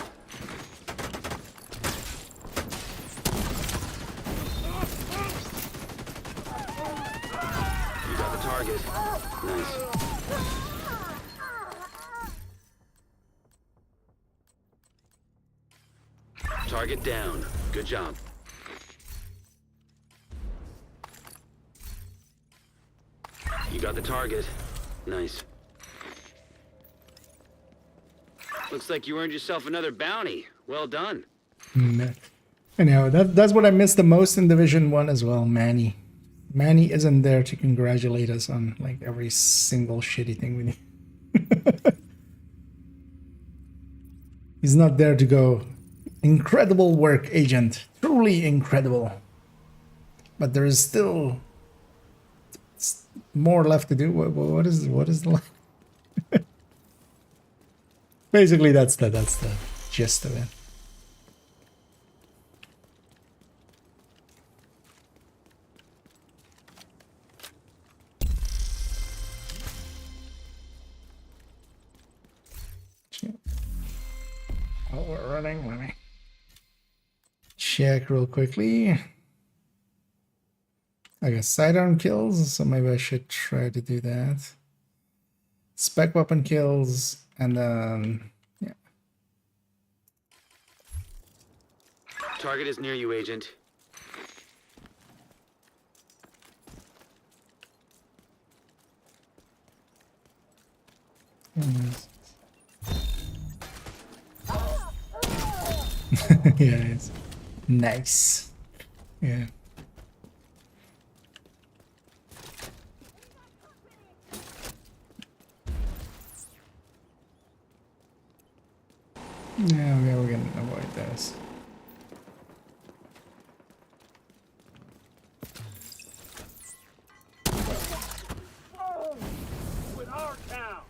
You got the target. Nice. Target down. Good job. You got the target. Nice. Looks like you earned yourself another bounty. Well done. Anyhow, that's what I missed the most in Division 1 as well, Manny. Manny isn't there to congratulate us on like every single shitty thing we need. He's not there to go, incredible work, Agent. Truly incredible. But there is still more left to do. What is the line? Basically, that's the gist of it. Oh, we're running. Let me check real quickly. I got sidearm kills, so maybe I should try to do that. Spec weapon kills, and then yeah. Target is near you, Agent. Yeah, it's nice. Yeah. Yeah, we're gonna avoid this. With our town.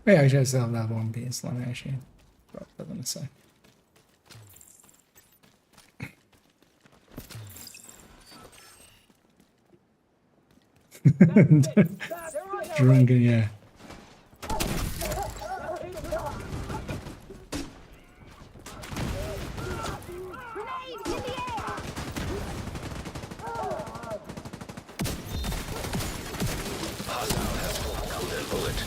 Wait, actually, I still have that one piece. Let me actually drop that in a sec. Drunken, yeah. Hostile has full golden bullet.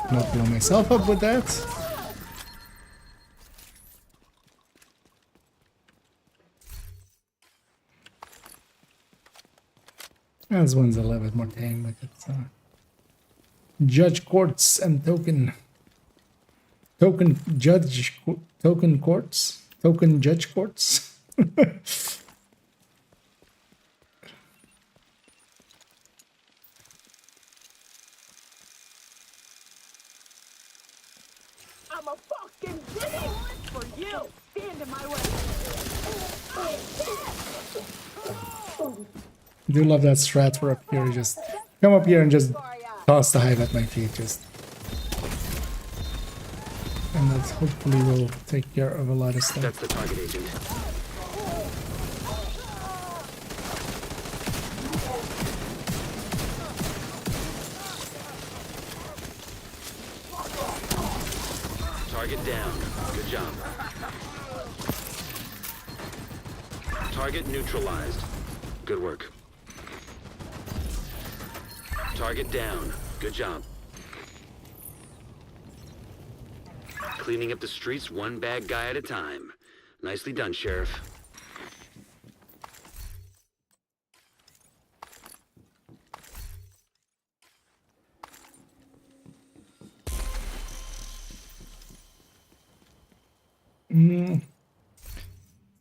Not blow myself up with that. This one's a little bit more tame, but it's judge courts and token judge token courts, token judge courts. I'm a fucking Jimmy for you. Stand in my way. I do love that strat for up here. Just come up here and just toss the hive at my feet. Just, and that hopefully will take care of a lot of stuff. That's the target, Agent. Target down. Good job. Target neutralized. Good work. Target down. Good job. Cleaning up the streets one bad guy at a time. Nicely done, Sheriff.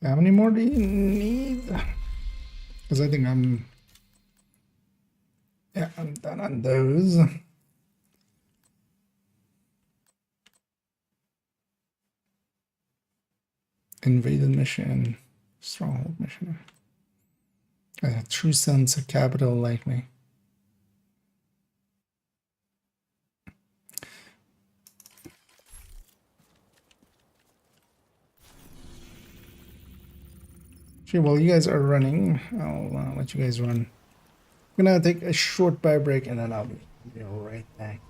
How many more do you need? Because I think I'm done on those. Invaded mission, stronghold mission. True sense of capital likely. Okay, while you guys are running, I'll let you guys run. I'm gonna take a short bio break and then I'll be right back.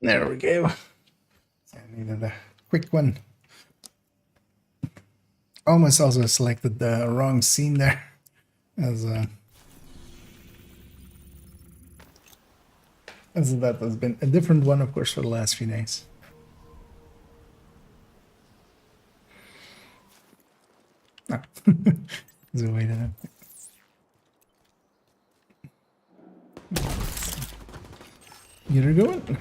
There we go. I needed a quick one. Almost also selected the wrong scene there. As that has been a different one, of course, for the last few days. Ah. There's a way to get her going.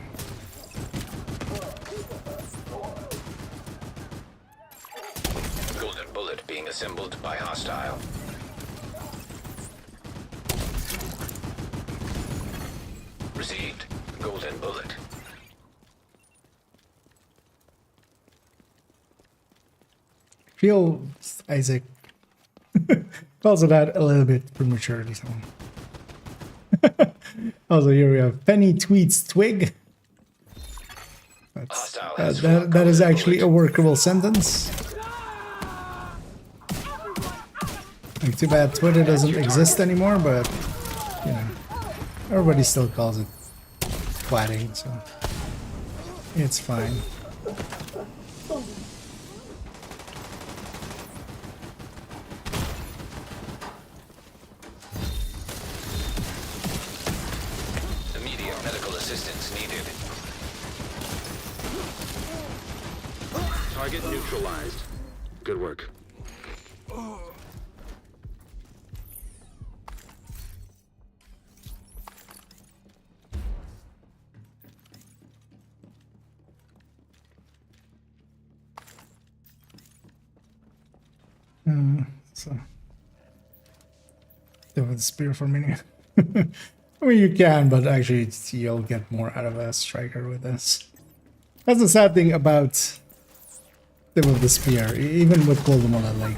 Golden bullet being assembled by hostile. Received. Golden bullet. Feel Isaac calls it out a little bit prematurely. So. Also, here we have Penny tweets twig. That is actually a workable sentence. Like, too bad Twitter doesn't exist anymore, but you know, everybody still calls it twatting, so it's fine. Immediate medical assistance needed. Target neutralized. Good work. So, with the spear for a minute. I mean, you can, but actually, you'll get more out of a striker with this. That's the sad thing about with the spear, even with golden mullet, like,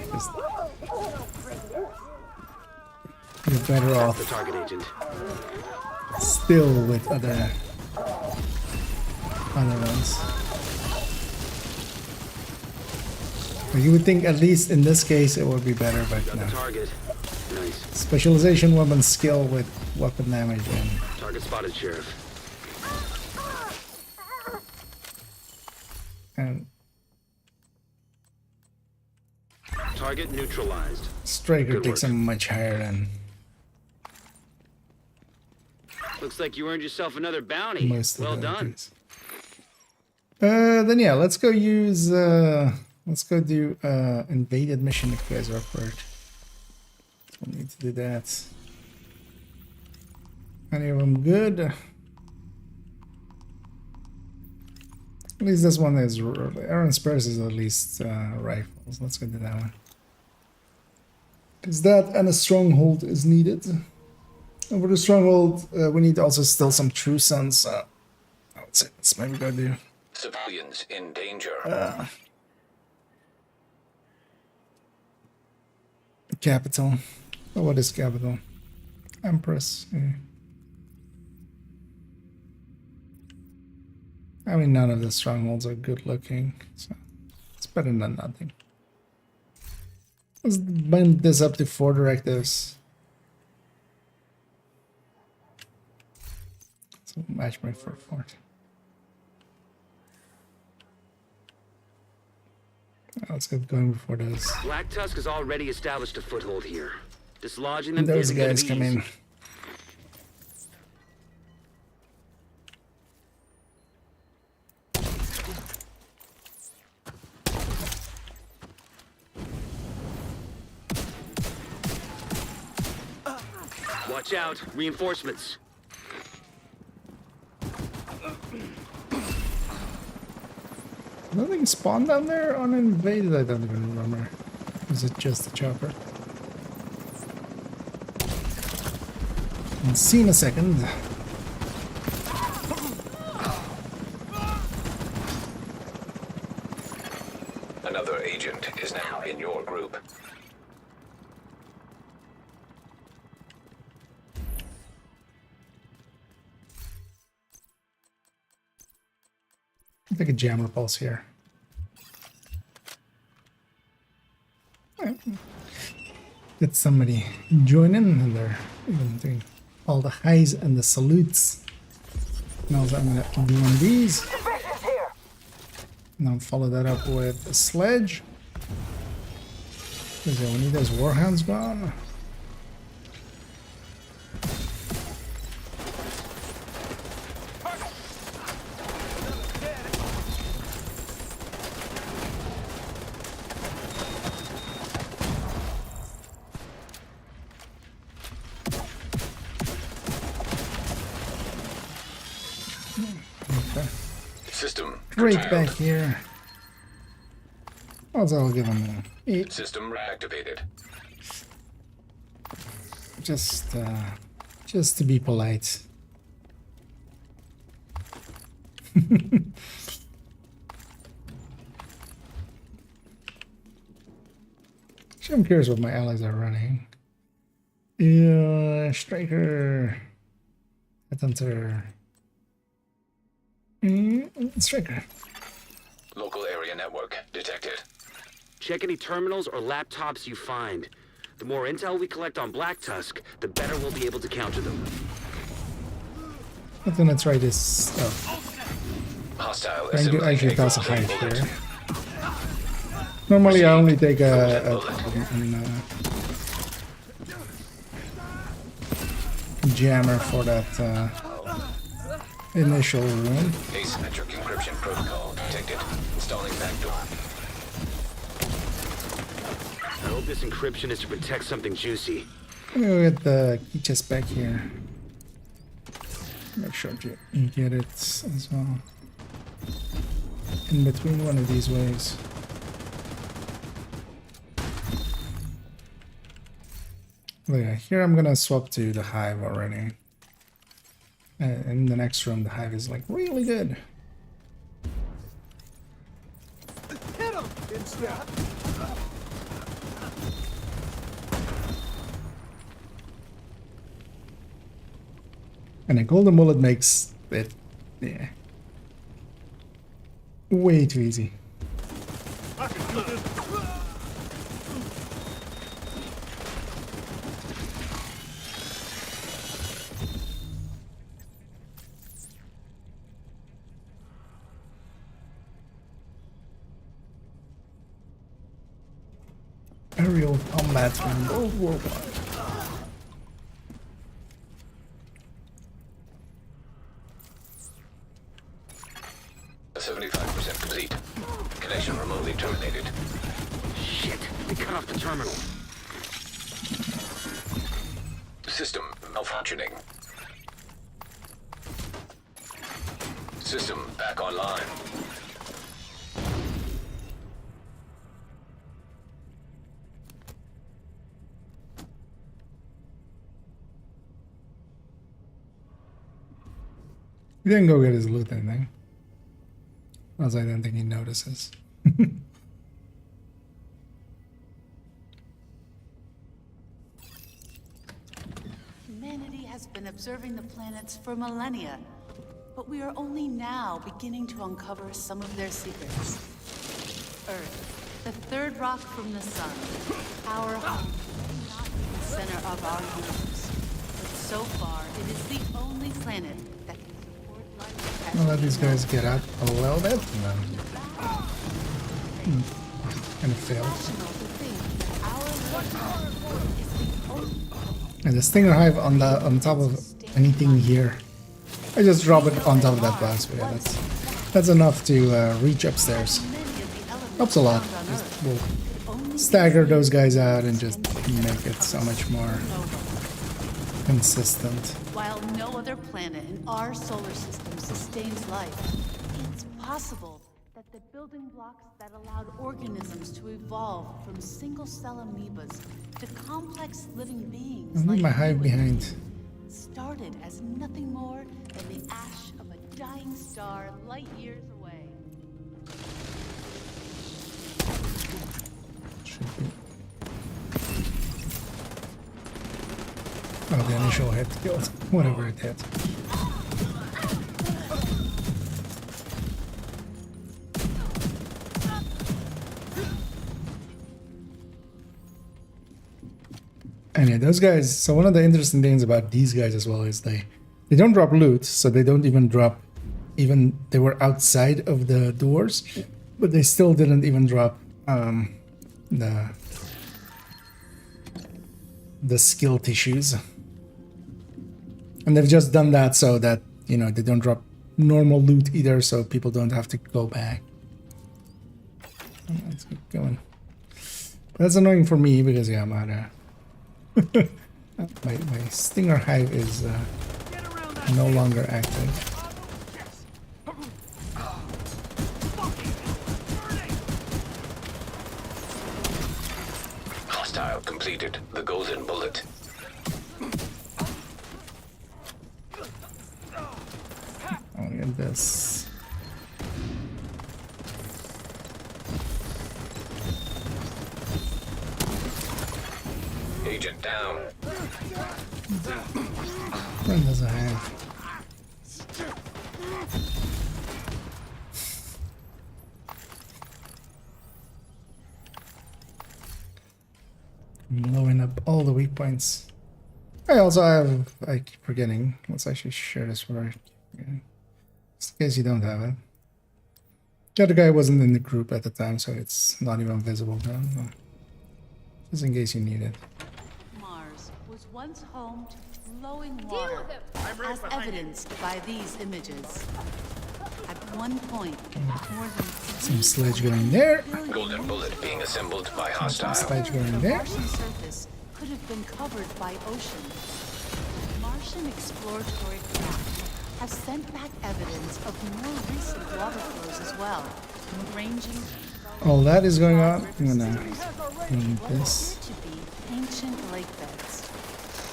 you're better off The target agent. still with other ones. You would think at least in this case it would be better, but no. Target. Nice. Specialization weapon skill with weapon damage and Target spotted, Sheriff. Target neutralized. striker Good takes work. him much higher than Looks like you earned yourself another bounty. most of Well the done. dudes. Then yeah, let's go use let's go do invaded mission if you guys are up for it. We'll need to do that. Any of them good? At least this one is Aaron Spears is at least rifles. Let's get to that one. Because that and a stronghold is needed. And for the stronghold, we need also still some true sons. Let's maybe go do. Civilians in danger. Capital. Oh, what is capital? Empress. Yeah. I mean, none of the strongholds are good looking, so it's better than nothing. Let's bump this up to 4 directives. So matchmake for fort. Let's get going before those. Black Tusk has already established a foothold here. Dislodging them Those isn't gonna guys be come easy. in. Watch out, reinforcements. Nothing spawned down there on invaded. I don't even remember. Is it just a chopper? See in a second. Another agent is now in your group. I'll take a jammer pulse here. Get somebody joining, and they're even doing all the highs and the salutes. Now I'm gonna do one of these. Now follow that up with a sledge. Because we need those warhounds gone. System Right curtailed. back here. Also, I'll give him a 8. System reactivated. Just to be polite. Actually, I'm curious what my allies are running. Yeah, Striker, Headhunter, Striker. Local area network detected. Check any terminals or laptops you find. The more intel we collect on Black Tusk, the better we'll be able to counter them. I'm gonna try this. Oh, Hostile trying to assembly actually toss a bullet. hive here. Normally, I only take a jammer for that initial room. Asymmetric encryption protocol detected. Installing backdoor. I hope this encryption is to protect something juicy. Let me go get the key chest back here. Make sure you get it as well. In between one of these ways. Oh yeah, here I'm gonna swap to the hive already. In the next room, the hive is like really good. Hit him! Instead. And a golden bullet makes it, yeah, way too easy. I can do this. Aerial combat from both worldwide. A 75% complete. Connection remotely terminated. Shit, they cut off the terminal. System malfunctioning. System back online. He didn't go get his loot, I think. Else I don't think he notices. Humanity has been observing the planets for millennia, but we are only now beginning to uncover some of their secrets. Earth, the third rock from the sun, our home, not the center of our universe. But so far, it is the only planet that can support life. I'll let these guys get out a little bit, and then kind of failed. And the stinger hive on top of anything here. I just drop it on top of that box, but yeah, that's enough to reach upstairs. Helps a lot. Just we'll stagger those guys out and just make it so much more consistent. While no other planet in our solar system sustains life, it's possible that the building blocks that allowed organisms to evolve from single-cell amoebas to complex living beings I'll leave my hive behind. started as nothing more than the ash of a dying star light years away. Should be. Oh, the initial hit killed whatever it hit. And yeah, those guys, so one of the interesting things about these guys as well is they don't drop loot, so they don't even drop, even they were outside of the doors, but they still didn't even drop the skill tissues. And they've just done that so that, you know, they don't drop normal loot either, so people don't have to go back. Let's keep going. But that's annoying for me because, yeah, I'm out of... my stinger hive is no longer active. Hostile completed the golden bullet. Oh, look at this. Agent down. When does I have? I'm blowing up all the weak points. I also have, I keep forgetting. Let's actually share this word. Just in case you don't have it. The other guy wasn't in the group at the time, so it's not even visible now. Just in case you need it. Mars was once home to flowing water, as evidenced by these images. At one point, more than Some sledge going there. Golden bullet being assembled by hostile. Sledge going the there. Martian surface could have been covered by ocean. Martian exploratory craft have sent back evidence of more recent water flows as well, ranging All that is going on. I'm gonna need this. to be ancient lake beds.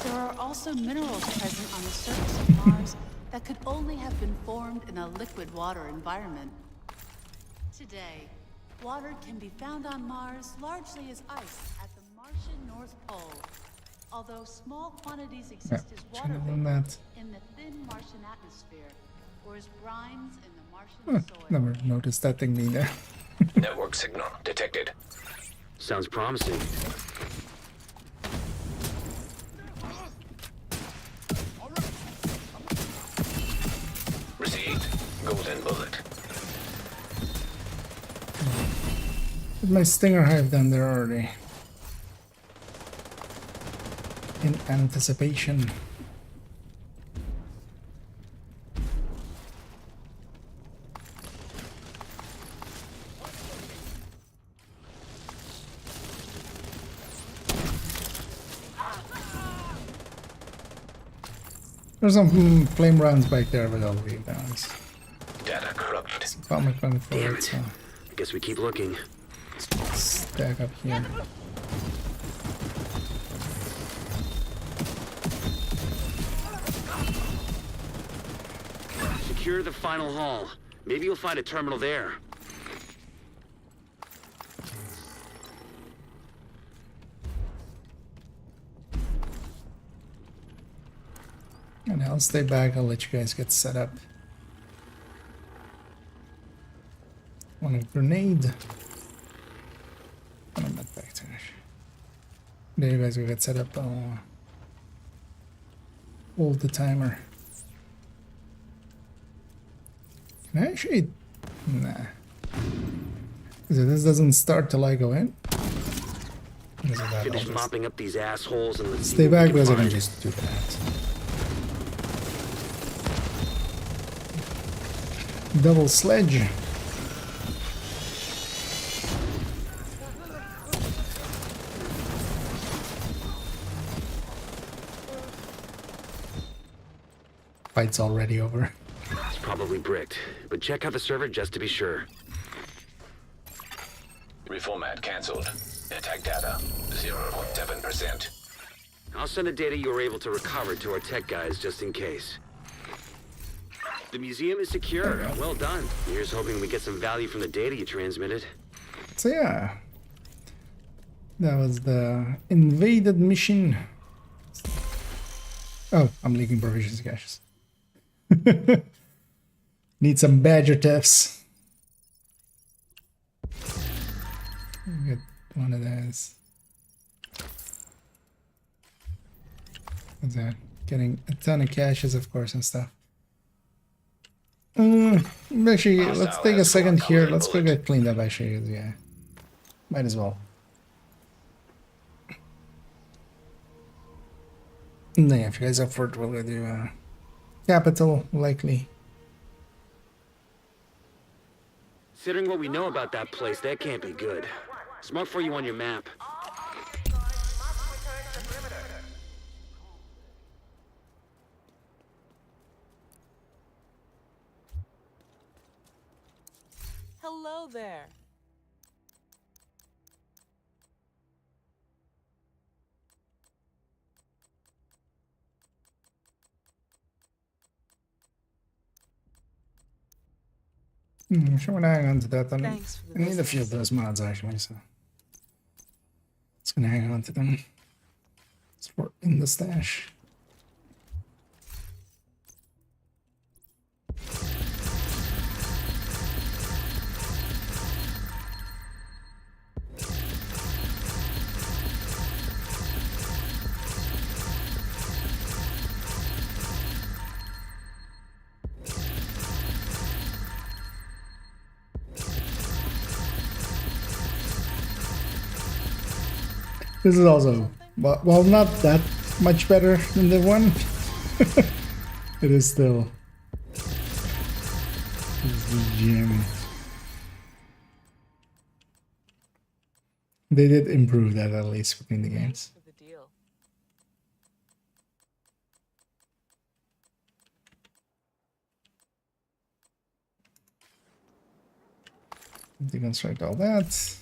There are also minerals present on the surface of Mars that could only have been formed in a liquid water environment. Today, water can be found on Mars largely as ice at the Martian North Pole, although small quantities exist as water should've done vapor that. in the thin Martian atmosphere, or as brines in the Martian soil. Never noticed that thing being there. Network signal detected. Sounds promising. Received golden bullet. Put my stinger hive down there already. In anticipation. There's some flame rounds back there, but I'll leave those. Data corrupted. Comic gun for Damn it, it. so I guess we keep looking. stack up here. secure the final hall. Maybe you'll find a terminal there. And I'll stay back. I'll let you guys get set up. Want a grenade? And I'm not back to it. There you guys will get set up. I'll hold the timer. Can I actually? Nah. So this doesn't start till I go in. Finish mopping up these assholes and let's stay back because I can just do that. Double sledge. Fight's already over. It's probably bricked, but check out the server just to be sure. Reformat cancelled. Attack data 0.7%. I'll send the data you were able to recover to our tech guys just in case. The museum is secure. Well done. Here's hoping we get some value from the data you transmitted. So yeah, that was the invaded mission. Oh, I'm leaking provisions caches. Need some badger thefts. Get one of those. What's that? Getting a ton of caches, of course, and stuff. Actually, let's take a second here. Let's go get cleaned up, actually. Yeah, might as well. And then, if you guys are up for it, we'll go do capital, likely. Considering what we know about that place, that can't be good. Smart for you on your map. Hello there. I'm sure we're gonna hang on to that. I Thanks for the need a few of those mods actually, so it's gonna hang on to them. It's for in the stash. This is also, well, not that much better than the one. It is still. It's the gym. They did improve that at least between the games. For the deal. Deconstruct all that.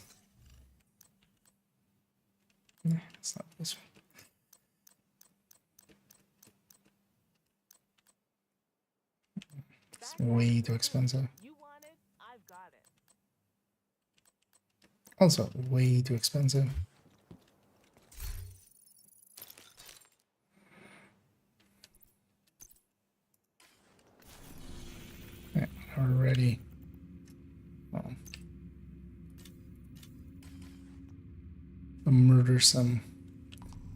Yeah, it's not this one. It's way too expensive. You want it? I've got it. Also, way too expensive. Yeah, already. Oh. Murder some.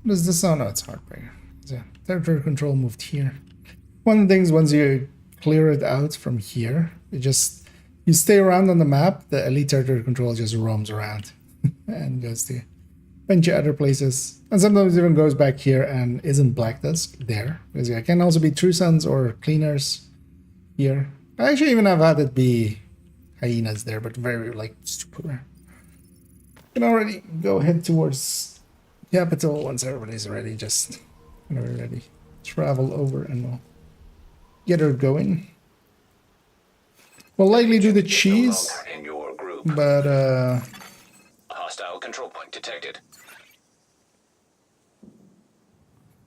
What is this? Oh no, it's Heartbreaker. Yeah, territory control moved here. One of the things, once you clear it out from here, you stay around on the map. The elite territory control just roams around and goes to a bunch of other places, and sometimes even goes back here and isn't Black Dusk there, because it can also be True Sons or Cleaners here. I actually even have had it be Hyenas there, but very like super rare. Can already go head towards capital once everybody's ready. Just whenever you're ready, travel over and we'll get her going. We'll likely do the cheese, In your group. but Hostile control point detected.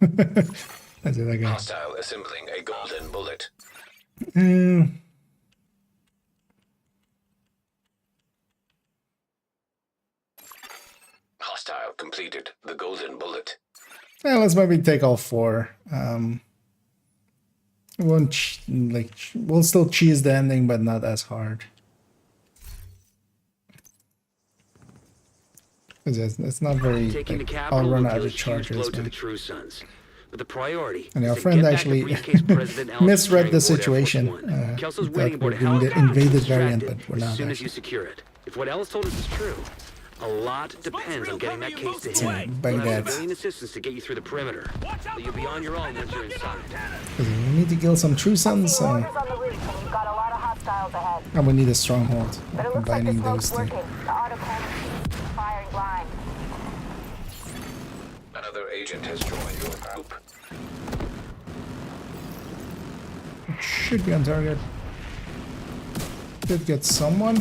that's it. I got. Hostile assembling a golden bullet. Hostile completed the golden bullet. Yeah, let's maybe take all 4. We won't we'll still cheese the ending, but not as hard. Because it's not very. Taking the Like, capital I'll run will out deal a of huge charges. blow to Man. the True Sons. But the priority And is our to friend get back actually the briefcase President Ellis misread the was carrying aboard Air Force situation. One. Kelso's He waiting thought aboard a we're being the helicopter, invaded variant, distracted but we're as not soon as you actually. secure it. If what Ellis told us is true, a lot depends on getting that case to Yeah, him. bang We'll have that. civilian assistance to get you through the perimeter. But you'll be on your own once you're inside. We need to kill some true sons, Mortars on the roof, and you've got a lot of hostiles ahead. and we need a stronghold. But it looks like the Combining smoke's those two. working. The autocannon is firing blind. Another agent has joined your group. Should be on target. Did get someone.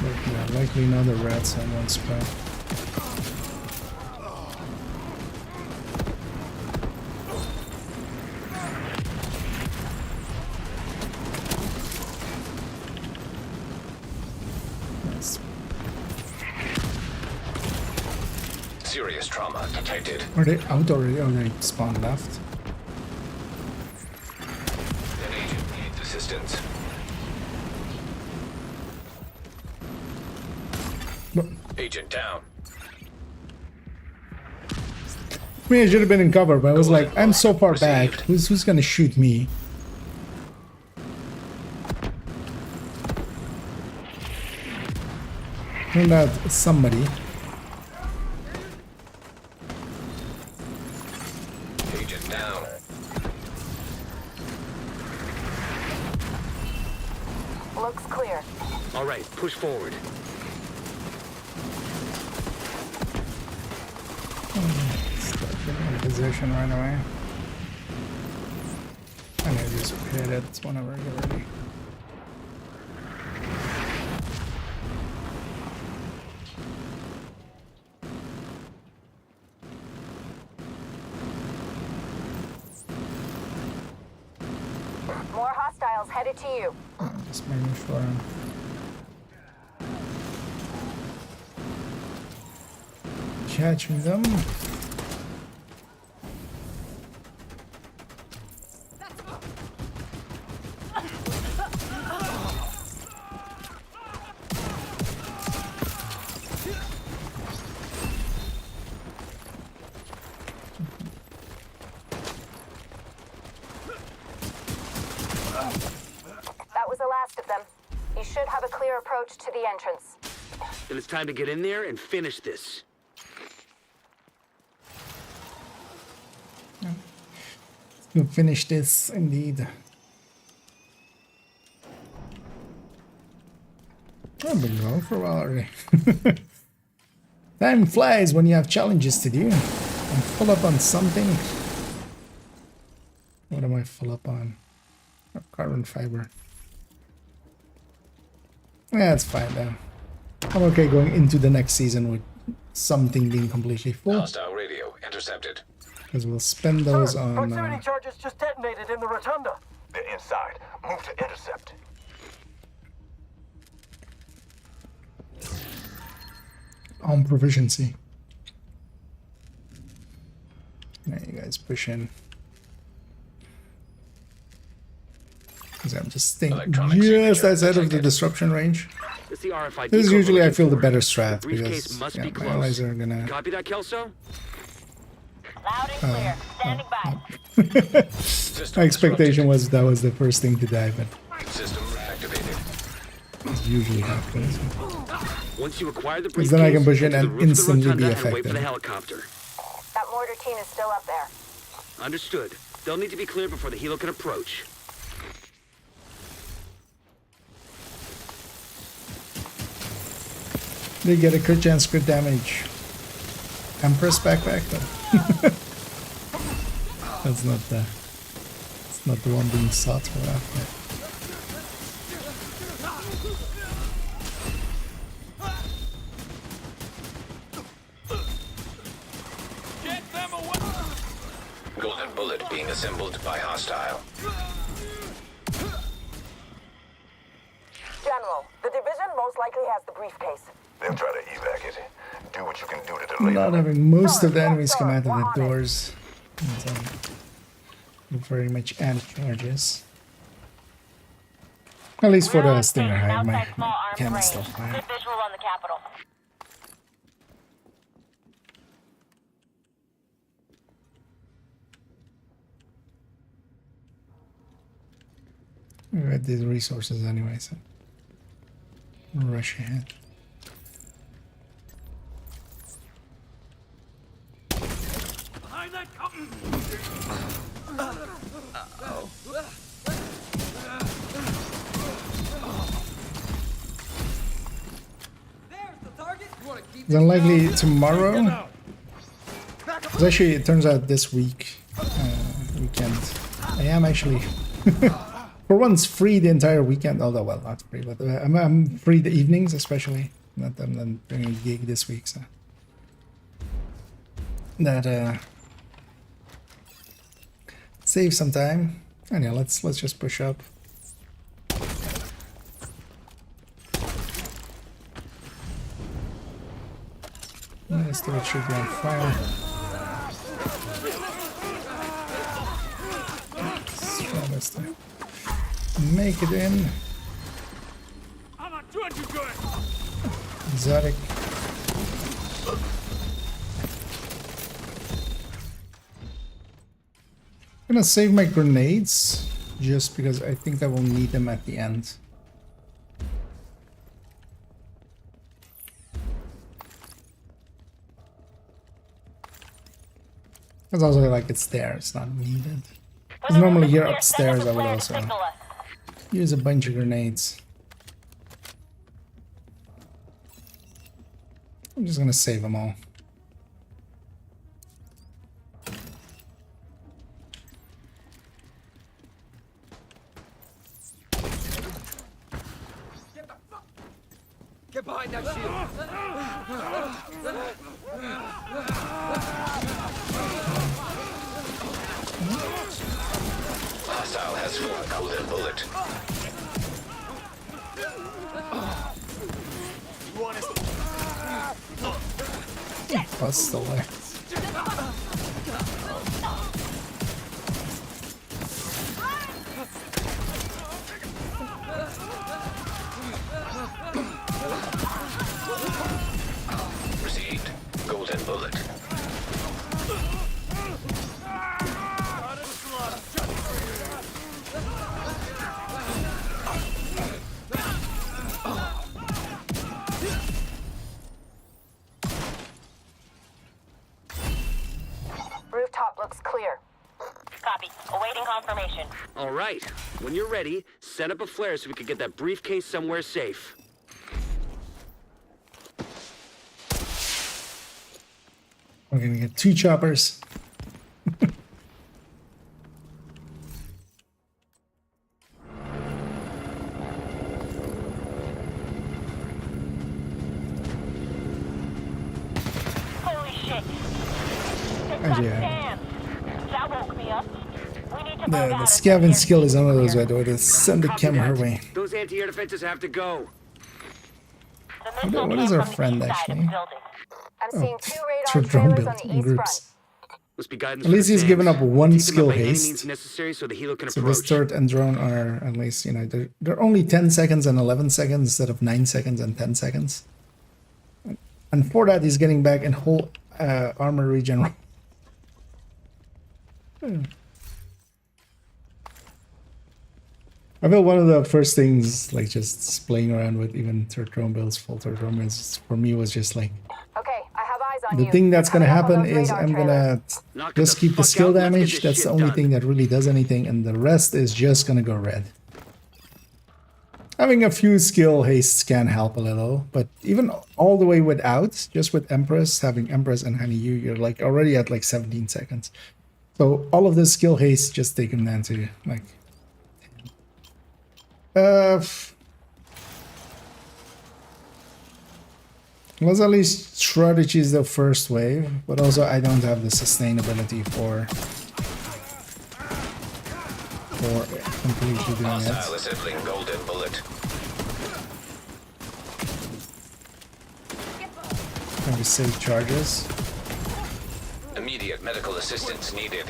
But yeah, likely another rats on one spot. Nice. Serious trauma detected. Are they out already? Oh, they spawned left. An agent needs assistance. But, Agent down. I mean, I should have been in cover, but I was like, I'm so far back. Who's gonna shoot me? Turned out it's somebody. Agent down. Looks clear. All right, push forward. Start getting in position right away. I'm gonna just hit it whenever I get ready. More hostiles headed to you. Just making sure I'm catching them. That was the last of them. You should have a clear approach to the entrance. Then it's time to get in there and finish this. We'll finish this indeed. I've been going for a while already. Time flies when you have challenges to do. I'm full up on something. What am I full up on? Oh, carbon fiber. Yeah, it's fine though. I'm okay going into the next season with something being completely full. Hostile radio intercepted. Because we'll spend those on charges just detonated in the rotunda. They're inside. Move to intercept. proficiency. Now you guys push in. Because I'm just staying just outside of the disruption range. It's the RFID This is code usually we're I feel the looking better for. strat The briefcase because must yeah, be my close. allies are gonna. Copy that, Kelso? Loud and clear. Standing by. My expectation was that was the first thing to die, but System activated. it's usually happens. Once you acquire the Because briefcase, then I can push in head to and the roof of the instantly rotunda be and wait for the effective. helicopter. That mortar team is still up there. Understood. They'll need to be cleared before the helo can approach. They get a crit chance, crit damage. Empress backpack though. That's not the. It's not the one being sought for after. Golden bullet being assembled by hostile. General, the division most likely has the briefcase. They'll try to evac it. Do what you can do to I'm delay not them. having most of the enemies come out of the doors. Very much anti-charges. At least for the Stinger Hive, my cannon is still fine. Good visual on the capital. We got these resources anyway, so rush ahead. It's unlikely tomorrow. It's actually, it turns out this weekend, I am actually for once free the entire weekend. Although, well, not free, but I'm free the evenings, especially. Not that I'm doing a gig this week, so that save some time. And yeah, let's just push up. This turret should be on fire. Let's try this to make it in. I'm not doing too good. Exotic. I'm gonna save my grenades just because I think I will need them at the end. It's also like it's there, it's not needed. Because normally here upstairs I would also use a bunch of grenades. I'm just gonna save them all. Get behind that shield. Hostile has full golden bullet. Bust the way. Received. Golden bullet. Rooftop looks clear. Copy. Awaiting confirmation. All right. When you're ready, set up a flare so we can get that briefcase somewhere safe. We're gonna get 2 choppers. Holy shit. Yeah. That woke me up. We need to The scavenge skill is one of those where I would send the camera her way. Those anti-air defenses have to go. What is our friend actually? I'm seeing 2 For radar drone trailers on build the in east front. groups. Must be guidance At least from the he's given SAMs. up 1 Keep him skill up by any haste. means necessary so the helo can So approach. this turret and drone are at least, you know, they're only 10 seconds and 11 seconds instead of 9 seconds and 10 seconds. And for that, he's getting back in whole armor regen. I feel one of the first things, like just playing around with even turret drone builds, full turret drone builds, for me was just like, Okay, I have eyes on the you. thing that's gonna Coming up on happen those is radar I'm trailers. gonna Knock just the keep the fuck skill out, let's get damage. this That's the shit only done. thing that really does anything, and the rest is just gonna go red. Having a few skill hastes can help a little, but even all the way without, just with Empress, having Empress and Honey Yu, you're like already at like 17 seconds. So all of the skill hastes just take them down to like 10. Let's at least strategy is the first wave, but also I don't have the sustainability for before completely doing Hostile it. assembling golden bullet. Trying to save charges. Immediate medical assistance needed.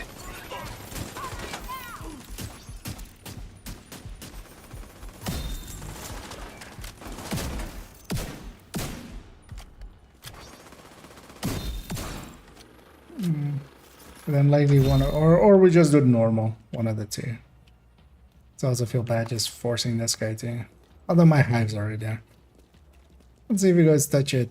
Then likely or we just do normal, one of the two. So I also feel bad just forcing this guy to. Although my hive's already there. Let's see if you guys touch it.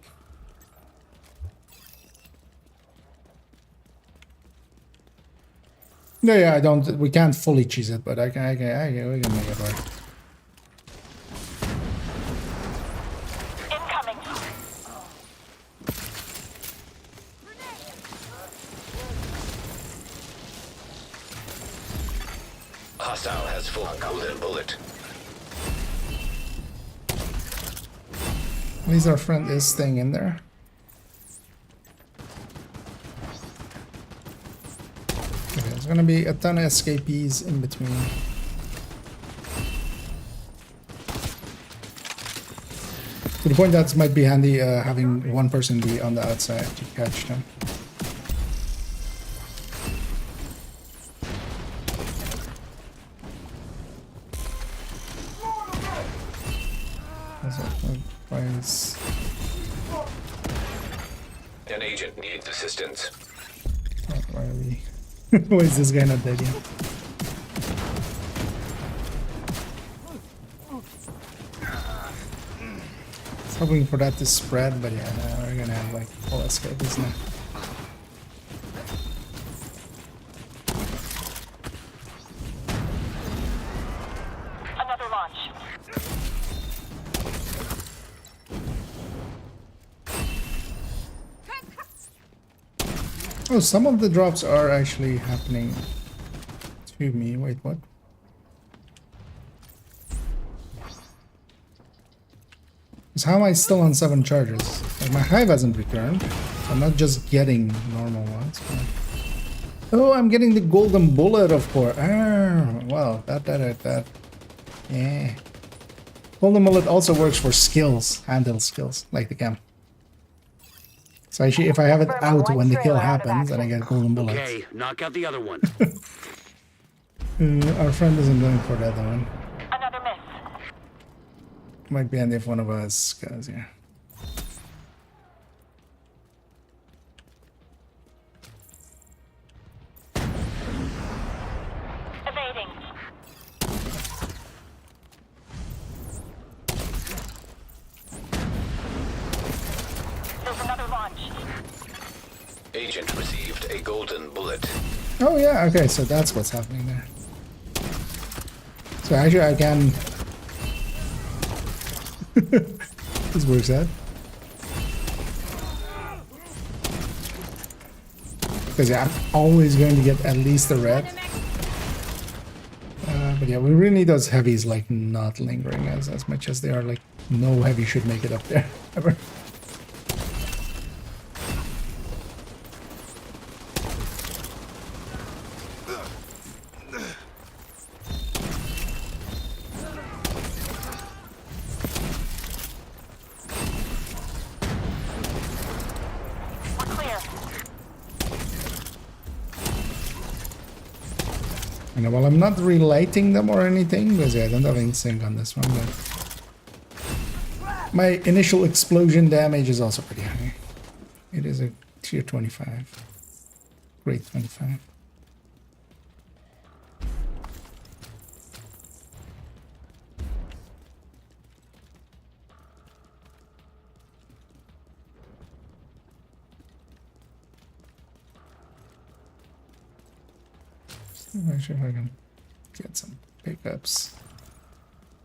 Yeah, I don't. We can't fully cheese it, but we can make it work. Incoming. Hostile has full golden bullet. At least our friend is staying in there. Okay, there's gonna be a ton of escapees in between. To the point that it might be handy having one person be on the outside to catch them. An agent needs assistance. Why are we? Why is this guy not dead yet? I was hoping for that to spread, but yeah, no, we're gonna have like full escapees now. Another launch. Oh, some of the drops are actually happening to me. Wait, what? Because how am I still on 7 charges? Like my hive hasn't returned. I'm not just getting normal ones. But... Oh, I'm getting the golden bullet, of course. Ah, well, that. Yeah. Golden bullet also works for skills, handheld skills, like the cam. So actually, if I have it out when the kill happens, then I get golden bullets. Okay, knock out the other one. Our friend isn't going for the other one. Another miss. Might be handy if one of us goes, yeah. Evading. There's another launch. Agent received a golden bullet. Oh yeah, okay, so that's what's happening there. So actually I can... This works out. Because yeah, I'm always going to get at least a red. But yeah, we really need those heavies like not lingering as much as they are. Like no heavy should make it up there ever. We're clear. You know, well, I'm not relighting them or anything because yeah, I don't have any sync on this one, but my initial explosion damage is also pretty high. It is a tier 25. Grade 25. Not sure if I can get some pickups.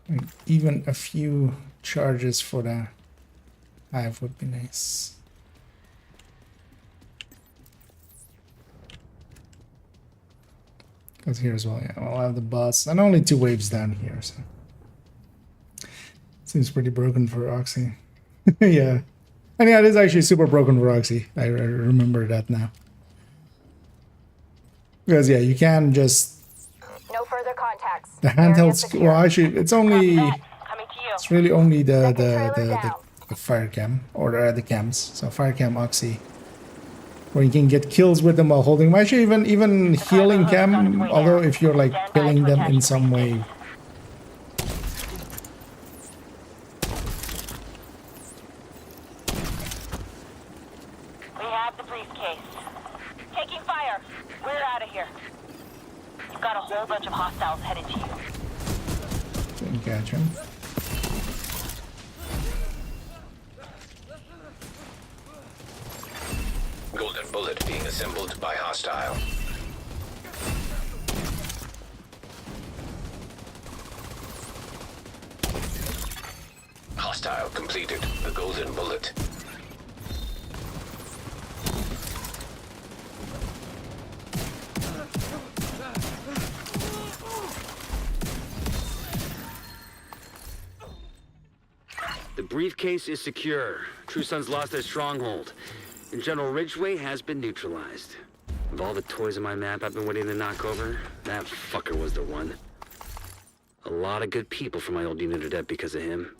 I mean, even a few charges for the hive would be nice. Because here as well, yeah, I'll have the boss and only 2 waves down here, so seems pretty broken for Oxy. Yeah, and yeah, it is actually super broken for Oxy. I remember that now. Because yeah, you can just No further contacts. The handheld. Well, actually, it's only. Coming to you. It's really only Second trailer down. the fire cam or the cams. So fire cam oxy, where you can get kills with them while holding. Actually, even healing cam. Although if you're like killing them in some way. We have the briefcase. Taking fire. We're out of here. You've got a whole bunch of hostiles headed to you. Didn't catch him. Golden bullet being assembled by hostile. Hostile completed the golden bullet. The briefcase is secure. True Sons lost their stronghold, and General Ridgway has been neutralized. Of all the toys on my map I've been waiting to knock over, that fucker was the one. A lot of good people from my old unit are dead because of him.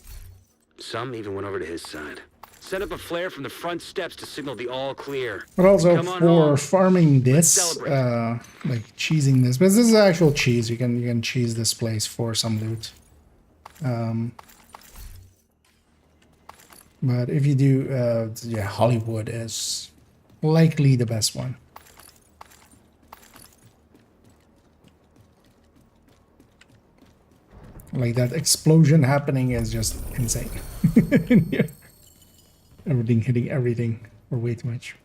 Some even went over to his side. Set up a flare from the front steps to signal the all clear. But also Come on for home. farming this, Celebrate. like cheesing this, but this is actual cheese. You can cheese this place for some loot. But if you do, yeah, Hollywood is likely the best one. Like that explosion happening is just insane. Yeah. Everything hitting everything or way too much.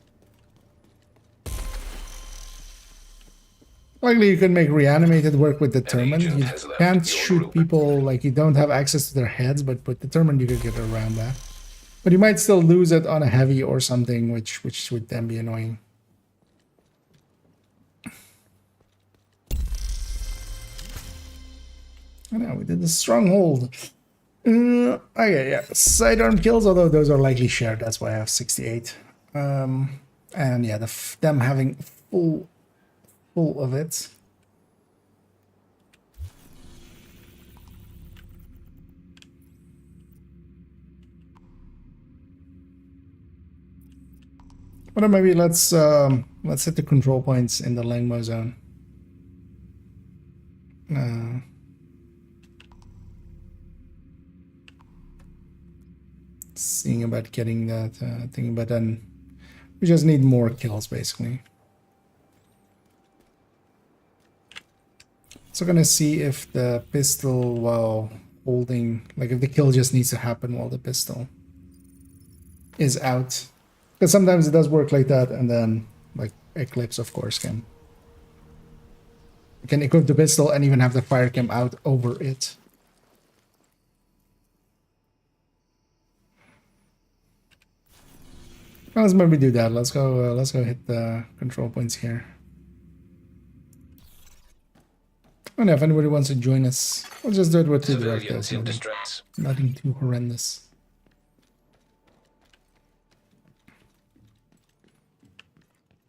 Likely you can make reanimated work with determined. agent You has left can't your shoot group. people, like you don't have access to their heads, but with determined you could get around that. But you might still lose it on a heavy or something, which would then be annoying. I know, we did the stronghold. Okay, yeah, sidearm kills, although those are likely shared, that's why I have 68. And yeah, them having full of it. But then maybe let's hit the control points in the Langmo zone. Seeing about getting that thing, but then we just need more kills basically. So gonna see if the pistol while holding, like if the kill just needs to happen while the pistol is out. Because sometimes it does work like that, and then like Eclipse of course can equip the pistol and even have the fire cam out over it. Well, let's maybe do that. Let's go hit the control points here. I don't know if anybody wants to join us. We'll just do it with two Civilians in directors. distress. Nothing too horrendous.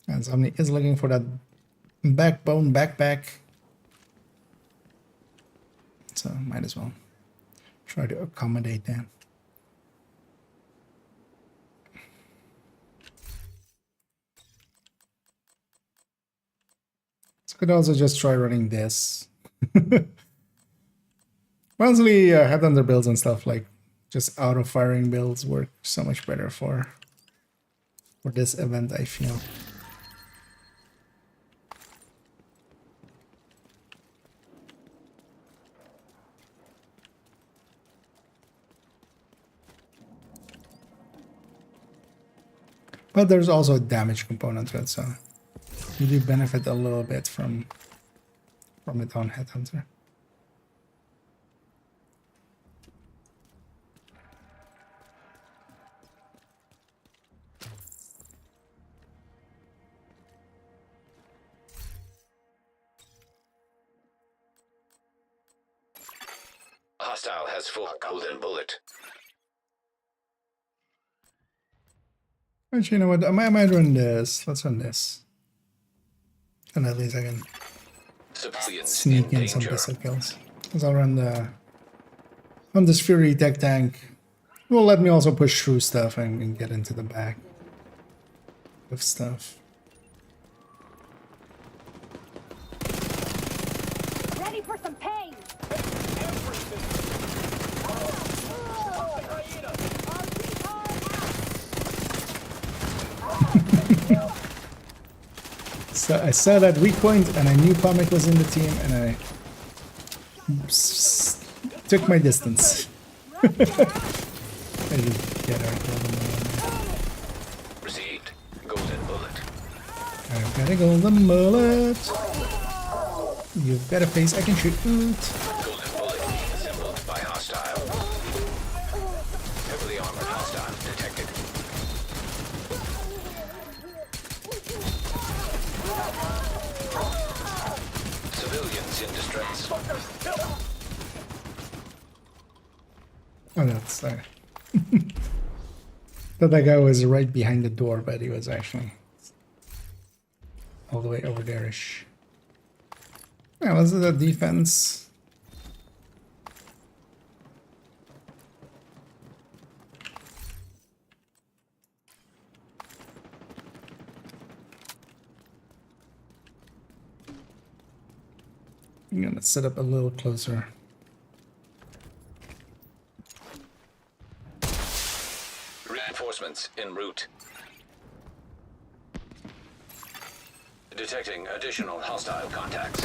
And somebody is looking for that backbone backpack. So might as well try to accommodate them. So could also just try running this. Honestly, headhunter builds and stuff like just auto firing builds work so much better for this event, I feel. But there's also a damage component to it, so you do benefit a little bit from it on Headhunter. Hostile has full golden bullet. Actually, you know what? I might run this. Let's run this. And at least I can Civilians sneak in in some danger. pistol kills. Because I'll run this Fury tech tank. It will let me also push through stuff and get into the back of stuff. Ready for some pain. So I saw that weak point and I knew Comic was in the team and I took my distance. I just get our golden bullet. Received. Golden bullet. I've got a golden bullet. You've got a face I can shoot. Golden bullet being assembled by hostile. Heavily armored hostile detected. Civilians in distress. Oh, that's there. Thought that guy was right behind the door, but he was actually all the way over there-ish. Yeah, was it a defense? I'm gonna set up a little closer. Reinforcements en route. Detecting additional hostile contacts.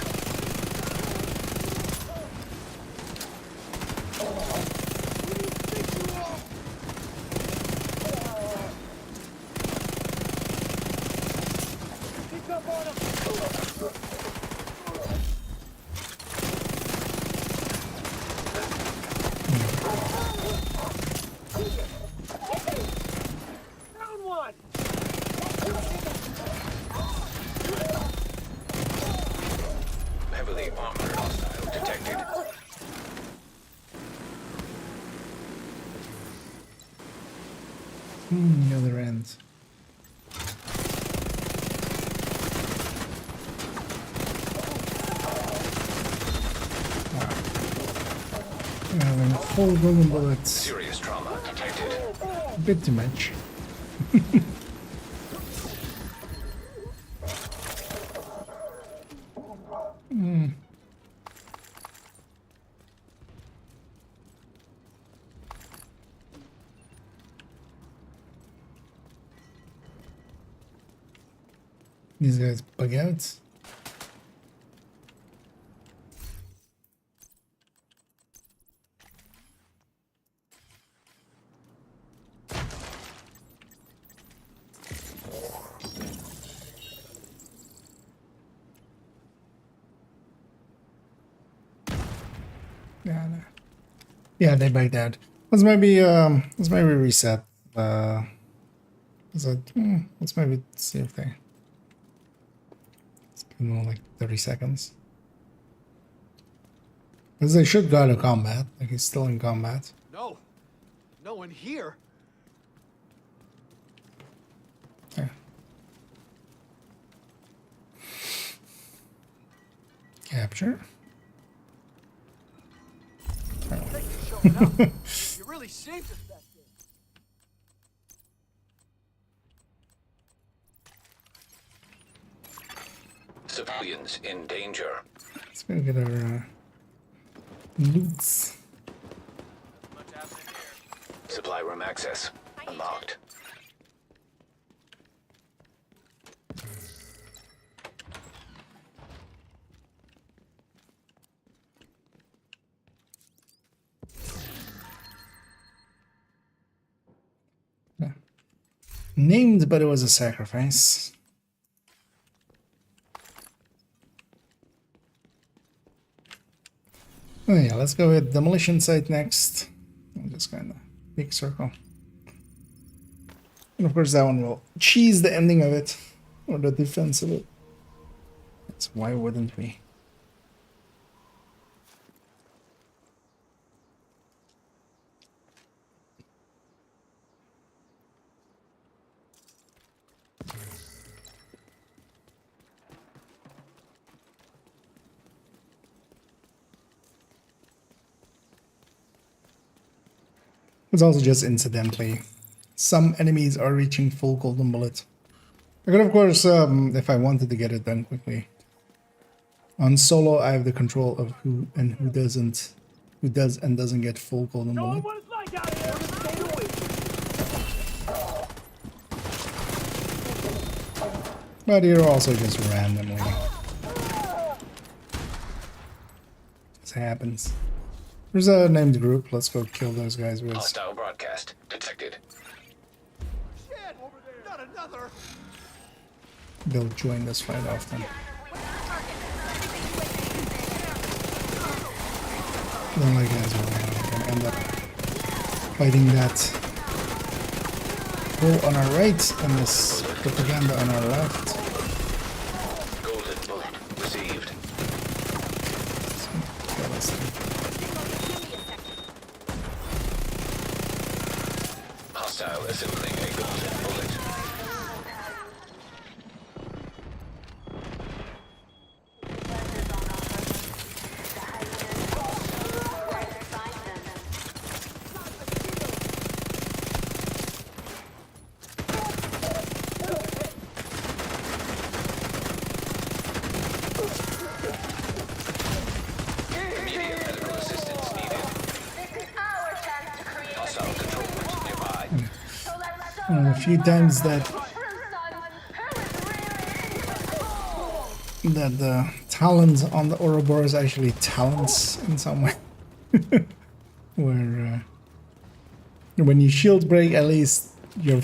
Down one. Heavily armored hostile detected. The other end. Having full golden bullets. Serious trauma detected. A bit too much. These guys bug out. Yeah, no. Yeah, they bugged out. Let's maybe reset. Let's maybe see if they. It's been more like 30 seconds. Because they should go to combat. Like he's still in combat. No. No one here. Yeah. Capture. Showing up. You really saved us back there. Civilians in danger. Let's go get our loots. Supply room access unlocked. Named, but it was a sacrifice. Oh yeah, let's go with demolition site next. I'm just kind of big circle. And of course that one will cheese the ending of it, or the defense of it. That's why wouldn't we? It's also just incidentally. Some enemies are reaching full golden bullet. I could, of course, if I wanted to get it done quickly. On solo, I have the control of who does and doesn't get full golden bullet. What it's like out here. Stay away. But here also just randomly. This happens. There's a named group. Let's go kill those guys with. Hostile broadcast detected. Shit! Not another! They'll join this fight often. I don't like guys where we're gonna end up fighting that hole on our right and this propaganda on our left. Golden bullet received. Kill this thing. Hostile assembling a golden bullet. Immediate medical assistance needed. Hostile control point nearby. A few times that the talons on the Ouroboros actually talents in some way. Where when you shield break, at least your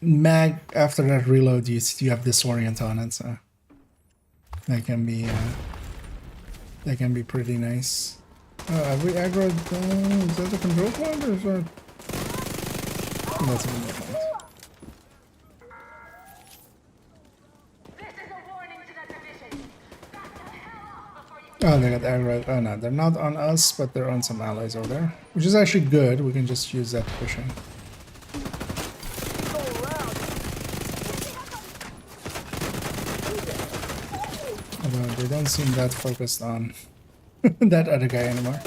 mag after that reload you have disorient on it, so that can be pretty nice. Have we aggroed? Is that the control point or is that? That's a control point. Oh, they got aggroed. Oh no, they're not on us, but they're on some allies over there, which is actually good. We can just use that pushing. Although they don't seem that focused on that other guy anymore.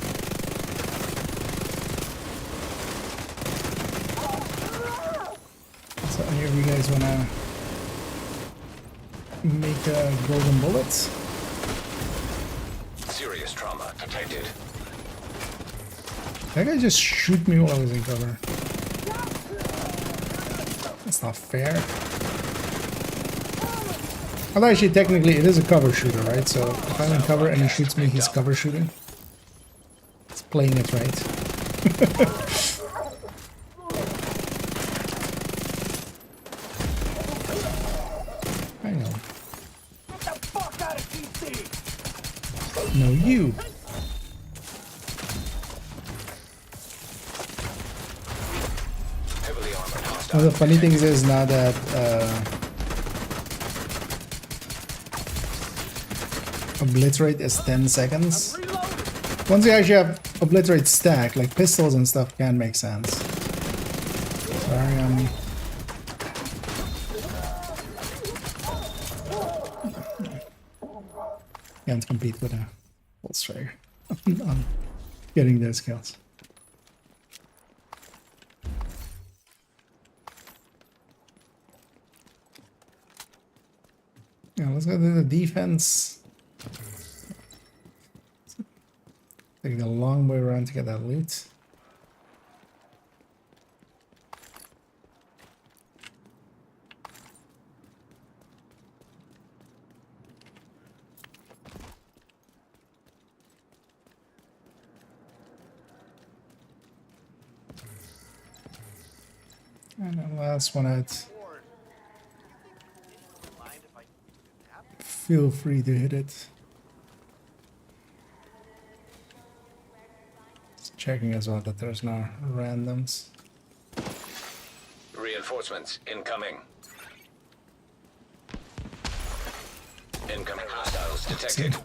So any of you guys wanna make golden bullets? Serious trauma detected. That guy just shoot me while I was in cover. That's not fair. Although actually technically it is a cover shooter, right? So if I'm in cover and he shoots me, he's cover shooting. It's playing it right. I know. Get the fuck out of DC. No, you. Heavily armored One hostile. of the funny things is now that obliterate is 10 seconds. Once you actually have obliterate stack, like pistols and stuff can make sense. Sorry, can't compete with a full striker on getting those kills. Yeah, let's go to the defense. Take a long way around to get that loot. And the last one out. Feel free to hit it. Just checking as well that there's no randoms. Reinforcements incoming. Incoming hostiles detected.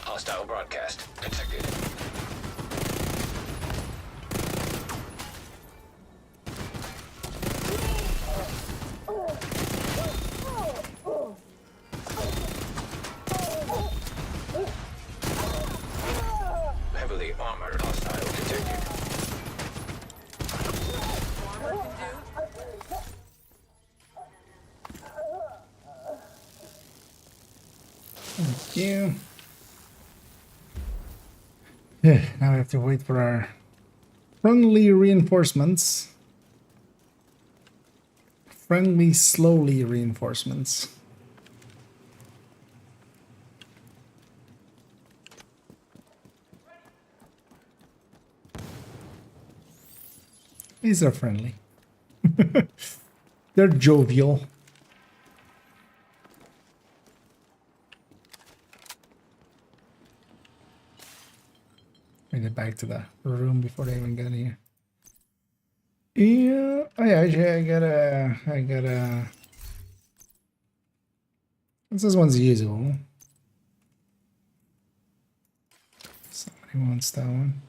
Hostile broadcast detected. Thank you. Yeah, now we have to wait for our friendly reinforcements. Friendly, slowly reinforcements. These are friendly. They're jovial. Bring it back to the room before they even get here. Yeah. Oh yeah, actually I gotta this one's usable. Somebody wants that one.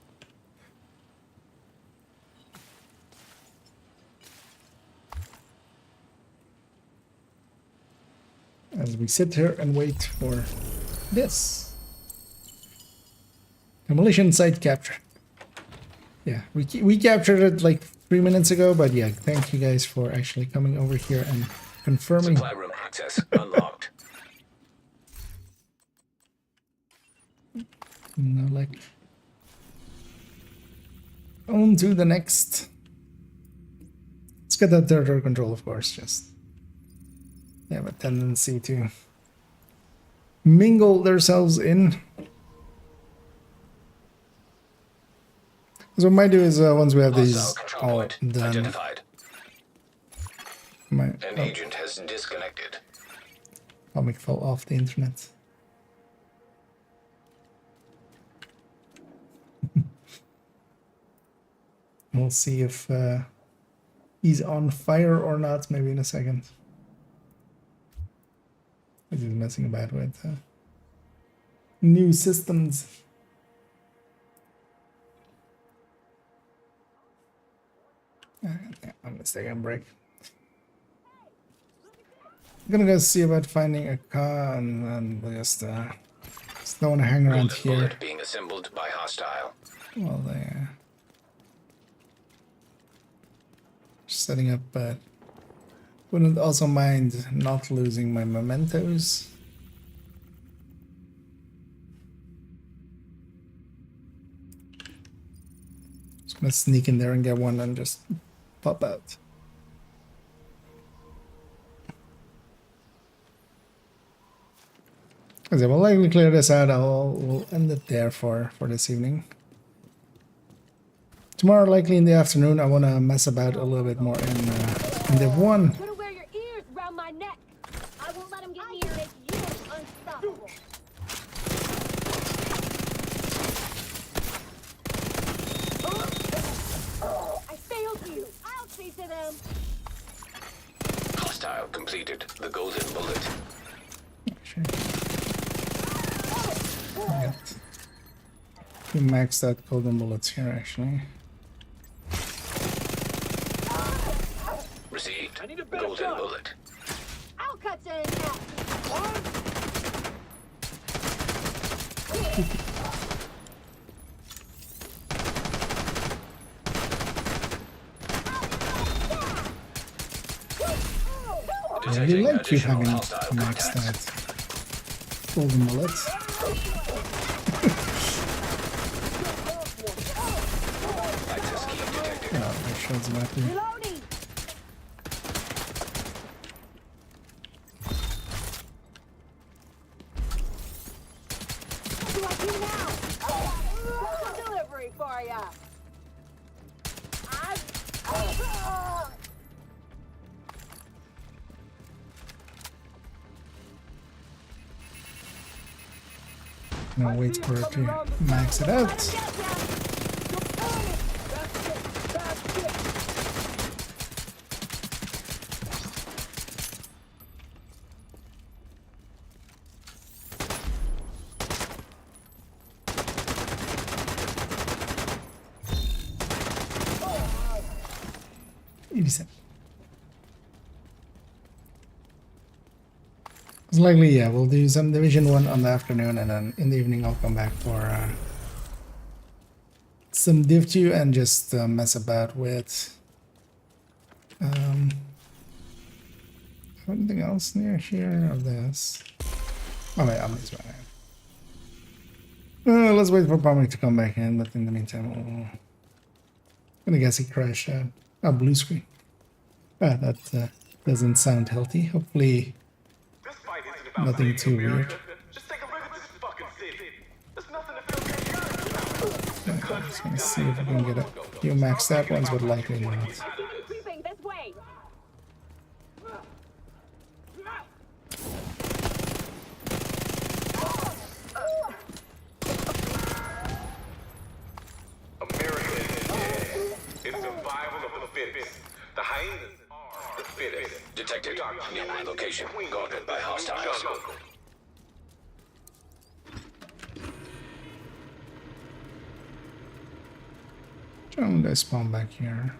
As we sit here and wait for this. Demolition site capture. Yeah, we captured it like 3 minutes ago, but yeah, thank you guys for actually coming over here and confirming. Supply room access unlocked. No, like on to the next. Let's get that territory control, of course. Just they have a tendency to mingle themselves in. So what I might do is once we have these Hostile control all point done, identified. my An agent has disconnected. comic fell off the internet. We'll see if he's on fire or not, maybe in a second. He's messing about with new systems. I'm gonna take a break. I'm gonna go see about finding a car and just don't want to hang around Golden here. bullet being assembled by hostile. Well, they setting up, but wouldn't also mind not losing my mementos. Just gonna sneak in there and get one and just pop out. Okay, we'll likely clear this out. We'll end it there for this evening. Tomorrow, likely in the afternoon, I want to mess about a little bit more in Div 1. Gonna wear your ears around my neck. I won't let him get near. Make you unstoppable. I failed you. I'll see to them. Hostile completed the golden bullet. Actually, we maxed out golden bullets here, actually. Received golden bullet. I'll cut you in half. I really like you having maxed out golden bullets. Access key detected. Oh, my shield's about to. Reloading. What do I do now? Special delivery for ya. Now wait for it to max it out. It's likely, yeah, we'll do some Division 1 on the afternoon, and then in the evening I'll come back for some Div 2 and just mess about with anything else near here of this. Oh wait, I'll use my hand. Let's wait for Palmer to come back in, but in the meantime, I'm gonna guess he crashed out. Oh, blue screen. Ah, that doesn't sound healthy. Hopefully, This fight isn't about nothing saving too America. weird. Just take a look at this fucking city. There's nothing to feel good about. I'm just gonna see if we can get a few maxed out ones, but likely not. I see them creeping this way. America is dead. It's survival of the fittest. The hyenas are the fittest. Detected. Nearby location. Guarded by hostiles. Trying to spawn back here.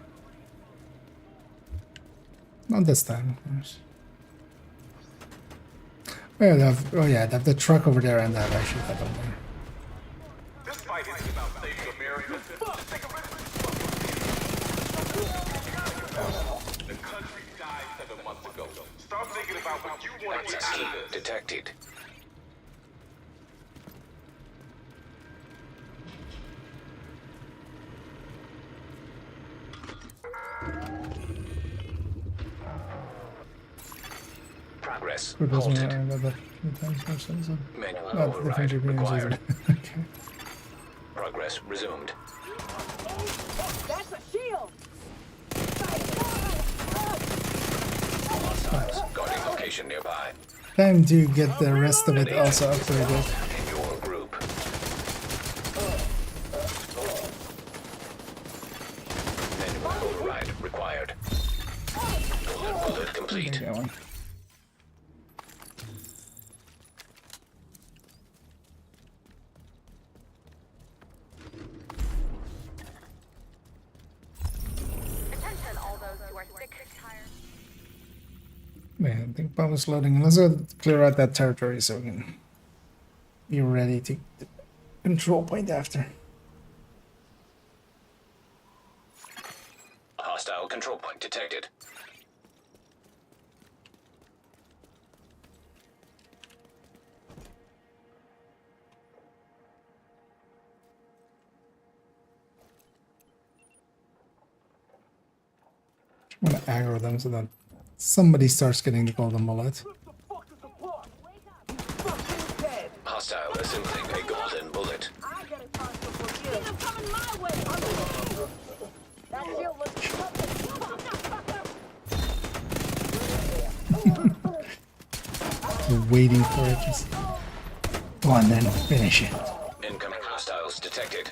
Not this time, of course. Oh, they have, oh yeah, they have the truck over there and that I should have over there. This fight isn't about saving America. Just take a look at this fucking The country died 7 months ago. Start thinking about what you want to get Access out key of this. detected. Progress What was halted. another times or so? Manual Not the override finger beams, is required. it? Okay. Progress resumed. That's a shield. Hostiles guarding location nearby. Time to get the rest of it also upgraded. In your group. Manual override required. Golden bullet complete. There you go. Attention, all those who are sick, tired. Man, I think bomb is loading. Let's go clear out that territory so we can be ready to the control point after. Hostile control point detected. I'm gonna aggro them so that somebody starts getting the golden bullet. Hostile assembling a golden bullet. I got a console for you. They're coming my way. That shield looks We're waiting for it. Just go on then, finish it. Incoming hostiles detected.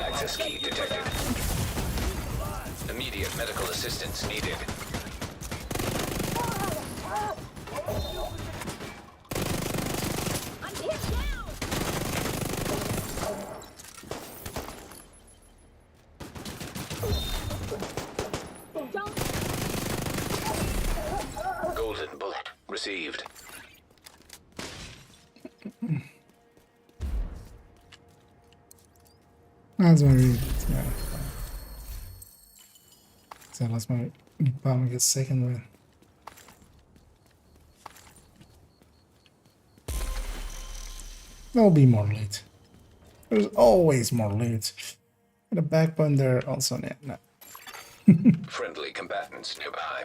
Access key detected. Immediate medical assistance needed. I'm hit down. Golden bullet received. That's my read. Yeah. So unless my bomb gets second win. There'll be more loot. There's always more loot. And a backbone there also. Yeah, no. Friendly combatants nearby.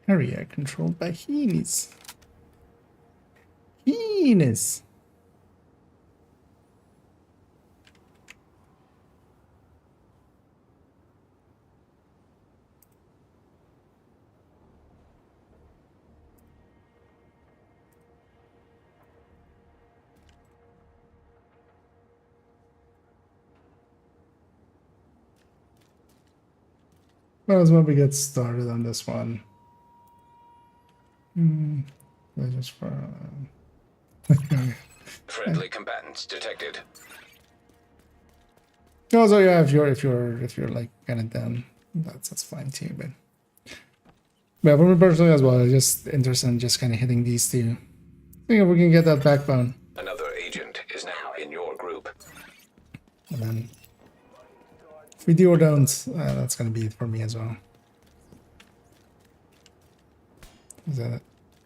Area controlled by hyenas. Hyenas. Might as well we get started on this one. Just for Friendly combatants detected. Also, yeah, if you're like kind of done, that's fine too. But for me personally as well, I'm just interested in just kind of hitting these two. I think if we can get that backbone, Another agent is now in your group. and then if we do or don't, that's gonna be it for me as well. It's a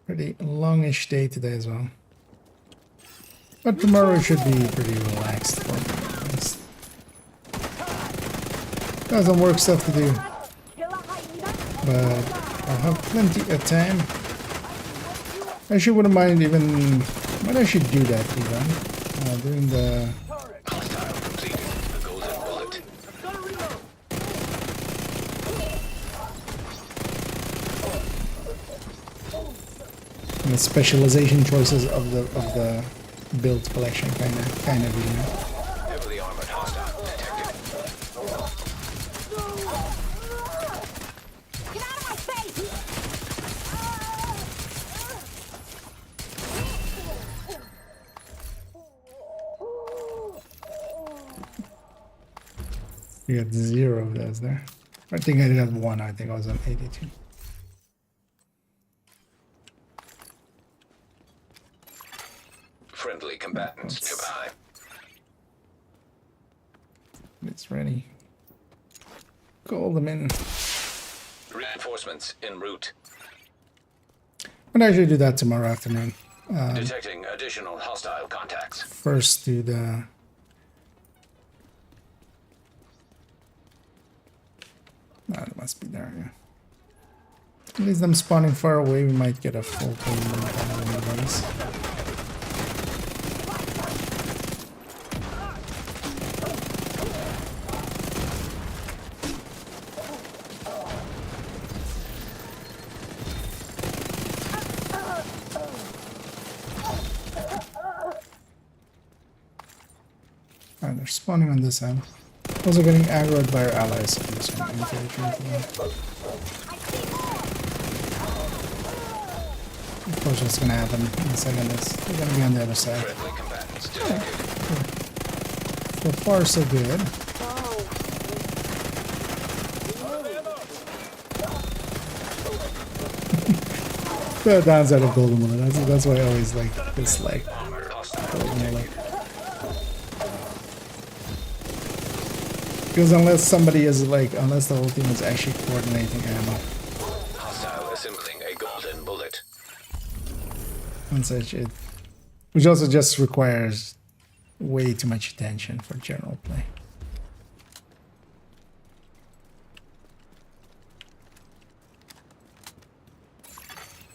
pretty longish day today as well. But tomorrow should be pretty relaxed for me. At least. Got some work stuff to do, but I'll have plenty of time. I actually wouldn't mind even. Might actually do that even during the. Hostile completed the golden bullet. The specialization choices of the build collection kind of video. Heavily armored hostile detected. Get out of my face! We got 0 of those there. I think I did have 1. I think I was on 82. Friendly combatants nearby. It's ready. Call them in. Reinforcements en route. I'll actually do that tomorrow afternoon. Detecting additional hostile contacts. First do the. It must be there, yeah. At least them spawning far away, we might get a full team of one of these. Alright, they're spawning on this end. Also getting aggroed by our allies, so I'm just gonna engage with them. Of course what's gonna happen in a second is they're gonna be on the other side. Friendly combatants detected. So far so good. The downside of golden mullet. That's why I always like dislike golden mullet. Because unless somebody is like, unless the whole team is actually coordinating ammo, Hostile assembling a golden bullet. and such, which also just requires way too much attention for general play.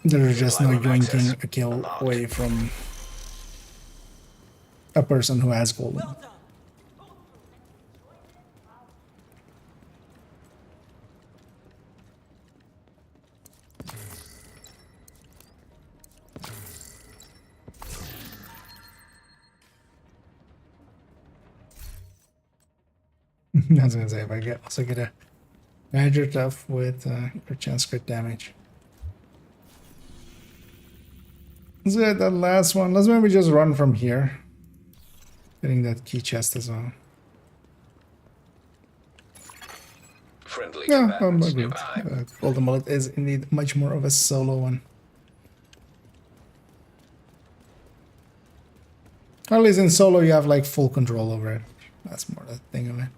There's just no yoinking a kill away from a person who has golden. I was gonna say, if I also get a Badger Tough with chance crit damage. So yeah, that last one, let's maybe just run from here. Getting that key chest as well. Friendly Yeah, I'm combatants agreed. nearby. Golden Mullet is indeed much more of a solo one. At least in solo you have like full control over it. That's more the thing of it.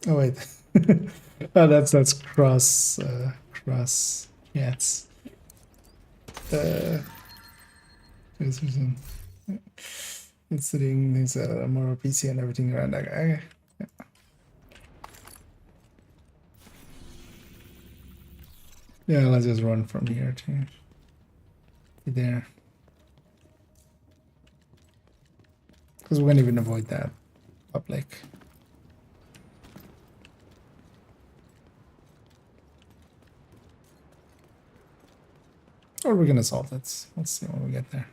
Oh wait, oh that's cross cats. It's sitting. There's more PC and everything around that guy. Yeah. Yeah, let's just run from here to there. Because we can't even avoid that public. Or we're gonna solve it. Let's see when we get there.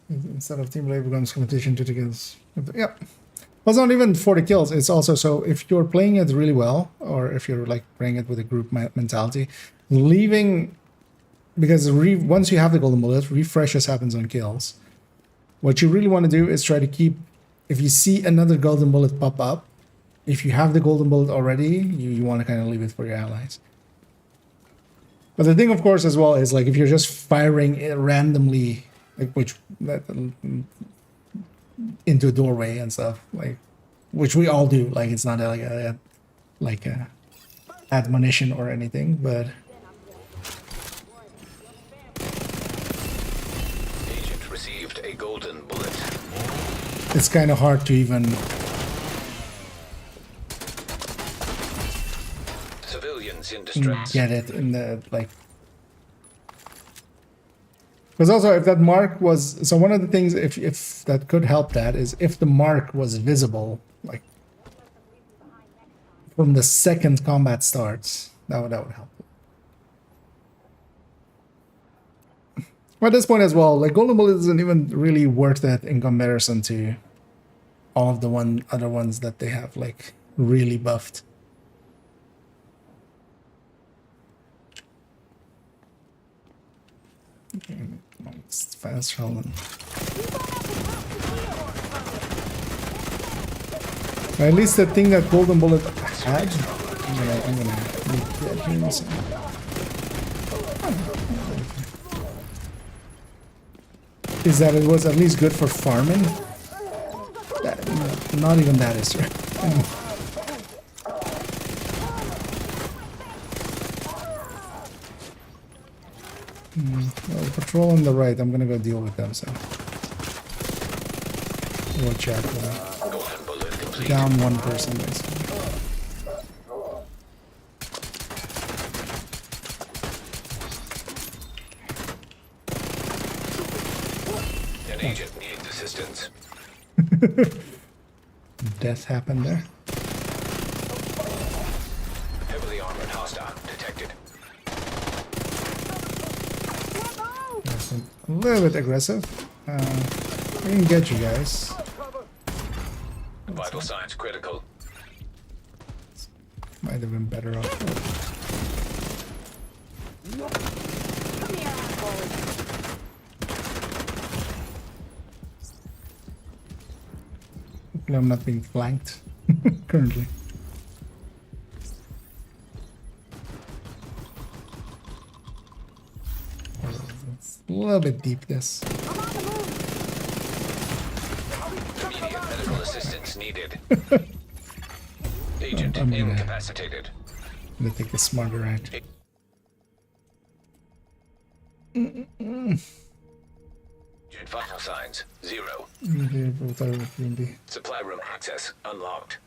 Instead of team play becomes competition to the kills. Yep. Well, it's not even for the kills. It's also so if you're playing it really well, or if you're like playing it with a group mentality, leaving, because once you have the golden bullet, refreshes happens on kills. What you really want to do is try to keep, if you see another golden bullet pop up, if you have the golden bullet already, you want to kind of leave it for your allies. But the thing, of course, as well is like if you're just firing it randomly, like into a doorway and stuff, like which we all do. Like it's not like a admonition or anything, but Agent received a golden bullet. it's kind of hard to even Civilians in distress. get it in the like. Because also, if that mark was, so one of the things, if that could help that is if the mark was visible, like from the second combat starts, that would help. But at this point as well, like golden bullet isn't even really worth it in comparison to all of the other ones that they have like really buffed. Okay, it's fast traveling. At least the thing that golden bullet had, I'm gonna make that here in a second. Is that it was at least good for farming. Not even that is right. Well, patrol on the right. I'm gonna go deal with them. So watch out for that. Down one person, basically. An agent needs assistance. Death happened there. Heavily armored hostile detected. That's a little bit aggressive. We can get you guys. Vital signs critical. Might have been better off. Hopefully I'm not being flanked currently. It's a little bit deep, this. Immediate medical assistance needed. Agent I'm gonna incapacitated. take a smarter act. Agent vital signs 0. Supply room access unlocked.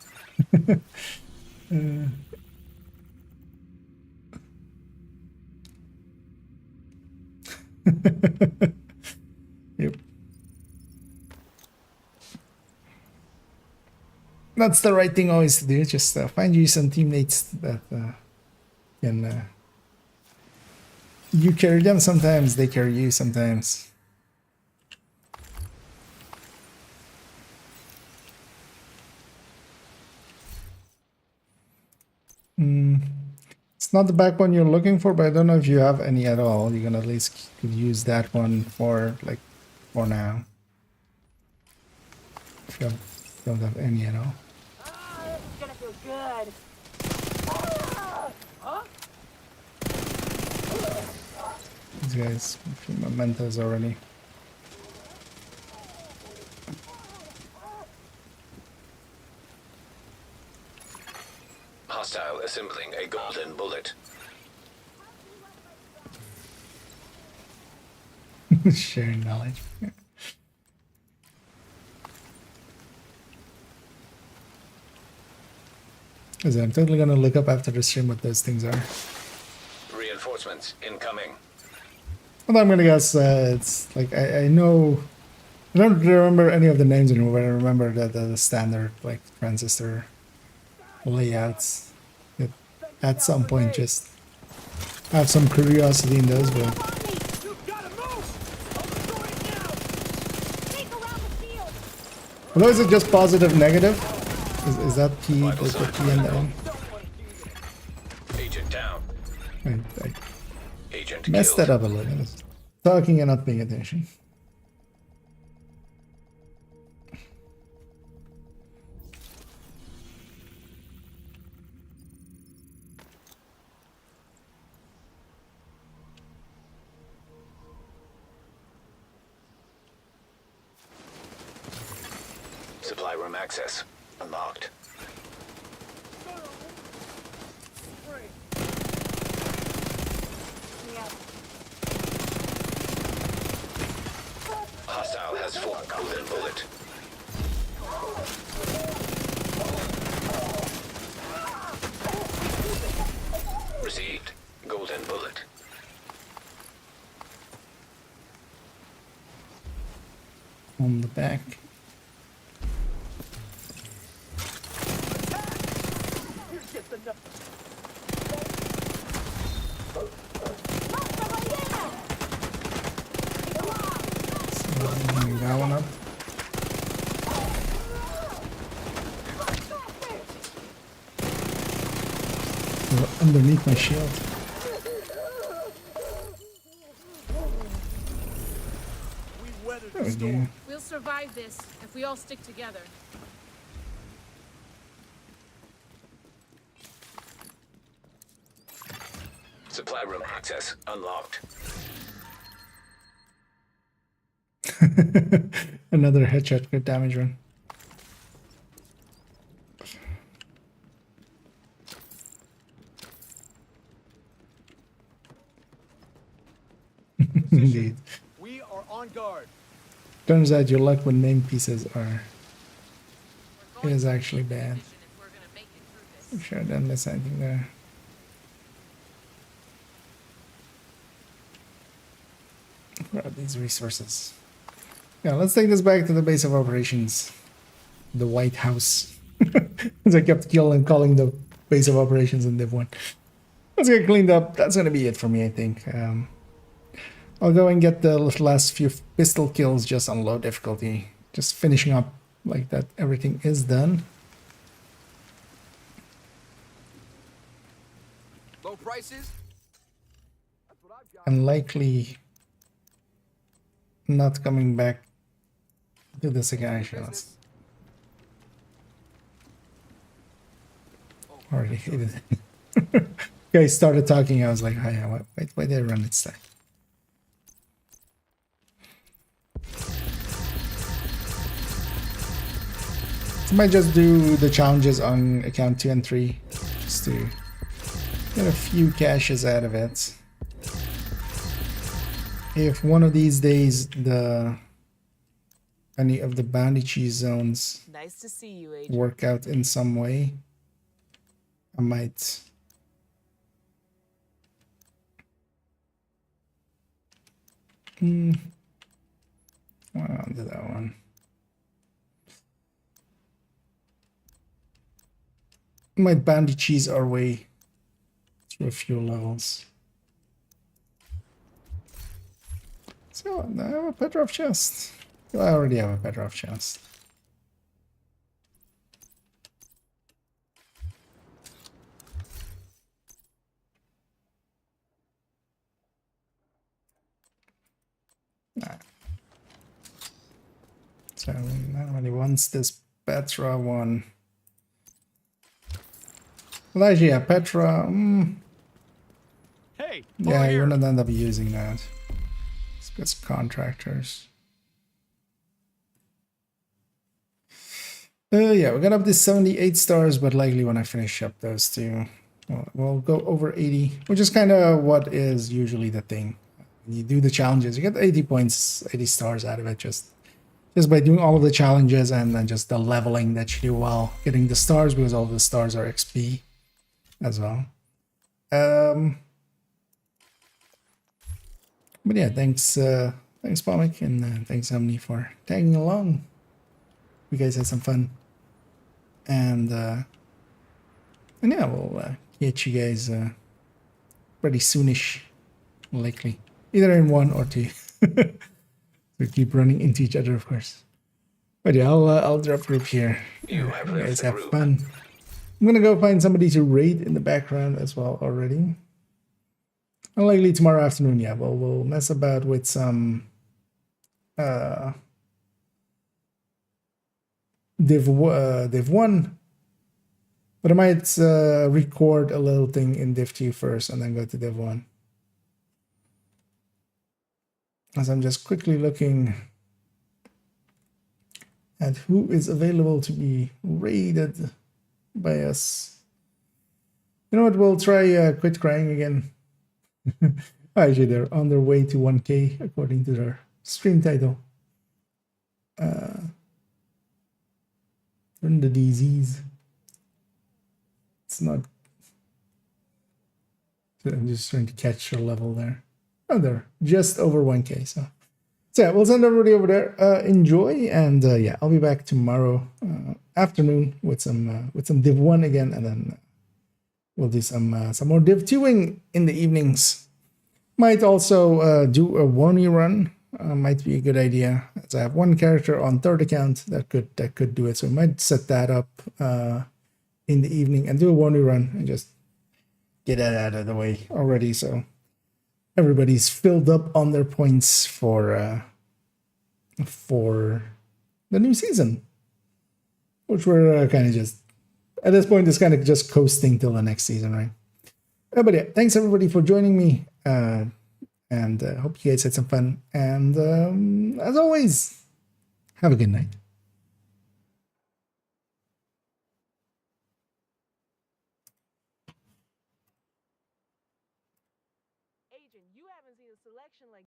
Yep. That's the right thing always to do. Just find you some teammates that can. You carry them sometimes, they carry you sometimes. It's not the backbone you're looking for, but I don't know if you have any at all. You can at least could use that one for like for now. If you don't have any at all. This is gonna feel good. These guys, a few mementos already. Hostile assembling a golden bullet. Sharing knowledge. I'm totally gonna look up after the stream what those things are. Reinforcements incoming. Well, I'm gonna guess it's like I know. I don't remember any of the names anymore, but I remember that the standard like transistor layouts. It, at some point, just have some curiosity in those, but. Although is it just positive, negative? Is that P, is the P and the N? Agent down. I Agent messed killed. that up a little. Talking and not paying attention. Supply room access unlocked. Hostile has full golden bullet. Received golden bullet. On the back. That one up. Underneath my shield. There we go. We'll survive this if we all stick together. Supply room access unlocked. Another headshot, good damage run. Indeed. We are on guard. Turns out your luck with name pieces is actually bad. I'm sure I didn't miss anything there. Where are these resources? Yeah, let's take this back to the base of operations. The White House. As I kept calling the base of operations in Div 1. Let's get cleaned up. That's going to be it for me, I think. I'll go and get the last few pistol kills just on low difficulty. Just finishing up like that. Everything is done. Low prices? And likely not coming back to this again. Actually, let's already hated it. Guys started talking. I was like, "Hi, why did I run it stack?" I might just do the challenges on account 2 and 3 just to get a few caches out of it. If one of these days any of the bounty cheese zones Nice to see you, Agent. work out in some way, I might well, I'll do that one. Might bounty cheese our way through a few levels. So I have a Petrov chest. Well, I already have a Petrov chest. So nobody wants this Petra one. Well, actually, yeah, Petra. Hey, Yeah, you're gonna end up using that. It's contractors. Yeah, we got up to 78 stars, but likely when I finish up those two, we'll go over 80, which is kind of what is usually the thing. When you do the challenges, you get 80 points, 80 stars out of it just by doing all of the challenges and then just the leveling that you do while getting the stars, because all of the stars are XP as well. But yeah, thanks Pomic, and thanks Omni for tagging along. You guys had some fun, and yeah, we'll get you guys pretty soonish, likely either in 1 or 2. We keep running into each other, of course. But yeah, I'll drop group here. You have You left guys the have group. fun. I'm gonna go find somebody to raid in the background as well already. Unlikely tomorrow afternoon. Yeah, well, we'll mess about with some Div 1, but I might record a little thing in Div 2 first and then go to Div 1. As I'm just quickly looking at who is available to be raided by us. You know what? We'll try Quit Crying again. Actually, they're on their way to 1K according to their stream title. In the disease. It's not. I'm just trying to catch your level there. Oh, they're just over 1K. So yeah, we'll send everybody over there. Enjoy, and yeah, I'll be back tomorrow afternoon with some Div 1 again, and then we'll do some more Div 2ing in the evenings. Might also do a Woni run. Might be a good idea, as I have one character on third account that could do it. So we might set that up in the evening and do a Woni run and just get that out of the way already. So everybody's filled up on their points for the new season, which we're kind of just at this point is kind of just coasting till the next season, right? But yeah, thanks everybody for joining me, and hope you guys had some fun. And as always, have a good night.